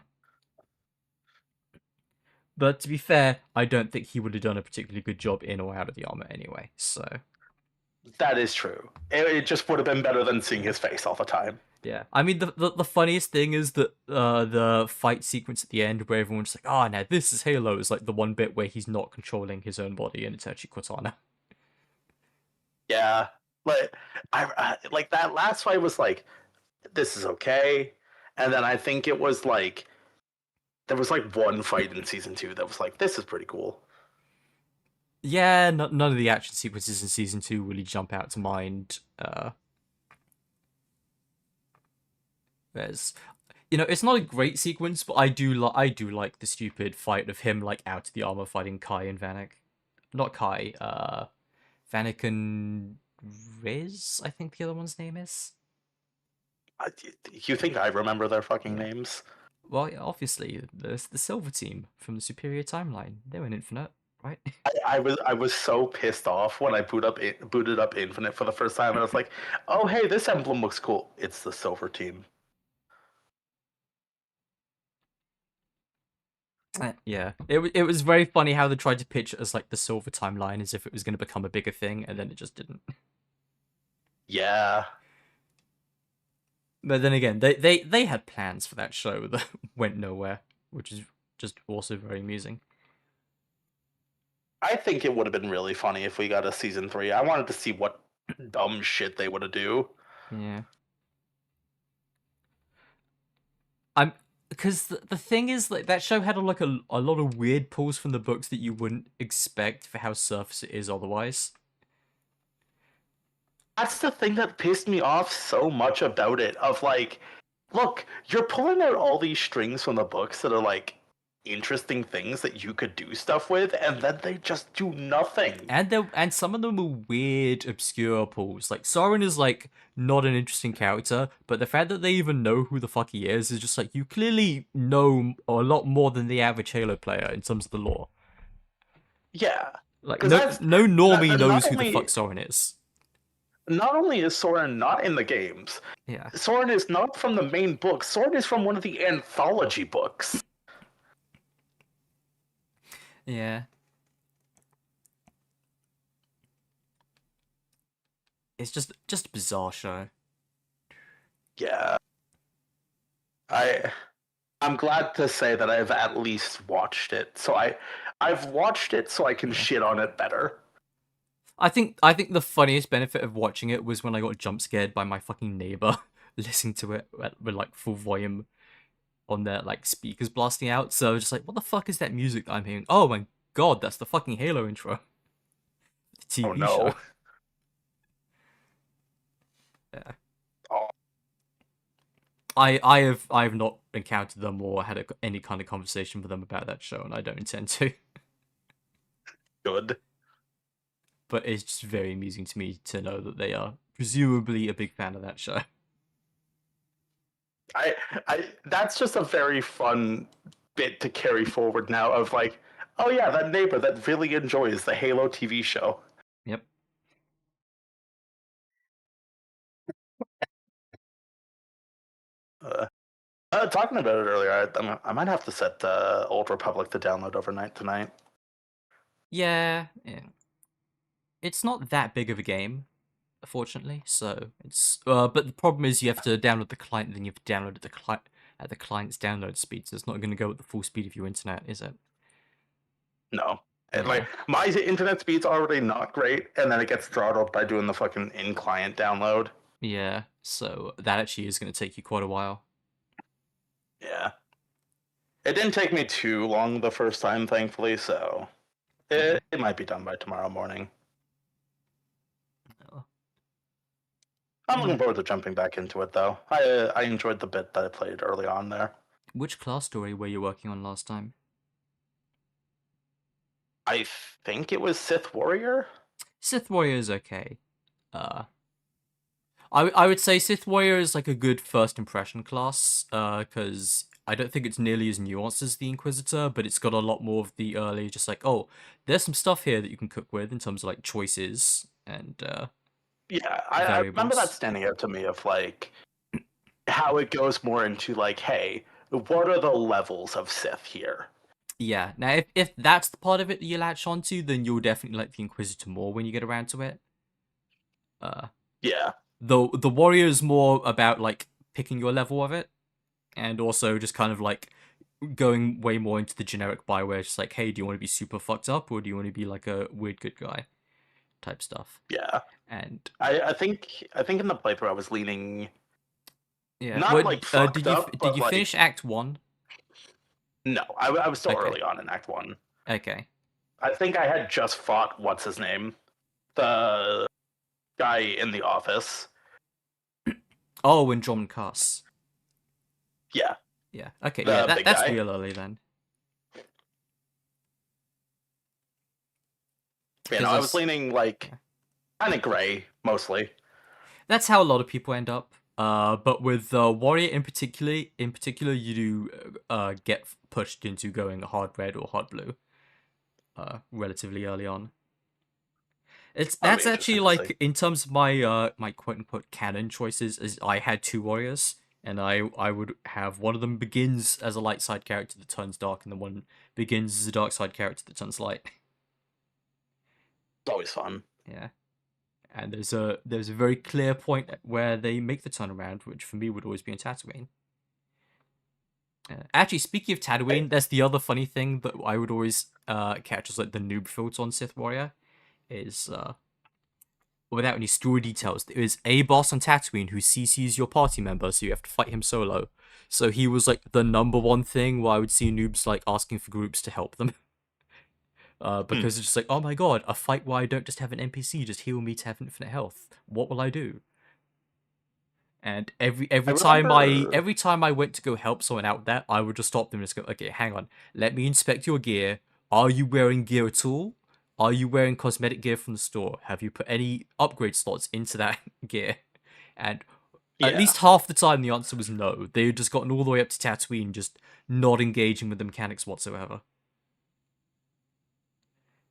But to be fair, I don't think he would have done a particularly good job in or out of the armor anyway, so... That is true. It just would have been better than seeing his face all the time. Yeah, I mean, the funniest thing is that the fight sequence at the end where everyone's like, oh, now this is Halo, is like the one bit where he's not controlling his own body and it's actually Cortana. Yeah, but I like that last fight was like, this is okay, and then I think it was like, there was like one fight in season 2 that was like, this is pretty cool. Yeah, none of the action sequences in season 2 really jump out to mind. There's, it's not a great sequence, but I do like the stupid fight of him like out of the armor fighting Kai and Vanek. Not Kai, Vanek and Riz, I think the other one's name is. You think I remember their fucking names? Well, yeah, obviously, there's the Silver Team from the Superior Timeline. They were in Infinite, right? I was so pissed off when I booted up Infinite for the first time, and I was like, oh hey, this emblem looks cool. It's the Silver Team. Yeah, it was very funny how they tried to pitch it as like the Silver Timeline, as if it was going to become a bigger thing, and then it just didn't. Yeah. But then again, they had plans for that show that went nowhere, which is just also very amusing. I think it would have been really funny if we got a season 3. I wanted to see what dumb shit they would have do. Yeah. Because the thing is, like, that show had a lot of weird pulls from the books that you wouldn't expect for how surface it is otherwise. That's the thing that pissed me off so much about it. Of like, look, you're pulling out all these strings from the books that are like interesting things that you could do stuff with, and then they just do nothing. And some of them are weird, obscure pulls. Like, Soren is like not an interesting character, but the fact that they even know who the fuck he is just like, you clearly know a lot more than the average Halo player in terms of the lore. Yeah. Like, no normie knows who the fuck Soren is. not only is Soren not in the games, Yeah. Soren is not from the main book. Soren is from one of the anthology books. Yeah. It's just a bizarre show. Yeah. I'm glad to say that I've at least watched it. So I've watched it so I can shit on it better. I think the funniest benefit of watching it was when I got jump scared by my fucking neighbor listening to it with like full volume on their like speakers blasting out. So I was just like, what the fuck is that music that I'm hearing? Oh my god, that's the fucking Halo intro. The TV show. Yeah. Oh. I have not encountered them or had any kind of conversation with them about that show, and I don't intend to. Good. But it's just very amusing to me to know that they are presumably a big fan of that show. That's just a very fun bit to carry forward now of like, oh yeah, that neighbor that really enjoys the Halo TV show. Yep. Talking about it earlier, I might have to set Old Republic to download overnight tonight. Yeah. It's not that big of a game, fortunately. So it's but the problem is you have to download the client, and then you have to download it at the client's download speed. So it's not going to go at the full speed of your internet, is it? No. And like my internet speed's already not great, and then it gets throttled by doing the fucking in-client download. Yeah, so that actually is going to take you quite a while. Yeah. It didn't take me too long the first time, thankfully, so it might be done by tomorrow morning. I'm looking forward to jumping back into it, though. I enjoyed the bit that I played early on there. Which class story were you working on last time? I think it was Sith Warrior? Sith Warrior is okay. I would say Sith Warrior is like a good first impression class, because I don't think it's nearly as nuanced as the Inquisitor, but it's got a lot more of the early, just like, oh, there's some stuff here that you can cook with in terms of like choices and yeah, I remember that standing out to me of like how it goes more into like, hey, what are the levels of Sith here? Yeah, now if that's the part of it that you latch onto, then you'll definitely like the Inquisitor more when you get around to it. Yeah. The Warrior is more about like picking your level of it, and also just kind of like going way more into the generic BioWare, just like, hey, do you want to be super fucked up, or do you want to be like a weird good guy type stuff? Yeah. And I think in the playthrough I was leaning. Yeah. Not like fucked did you up, did you finish Act 1? No, I was still early on in Act 1. Okay. I think I had just fought what's his name, the guy in the office. Oh, and John Cuss. Yeah. Yeah. Okay. Yeah, that's real early then. You know, I was leaning like kind of gray mostly. That's how a lot of people end up. But with Warrior in particular, you do get pushed into going hard red or hard blue, relatively early on. That's actually like in terms of my my quote unquote canon choices. Is I had 2 warriors, and I would have one of them begins as a light side character that turns dark, and then one begins as a dark side character that turns light. It's always fun. Yeah. And there's a very clear point where they make the turnaround, which for me would always be in Tatooine. Actually, speaking of Tatooine, that's the other funny thing that I would always catch as like the noob filter on Sith Warrior, is without any story details, there is a boss on Tatooine who CCs your party member, so you have to fight him solo. So he was like the #1 thing where I would see noobs like asking for groups to help them. Because it's just like, oh my god, a fight where I don't just have an NPC just heal me to have infinite health. What will I do? And every time I went to go help someone out there, I would just stop them and just go, okay, hang on, let me inspect your gear. Are you wearing gear at all? Are you wearing cosmetic gear from the store? Have you put any upgrade slots into that gear? And at least half the time the answer was no. They had just gotten all the way up to Tatooine, just not engaging with the mechanics whatsoever.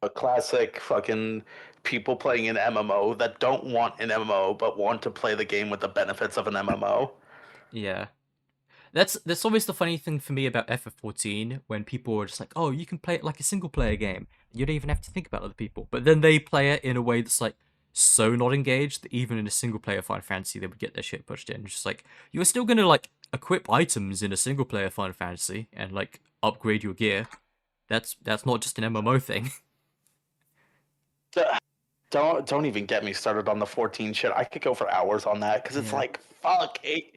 a classic fucking people playing an MMO that don't want an MMO but want to play the game with the benefits of an MMO. Yeah. That's always the funny thing for me about FF14, when people are just like, oh, you can play it like a single player game. You don't even have to think about other people. But then they play it in a way that's like so not engaged that even in a single player Final Fantasy they would get their shit pushed in. It's just like, you're still gonna like equip items in a single player Final Fantasy and like upgrade your gear. That's not just an MMO thing. Don't even get me started on the 14 shit. I could go for hours on that because it's like, fuck it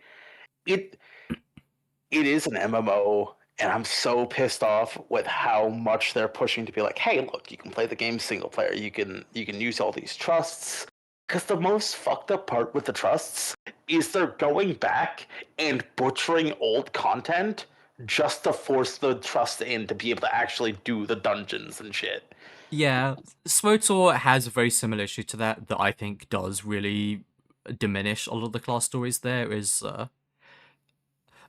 is an MMO, and I'm so pissed off with how much they're pushing to be like, hey, look, you can play the game single player. You can use all these trusts. Because the most fucked up part with the trusts is they're going back and butchering old content just to force the trust in to be able to actually do the dungeons and shit. Yeah, SWTOR has a very similar issue to that I think does really diminish a lot of the class stories there is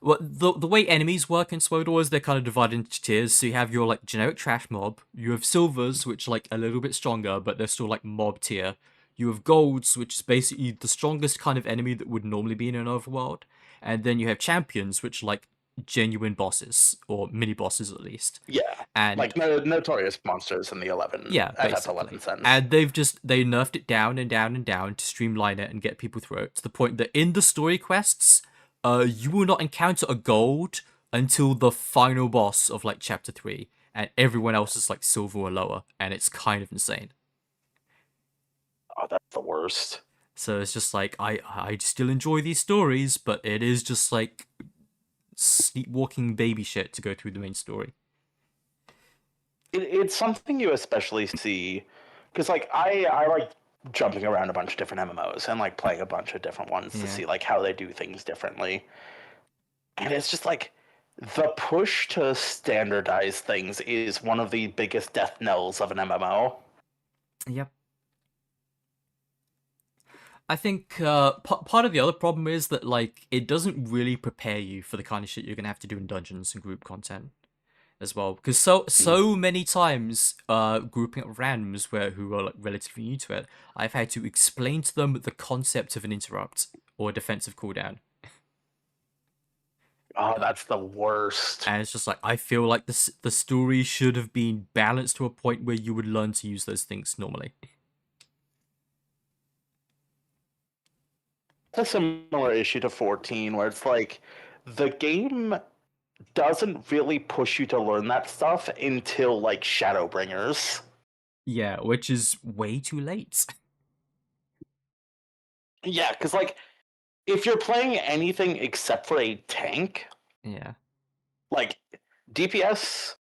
well, the way enemies work in SWTOR is they're kind of divided into tiers. So you have your like generic trash mob, you have silvers, which are like a little bit stronger, but they're still like mob tier. You have golds, which is basically the strongest kind of enemy that would normally be in an overworld. And then you have champions, which are like genuine bosses, or mini bosses at least. Yeah, and like notorious monsters in the 11. Yeah, FF11 sense. And they nerfed it down and down and down to streamline it and get people through it to the point that in the story quests, you will not encounter a gold until the final boss of like chapter 3, and everyone else is like silver or lower, and it's kind of insane. Oh, that's the worst. So it's just like I still enjoy these stories, but it is just like sleepwalking baby shit to go through the main story. It's something you especially see because like I like jumping around a bunch of different MMOs and like playing a bunch of different ones to see like how they do things differently. And it's just like the push to standardize things is one of the biggest death knells of an MMO. Yep. I think part of the other problem is that like it doesn't really prepare you for the kind of shit you're gonna have to do in dungeons and group content as well, because so many times grouping up randoms who are like relatively new to it, I've had to explain to them the concept of an interrupt or a defensive cooldown. Oh, that's the worst. And it's just like, I feel like the story should have been balanced to a point where you would learn to use those things normally. It's a similar issue to 14 where it's like the game doesn't really push you to learn that stuff until like Shadowbringers. Yeah, which is way too late. Yeah, because like if you're playing anything except for a tank, like DPS,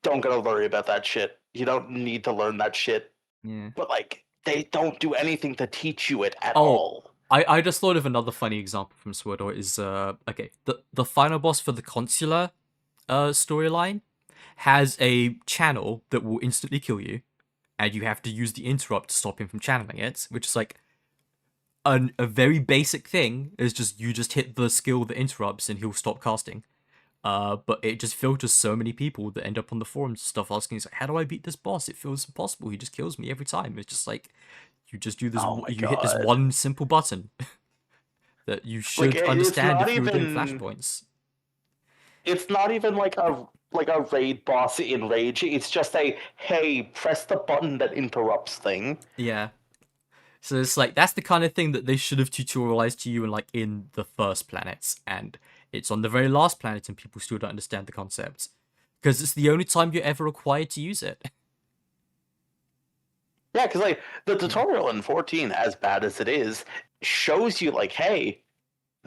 don't gotta worry about that shit. You don't need to learn that shit. Yeah. But like they don't do anything to teach you it at all. I just thought of another funny example from SWTOR is okay, the final boss for the consular storyline has a channel that will instantly kill you, and you have to use the interrupt to stop him from channeling it, which is like a very basic thing. Is just you just hit the skill that interrupts and he'll stop casting. But it just filters so many people that end up on the forums and stuff asking, like, how do I beat this boss? It feels impossible. He just kills me every time. It's just like you just do this. You hit this one simple button that you should understand if you were doing flashpoints. It's not even like a raid boss in Rage. It's just a hey, press the button that interrupts thing. Yeah. So it's like that's the kind of thing that they should have tutorialized to you in the first planets, and it's on the very last planet and people still don't understand the concept because it's the only time you're ever required to use it. Yeah, because like the tutorial in 14, as bad as it is, shows you like, hey,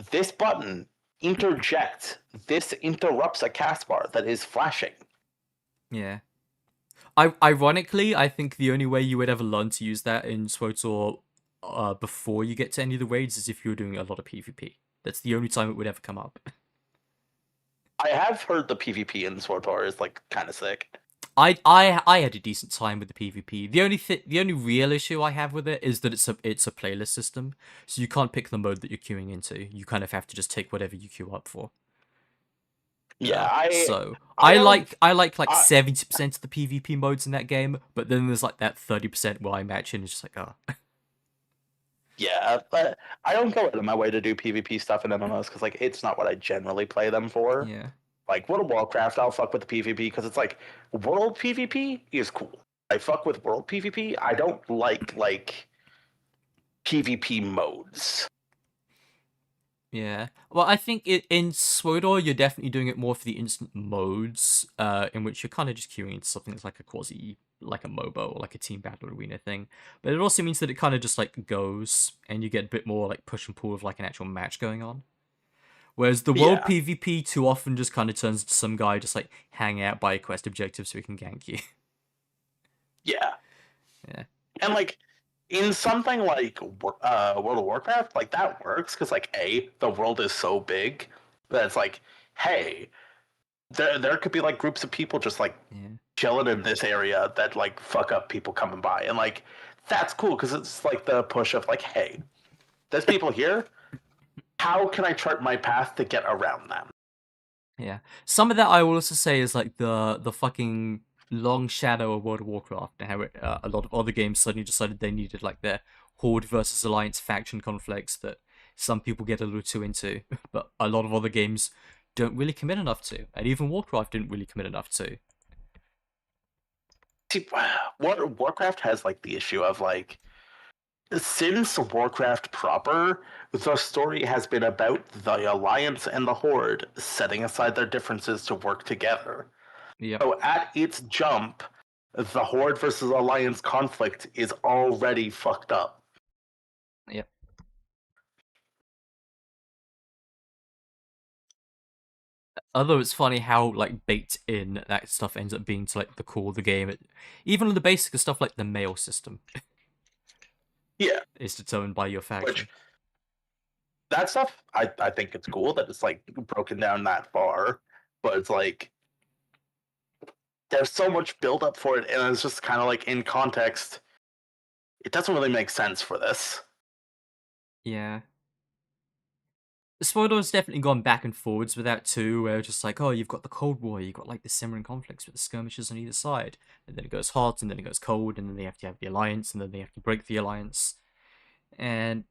this button interjects. This interrupts a cast bar that is flashing. Yeah. Ironically, I think the only way you would ever learn to use that in SWTOR before you get to any of the raids is if you're doing a lot of PvP. That's the only time it would ever come up. I have heard the PvP in SWTOR is like kind of sick. I had a decent time with the PvP. The only real issue I have with it is that it's a playlist system, so you can't pick the mode that you're queuing into. You kind of have to just take whatever you queue up for. Yeah, I like 70% of the PvP modes in that game, but then there's like that 30% where I match in, and it's just like, oh. Yeah, but I don't go out of my way to do PvP stuff in MMOs because like it's not what I generally play them for. Yeah. Like World of Warcraft, I'll fuck with the PvP because it's like world PvP is cool. I fuck with world PvP. I don't like PvP modes. Yeah. Well, I think in SWTOR, you're definitely doing it more for the instant modes, in which you're kind of just queuing into something that's like a quasi, like a MOBA or like a team battle arena thing. But it also means that it kind of just like goes, and you get a bit more like push and pull of like an actual match going on. Whereas the world PvP too often just kind of turns into some guy just like hanging out by a quest objective so he can gank you. Yeah. Yeah. And like in something like World of Warcraft, like that works because like the world is so big that it's like, hey, there could be like groups of people just like chilling in this area that like fuck up people coming by, and like that's cool because it's like the push of like, hey, there's people here. How can I chart my path to get around them? Yeah. Some of that I will also say is like the fucking long shadow of World of Warcraft and how a lot of other games suddenly decided they needed like their Horde versus Alliance faction conflicts that some people get a little too into, but a lot of other games don't really commit enough to, and even Warcraft didn't really commit enough to. See, Warcraft has like the issue of like, since Warcraft proper, the story has been about the Alliance and the Horde setting aside their differences to work together. Yep. So at its jump, the Horde versus Alliance conflict is already fucked up. Yep. Although it's funny how like baked in that stuff ends up being to like the core of the game. Even on the basic stuff like the mail system. Yeah. Is determined by your faction. Which, that stuff, I think it's cool that it's like broken down that far, but it's like there's so much build up for it, and it's just kind of like in context, it doesn't really make sense for this. Yeah. SWTOR's definitely gone back and forwards with that too, where it's just like, oh, you've got the Cold War, you've got like the simmering conflicts with the skirmishes on either side, and then it goes hot, and then it goes cold, and then they have to have the alliance, and then they have to break the alliance, and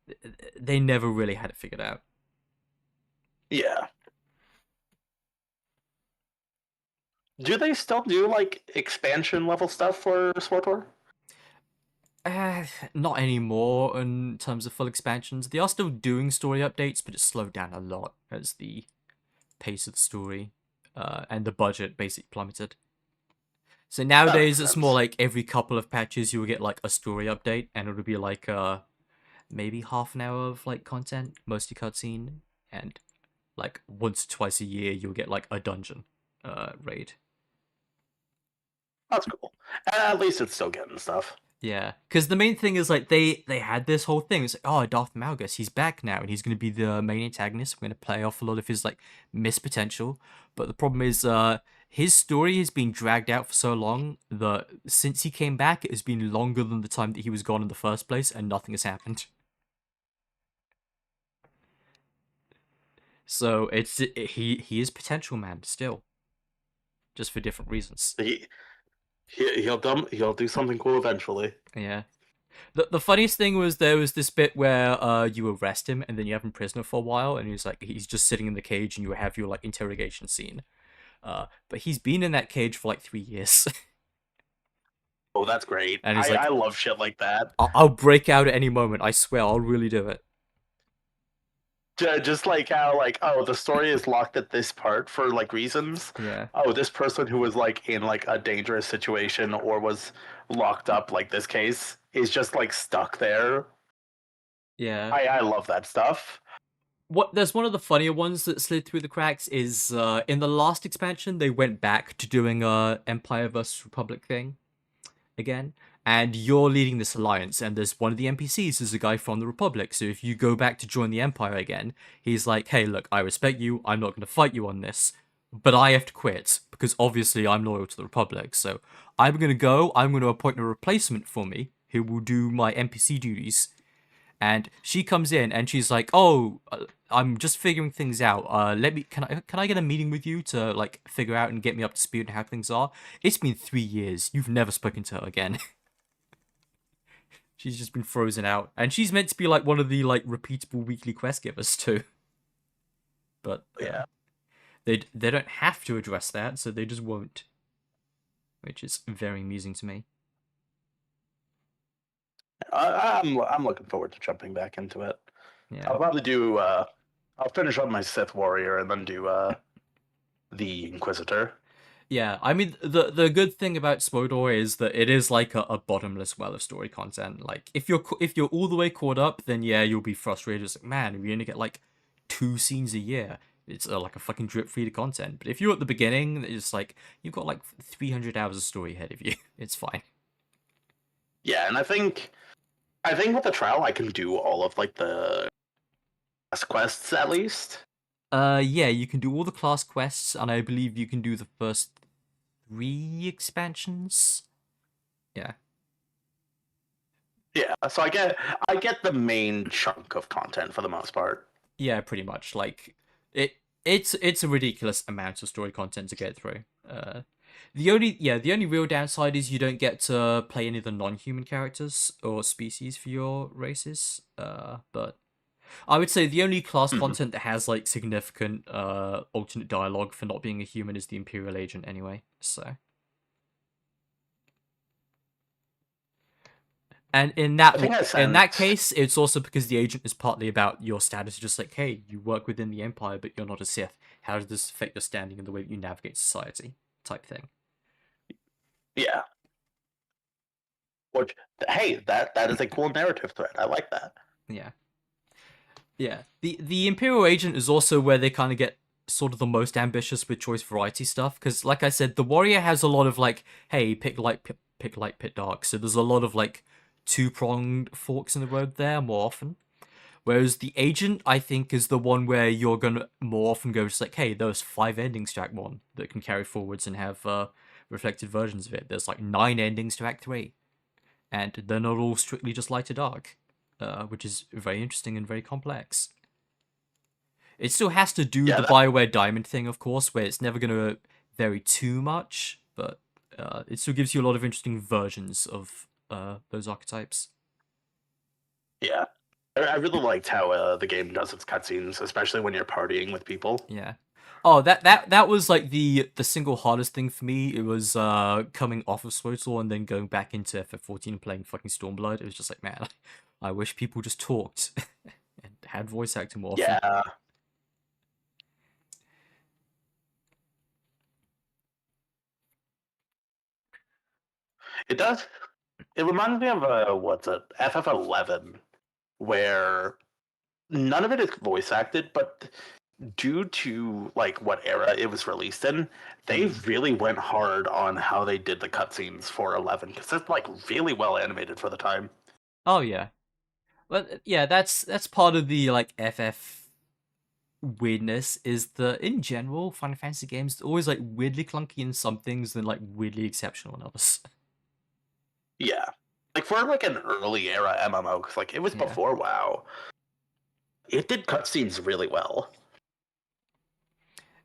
they never really had it figured out. Yeah. Do they still do like expansion level stuff for SWTOR? Not anymore in terms of full expansions. They are still doing story updates, but it's slowed down a lot as the pace of the story and the budget basically plummeted. So nowadays it's more like every couple of patches you will get like a story update, and it'll be like maybe half an hour of like content, mostly cutscene, and like once or twice a year you'll get like a dungeon raid. That's cool. At least it's still getting stuff. Yeah, because the main thing is like they had this whole thing. It's like, oh, Darth Malgus, he's back now, and he's going to be the main antagonist. We're going to play off a lot of his like missed potential. But the problem is, his story has been dragged out for so long that since he came back, it has been longer than the time that he was gone in the first place, and nothing has happened. So he is potential man still, just for different reasons. He'll do something cool eventually. Yeah. The funniest thing was there was this bit where you arrest him and then you have him prisoner for a while, and he's just sitting in the cage and you have your like interrogation scene. But he's been in that cage for like 3 years. Oh, that's great. And he's I love shit like that. I'll break out at any moment. I swear, I'll really do it. Just like how, like, oh, the story is locked at this part for like reasons. Yeah. Oh, this person who was like in like a dangerous situation or was locked up, like this case, is just like stuck there. Yeah. I love that stuff. There's one of the funnier ones that slid through the cracks is in the last expansion they went back to doing Empire vs Republic thing again. And you're leading this alliance, and there's one of the NPCs is a guy from the Republic, so if you go back to join the Empire again, he's like, hey, look, I respect you, I'm not going to fight you on this, but I have to quit, because obviously I'm loyal to the Republic, so I'm going to appoint a replacement for me, who will do my NPC duties, And she comes in and she's like, "Oh, I'm just figuring things out. Can I get a meeting with you to like figure out and get me up to speed on how things are? It's been 3 years. You've never spoken to her again." She's just been frozen out, and she's meant to be like one of the like repeatable weekly quest givers too. But yeah, they don't have to address that, so they just won't, which is very amusing to me. I'm looking forward to jumping back into it. Yeah. I'll probably do. I'll finish up my Sith Warrior and then do the Inquisitor. Yeah, I mean the good thing about Spodor is that it is like a bottomless well of story content. Like if you're all the way caught up, then yeah, you'll be frustrated. It's like, man, we only get like 2 scenes a year. It's like a fucking drip feed of content. But if you're at the beginning, it's like you've got like 300 hours of story ahead of you. It's fine. Yeah, and I think with the trial I can do all of like the quests at least. Yeah, you can do all the class quests, and I believe you can do the first 3 expansions. Yeah. Yeah, so I get the main chunk of content for the most part. Yeah, pretty much. Like it's a ridiculous amount of story content to get through. The only real downside is you don't get to play any of the non-human characters or species for your races. But I would say the only class content that has like significant alternate dialogue for not being a human is the Imperial Agent anyway. So, and in that case, it's also because the agent is partly about your status. Just like, hey, you work within the Empire, but you're not a Sith. How does this affect your standing in the way that you navigate society? Type thing. Yeah. Which, hey, that is a cool narrative thread. I like that. Yeah. Yeah. The Imperial Agent is also where they kind of get sort of the most ambitious with choice variety stuff, because like I said, the Warrior has a lot of like, hey, pick light, pick dark. So there's a lot of like 2-pronged forks in the road there more often. Whereas the Agent, I think, is the one where you're gonna more often go just like, hey, there's 5 endings to Act 1 that can carry forwards and have reflected versions of it. There's like 9 endings to Act 3. And they're not all strictly just light to dark, which is very interesting and very complex. It still has to do the BioWare Diamond thing, of course, where it's never going to vary too much, but it still gives you a lot of interesting versions of those archetypes. Yeah. I really liked how the game does its cutscenes, especially when you're partying with people. Yeah. Oh, that was like the single hardest thing for me. It was coming off of SWTOR and then going back into FF14 and playing fucking Stormblood. It was just like, man, I wish people just talked and had voice acting more often. Yeah. It does. It reminds me of FF11, where none of it is voice acted, but due to like what era it was released in, they really went hard on how they did the cutscenes for 11 because it's like really well animated for the time. Oh yeah, but yeah, that's part of the like FF weirdness is that in general, Final Fantasy games are always like weirdly clunky in some things and like weirdly exceptional in others. Yeah, like for like an early era MMO, because like it was before WoW, it did cutscenes really well.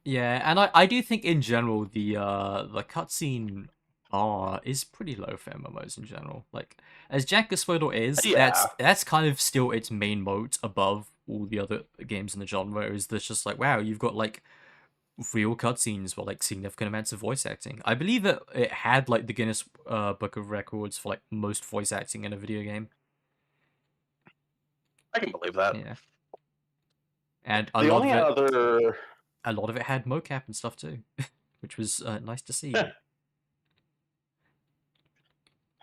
Yeah, and I do think in general the cutscene bar is pretty low for MMOs in general. Like as jank as SWTOR is, that's kind of still its main moat above all the other games in the genre. Is there's just like, wow, you've got like real cutscenes with like significant amounts of voice acting. I believe that it had like the Guinness Book of Records for like most voice acting in a video game. I can believe that. Yeah. And a lot of it had mocap and stuff too, which was nice to see.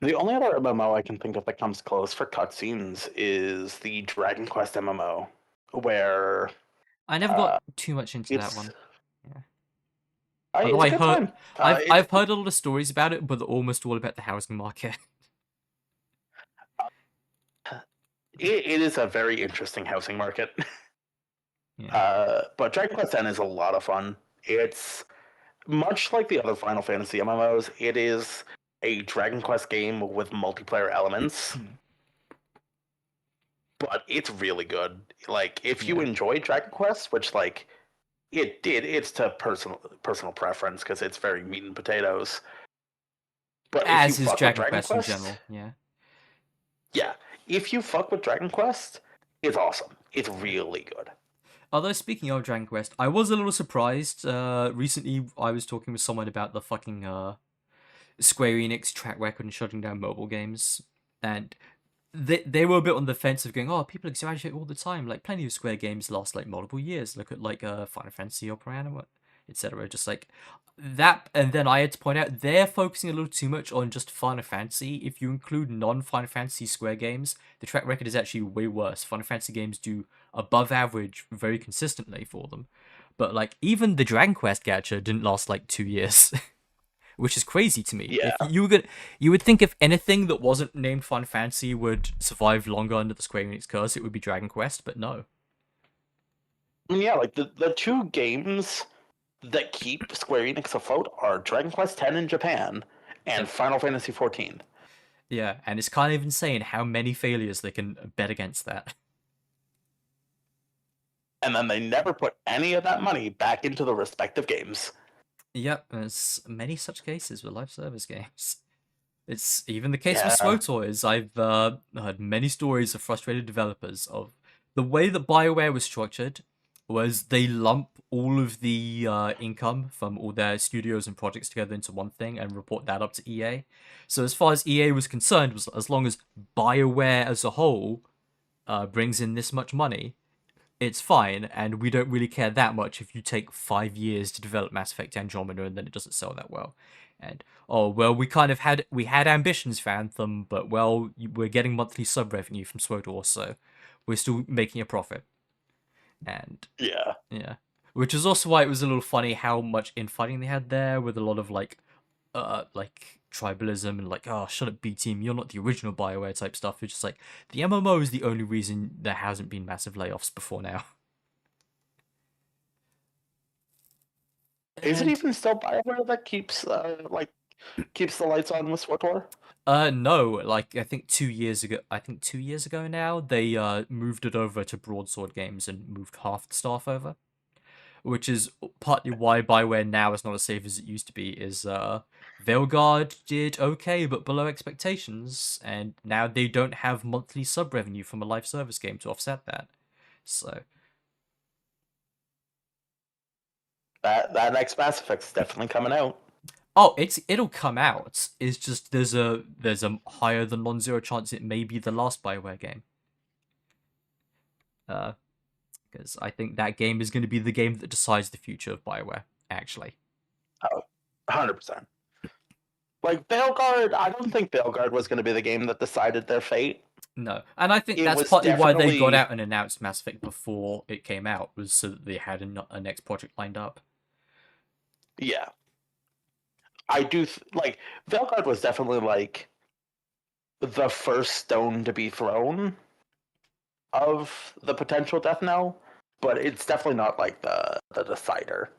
The only other MMO I can think of that comes close for cutscenes is the Dragon Quest MMO, where I never got too much into that one. Yeah. I've heard a lot of stories about it, but they're almost all about the housing market. It is a very interesting housing market. But Dragon Quest X is a lot of fun. It's much like the other Final Fantasy MMOs. It is a Dragon Quest game with multiplayer elements. but it's really good. Like, if you enjoy Dragon Quest, which like it's to personal preference because it's very meat and potatoes. But as if you is fuck Dragon with Dragon Quest Quest, in general, yeah. Yeah, if you fuck with Dragon Quest, it's awesome. It's really good. Although, speaking of Dragon Quest, I was a little surprised. Recently, I was talking with someone about the fucking Square Enix track record in shutting down mobile games, and they were a bit on the fence of going, oh, people exaggerate all the time. Like, plenty of Square games last like multiple years. Look at like Final Fantasy Opera Anima, etc. Just like that, and then I had to point out they're focusing a little too much on just Final Fantasy. If you include non-Final Fantasy Square games, the track record is actually way worse. Final Fantasy games do above average very consistently for them, but like even the Dragon Quest gacha didn't last like 2 years. Which is crazy to me. Yeah. If you would think if anything that wasn't named Final Fantasy would survive longer under the Square Enix curse, it would be Dragon Quest, but no. I mean, yeah, like the two games that keep Square Enix afloat are Dragon Quest X in Japan and Final Fantasy XIV. Yeah, and it's kind of insane how many failures they can bet against that. And then they never put any of that money back into the respective games. Yep, there's many such cases with live service games. It's even the case with SWOTOYS. I've heard many stories of frustrated developers of the way that BioWare was structured was they lump all of the income from all their studios and projects together into one thing and report that up to EA. So as far as EA was concerned, was as long as BioWare as a whole brings in this much money, it's fine, and we don't really care that much if you take 5 years to develop Mass Effect Andromeda and then it doesn't sell that well. And, oh, well, we had ambitions for Anthem, but, well, we're getting monthly sub-revenue from SWOTOR, so we're still making a profit. And, yeah. Which is also why it was a little funny how much infighting they had there, with a lot of, like, tribalism and like, oh, shut up, B-Team, you're not the original BioWare type stuff. It's just like, the MMO is the only reason there hasn't been massive layoffs before now. Is it even still BioWare that keeps the lights on with SWTOR? No, like I think 2 years ago now, they moved it over to Broadsword Games and moved half the staff over. Which is partly why BioWare now is not as safe as it used to be, is Veilguard did okay, but below expectations, and now they don't have monthly sub-revenue from a live service game to offset that. So... That next Mass Effect's definitely coming out. Oh, it'll come out. It's just there's a higher than non-zero chance it may be the last BioWare game. Because I think that game is going to be the game that decides the future of BioWare, actually. Oh, 100%. Like, Veilguard, I don't think Veilguard was going to be the game that decided their fate. No, and I think that's partly why they got out and announced Mass Effect before it came out, was so that they had a next project lined up. Yeah. I do, Veilguard was definitely, like, the first stone to be thrown of the potential death knell, but it's definitely not like the decider.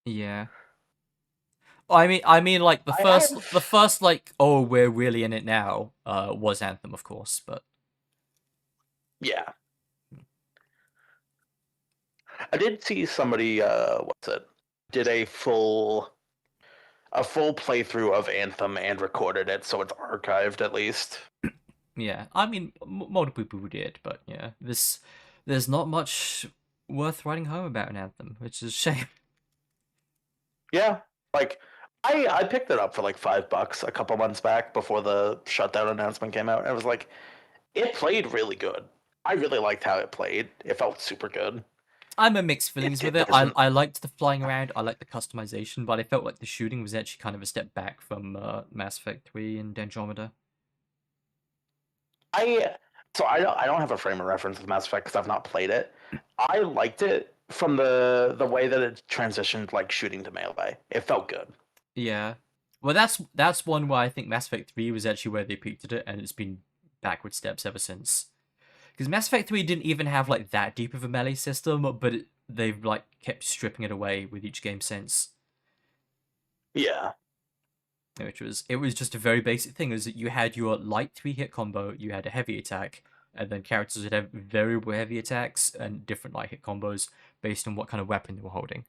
Yeah. I mean, like the first like, oh, we're really in it now, was Anthem, of course, but yeah. I did see somebody, did a full playthrough of Anthem and recorded it, so it's archived at least. Yeah, I mean, multiple people did, but yeah, there's not much worth writing home about in Anthem, which is a shame. Yeah, like, I picked it up for like $5 a couple months back before the shutdown announcement came out, and I was like, it played really good. I really liked how it played. It felt super good. I'm a mixed feelings with it. I liked the flying around, I liked the customization, but I felt like the shooting was actually kind of a step back from Mass Effect 3 and Andromeda. I don't have a frame of reference with Mass Effect because I've not played it. I liked it from the way that it transitioned, like, shooting to melee. It felt good. Yeah. Well, that's one where I think Mass Effect 3 was actually where they peaked at it, and it's been backward steps ever since. Because Mass Effect 3 didn't even have, like, that deep of a melee system, but they've, like, kept stripping it away with each game since. Yeah. It was just a very basic thing, is that you had your light 3-hit combo, you had a heavy attack, and then characters would have very heavy attacks and different like hit combos based on what kind of weapon they were holding.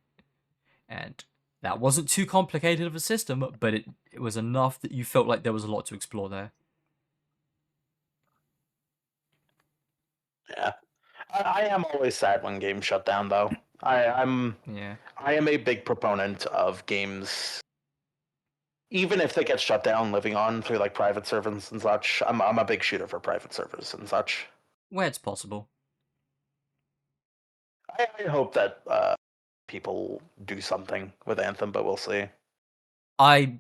And that wasn't too complicated of a system, but it was enough that you felt like there was a lot to explore there. Yeah. I am always sad when games shut down, though. I am a big proponent of games, even if they get shut down, living on through like private servers and such. I'm a big shooter for private servers and such. Where it's possible. I hope that people do something with Anthem, but we'll see. I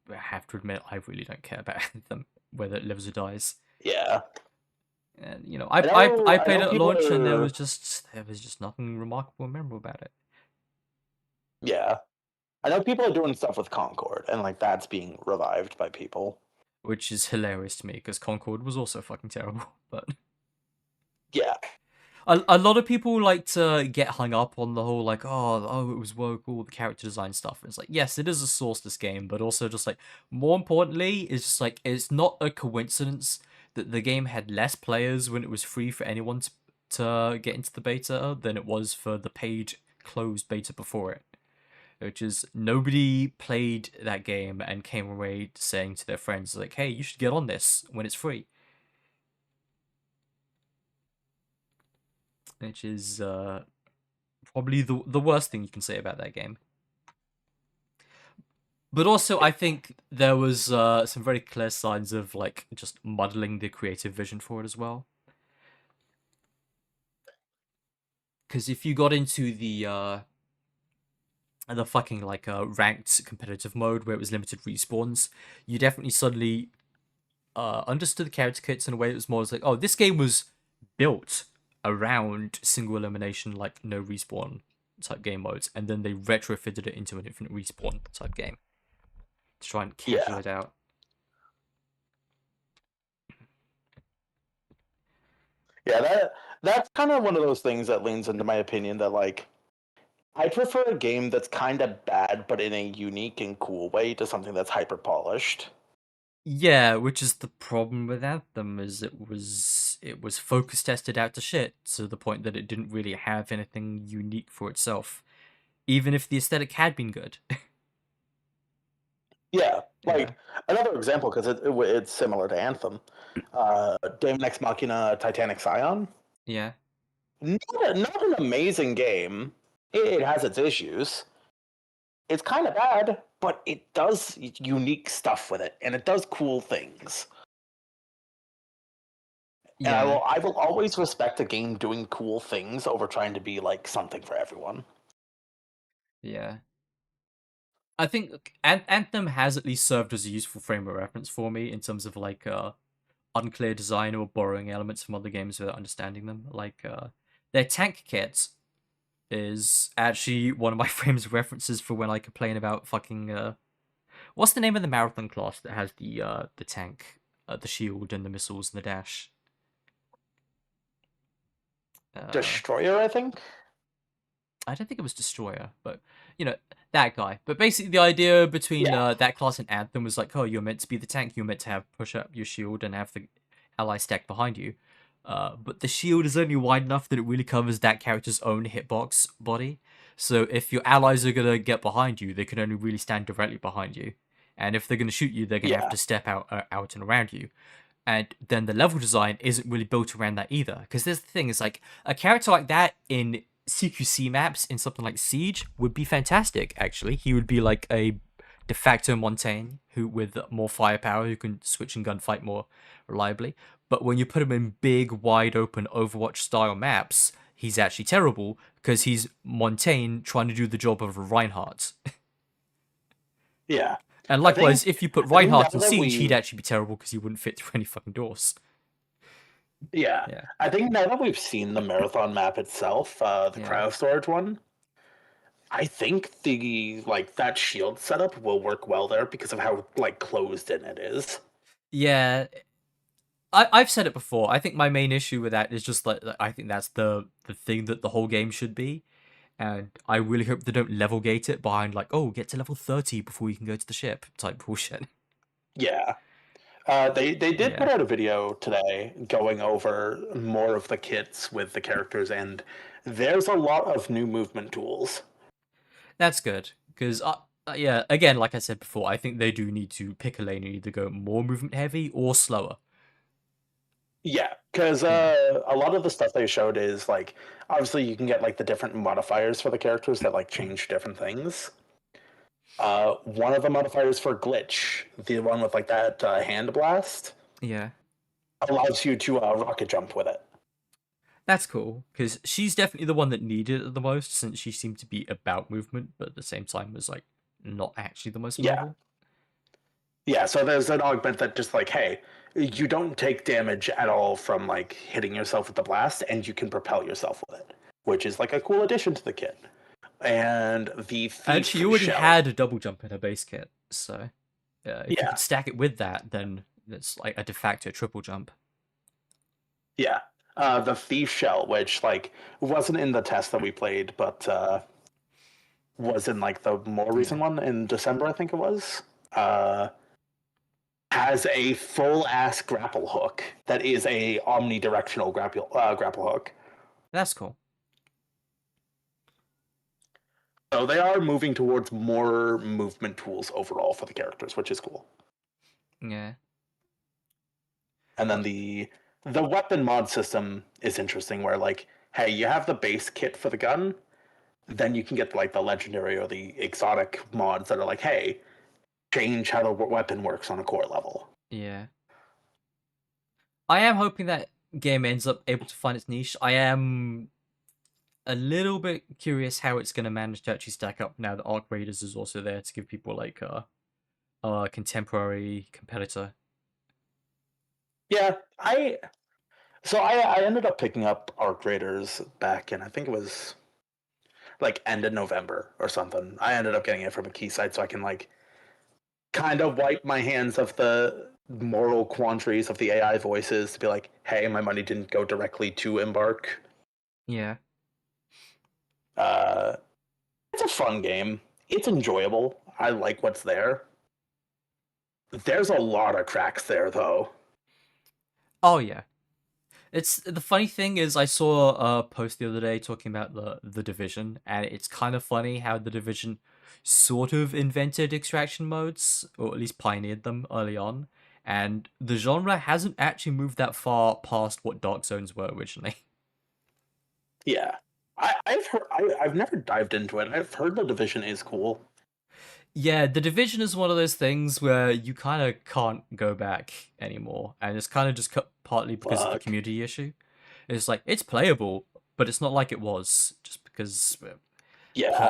have to admit, I really don't care about Anthem, whether it lives or dies. Yeah. And you know, I played it at launch, and there was just nothing remarkable and memorable about it. Yeah, I know people are doing stuff with Concord, and like that's being revived by people, which is hilarious to me because Concord was also fucking terrible. But yeah, a lot of people like to get hung up on the whole like, oh, it was woke, all the character design stuff. And it's like, yes, it is a sourceless game, but also just like more importantly, it's just like it's not a coincidence that the game had less players when it was free for anyone to get into the beta than it was for the paid closed beta before it. Which is nobody played that game and came away saying to their friends like, hey, you should get on this when it's free. Which is probably the worst thing you can say about that game. But also, I think there was some very clear signs of like just muddling the creative vision for it as well. Because if you got into the fucking like ranked competitive mode where it was limited respawns, you definitely suddenly understood the character kits in a way that was more like, oh, this game was built around single elimination, like no respawn type game modes, and then they retrofitted it into an infinite respawn type game to try and casual it out. Yeah, that's kind of one of those things that leans into my opinion that like I prefer a game that's kind of bad but in a unique and cool way to something that's hyper polished. Yeah, which is the problem with Anthem, is it was focus tested out to shit to the point that it didn't really have anything unique for itself, even if the aesthetic had been good. Yeah, like another example because it's similar to Anthem, Daemon X Machina Titanic Scion. Yeah, not an amazing game. It has its issues. It's kind of bad, but it does unique stuff with it, and it does cool things. Yeah. And I will always respect a game doing cool things over trying to be like something for everyone. Yeah. I think Anthem has at least served as a useful frame of reference for me in terms of like unclear design or borrowing elements from other games without understanding them. Like their tank kit is actually one of my frames of references for when I complain about fucking what's the name of the marathon class that has the tank, the shield and the missiles and the dash? Destroyer, I think. I don't think it was Destroyer, but you know, that guy. But basically the idea between that class and Anthem was like, oh, you're meant to be the tank, you're meant to have push up your shield and have the ally stack behind you. But the shield is only wide enough that it really covers that character's own hitbox body. So if your allies are gonna get behind you, they can only really stand directly behind you. And if they're gonna shoot you, they're gonna have to step out and around you. And then the level design isn't really built around that either. Because there's the thing, is like a character like that in CQC maps in something like Siege would be fantastic, actually. He would be like a de facto Montaigne who with more firepower, who can switch and gunfight more reliably. But when you put him in big, wide open Overwatch style maps, he's actually terrible because he's Montaigne trying to do the job of a Reinhardt. Yeah. And likewise, if you put Reinhardt in Siege, he'd actually be terrible because he wouldn't fit through any fucking doors. Yeah. I think now that we've seen the marathon map itself, the cryo storage one, I think that shield setup will work well there because of how like closed in it is. Yeah. I've said it before. I think my main issue with that is just like I think that's the thing that the whole game should be. And I really hope they don't level gate it behind like, oh, get to level 30 before you can go to the ship type bullshit. Yeah. They did put out a video today going over more of the kits with the characters, and there's a lot of new movement tools. That's good, because yeah, again, like I said before, I think they do need to pick a lane and either go more movement heavy or slower. Yeah, because a lot of the stuff they showed is like obviously you can get like the different modifiers for the characters that like change different things. One of the modifiers for glitch, the one with like that hand blast, allows you to rocket jump with it. That's cool, because she's definitely the one that needed it the most, since she seemed to be about movement, but at the same time was like not actually the most mobile. Yeah, so there's an augment that just like, hey, you don't take damage at all from like hitting yourself with the blast, and you can propel yourself with it, which is like a cool addition to the kit. And the and she already had a double jump in her base kit, so if you could stack it with that, then it's like a de facto triple jump. Yeah, the thief shell, which like wasn't in the test that we played, but was in like the more recent one in December, I think it was. Has a full ass grapple hook that is a omnidirectional grapple hook. That's cool. So they are moving towards more movement tools overall for the characters, which is cool. Yeah. And then the weapon mod system is interesting, where like, hey, you have the base kit for the gun, then you can get like the legendary or the exotic mods that are like, hey, change how the weapon works on a core level. Yeah. I am hoping that game ends up able to find its niche. I am a little bit curious how it's going to manage to actually stack up now that Arc Raiders is also there to give people like a contemporary competitor. Yeah, I ended up picking up Arc Raiders back in, I think it was like end of November or something. I ended up getting it from a key site so I can like kind of wipe my hands of the moral quandaries of the AI voices to be like, hey, my money didn't go directly to Embark. Yeah. It's a fun game. It's enjoyable. I like what's there. There's a lot of cracks there, though. Oh yeah. It's the funny thing is I saw a post the other day talking about the Division, and it's kind of funny how the Division sort of invented extraction modes, or at least pioneered them early on, and the genre hasn't actually moved that far past what Dark Zones were originally. Yeah. I've never dived into it. I've heard the Division is cool. Yeah, the Division is one of those things where you kind of can't go back anymore, and it's kind of just partly because of the community issue. It's like, it's playable, but it's not like it was, just because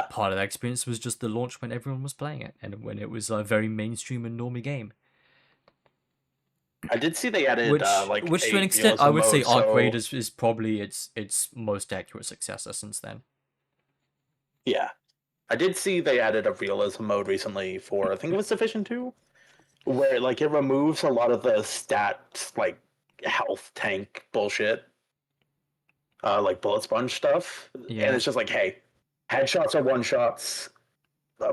part of that experience was just the launch when everyone was playing it, and when it was a very mainstream and normie game. I did see they added which to an extent I would say Arc Raiders is probably its most accurate successor since then. Yeah. I did see they added a realism mode recently for, I think it was Division 2, where like it removes a lot of the stats, like health tank bullshit, like bullet sponge stuff. Yeah. And it's just like, hey, headshots are one shots,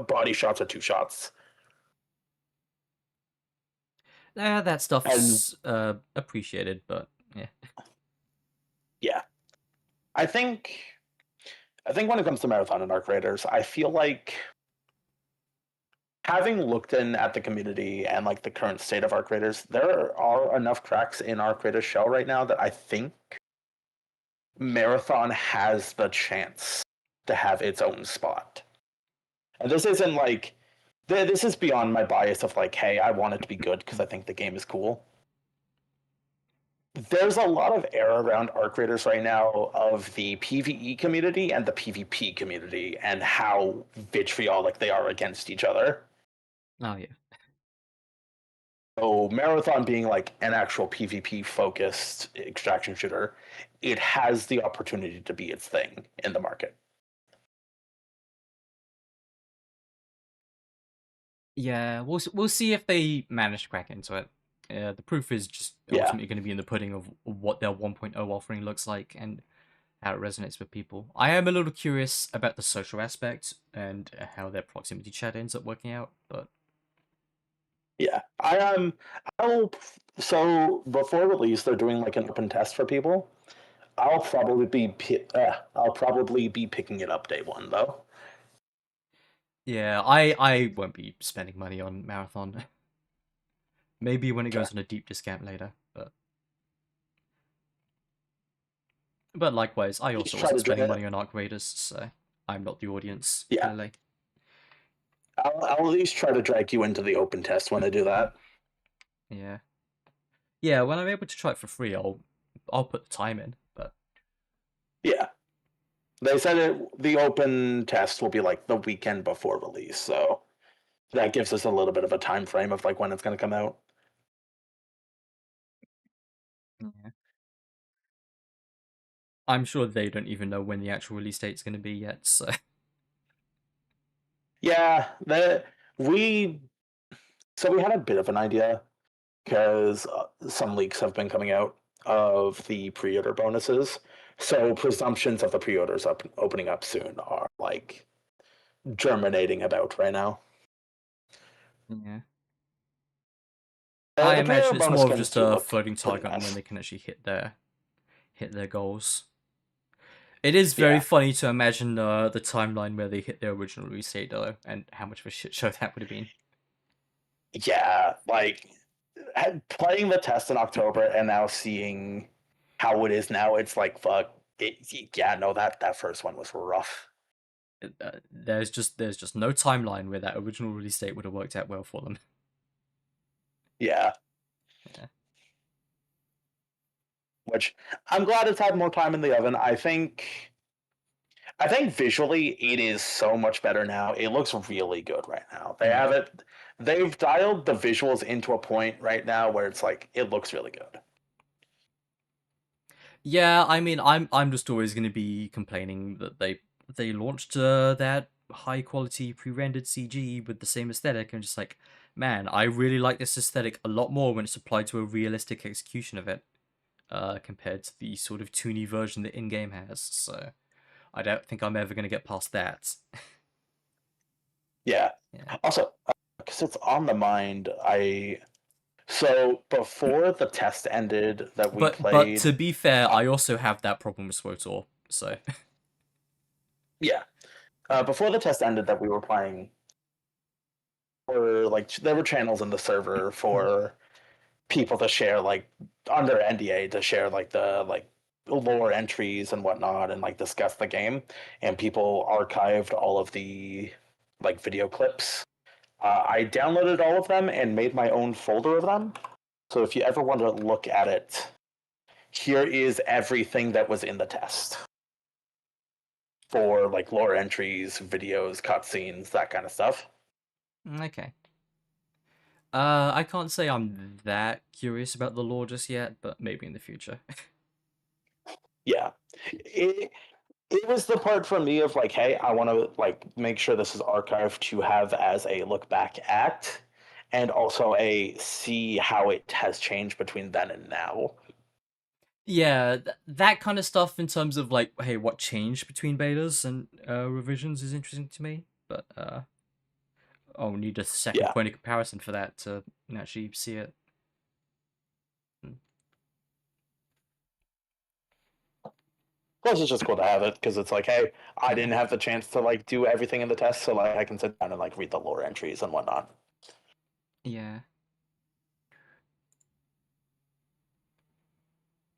body shots are two shots. That stuff's appreciated, but yeah. Yeah. I think when it comes to Marathon and Arc Raiders, I feel like having looked in at the community and like the current state of Arc Raiders, there are enough cracks in Arc Raiders shell right now that I think Marathon has the chance to have its own spot. And this isn't like, this is beyond my bias of like, hey, I want it to be good because I think the game is cool. There's a lot of air around Arc Raiders right now of the PvE community and the PvP community and how vitriolic they are against each other. Oh, yeah. So Marathon being like an actual PvP focused extraction shooter, it has the opportunity to be its thing in the market. Yeah, we'll see if they manage to crack into it. The proof is just ultimately going to be in the pudding of what their 1.0 offering looks like and how it resonates with people. I am a little curious about the social aspect and how their proximity chat ends up working out, but Yeah, I'll so before release, they're doing like an open test for people. I'll probably be picking it up day one though. Yeah, I won't be spending money on Marathon. Maybe when it goes on a deep discount later, but likewise, I also wasn't spending money on Arc Raiders, so I'm not the audience. Yeah. Clearly. I'll at least try to drag you into the open test when I do that. Yeah. Yeah, when I'm able to try it for free, I'll put the time in, but yeah. They said the open test will be like the weekend before release, so that gives us a little bit of a time frame of like when it's going to come out. Yeah. I'm sure they don't even know when the actual release date's going to be yet, so yeah, we had a bit of an idea because some leaks have been coming out of the pre-order bonuses. So presumptions of the pre-orders opening up soon are like germinating about right now. yeah. I imagine it's more of just a floating target on when they can actually hit their goals. It is very funny to imagine the timeline where they hit their original release date though, and how much of a shit show that would have been. Yeah, like playing the test in October and now seeing how it is now, it's like fuck. That first one was rough. There's just no timeline where that original release date would have worked out well for them. Yeah. Which I'm glad it's had more time in the oven. I think visually it is so much better now. It looks really good right now. They've dialed the visuals into a point right now where it's like it looks really good. Yeah, I mean, I'm just always going to be complaining that they launched that high quality pre-rendered CG with the same aesthetic. I'm just like, man, I really like this aesthetic a lot more when it's applied to a realistic execution of it, compared to the sort of toony version that in-game has. So I don't think I'm ever going to get past that. Yeah. Also, because it's on the mind, so before the test ended that we played. But to be fair, I also have that problem with SWOTOR, so. Yeah. Before the test ended that we were playing, there were channels in the server for people to share like under NDA to share like the lore entries and whatnot and like discuss the game, and people archived all of the like video clips. I downloaded all of them and made my own folder of them. So if you ever want to look at it, here is everything that was in the test for like lore entries, videos, cutscenes, that kind of stuff. Okay. I can't say I'm that curious about the lore just yet, but maybe in the future. Yeah. It was the part for me of like, hey, I want to like make sure this is archived to have as a look back at, and also a see how it has changed between then and now. Yeah, that kind of stuff in terms of like, hey, what changed between betas and revisions is interesting to me, but I'll need a second point of comparison for that to actually see it. Plus, it's just cool to have it because it's like, hey, I didn't have the chance to like do everything in the test, so like I can sit down and like read the lore entries and whatnot. Yeah.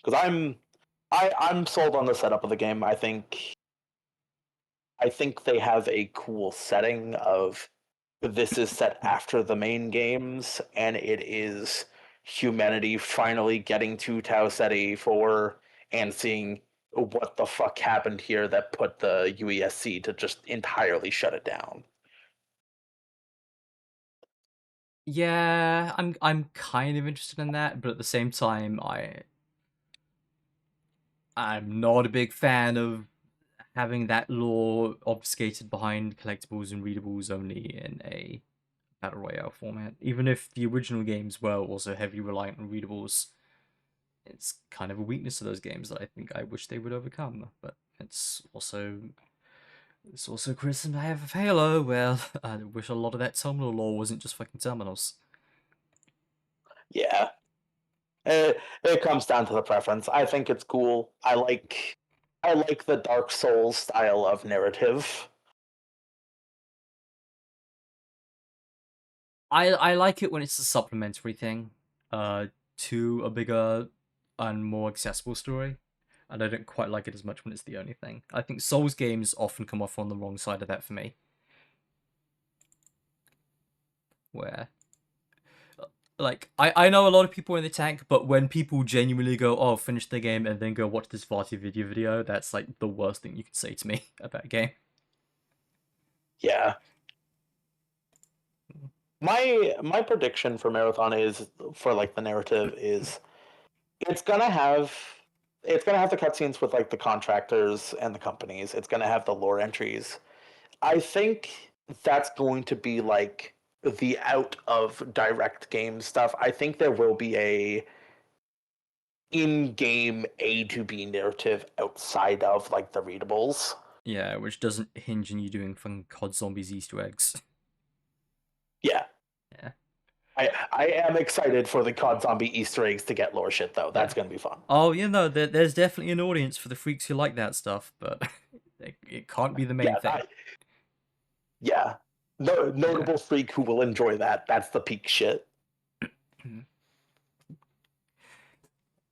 Because I'm sold on the setup of the game. I think they have a cool setting of this is set after the main games, and it is humanity finally getting to Tau Ceti 4 and seeing what the fuck happened here that put the UESC to just entirely shut it down. Yeah, I'm kind of interested in that, but at the same time, I'm not a big fan of having that lore obfuscated behind collectibles and readables only in a battle royale format. Even if the original games were also heavily reliant on readables, it's kind of a weakness of those games that I think I wish they would overcome. But it's also a criticism I have of Halo. Well, I wish a lot of that terminal lore wasn't just fucking terminals. Yeah. It comes down to the preference. I think it's cool. I like the Dark Souls style of narrative. I like it when it's a supplementary thing, to a bigger and more accessible story, and I don't quite like it as much when it's the only thing. I think Souls games often come off on the wrong side of that for me, where like I know a lot of people in the tank, but when people genuinely go, "Oh, finish the game," and then go watch this Vati video, that's like the worst thing you can say to me about a game. Yeah. My prediction for Marathon is for like the narrative is it's gonna have the cutscenes with like the contractors and the companies. It's gonna have the lore entries. I think that's going to be like the out of direct game stuff. I think there will be a in-game A to B narrative outside of like the readables. Yeah, which doesn't hinge on you doing fun COD Zombies Easter eggs. Yeah. Yeah. I am excited for the COD Zombie Easter eggs to get lore shit though. That's gonna be fun. Oh, you know, there's definitely an audience for the freaks who like that stuff, but it can't be the main thing. Notable freak who will enjoy that. That's the peak shit.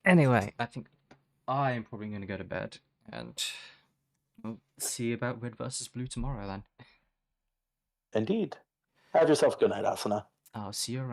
Anyway, I think I'm probably going to go to bed, and we'll see about Red versus Blue tomorrow then. Indeed. Have yourself a good night, Asuna. I'll see you around.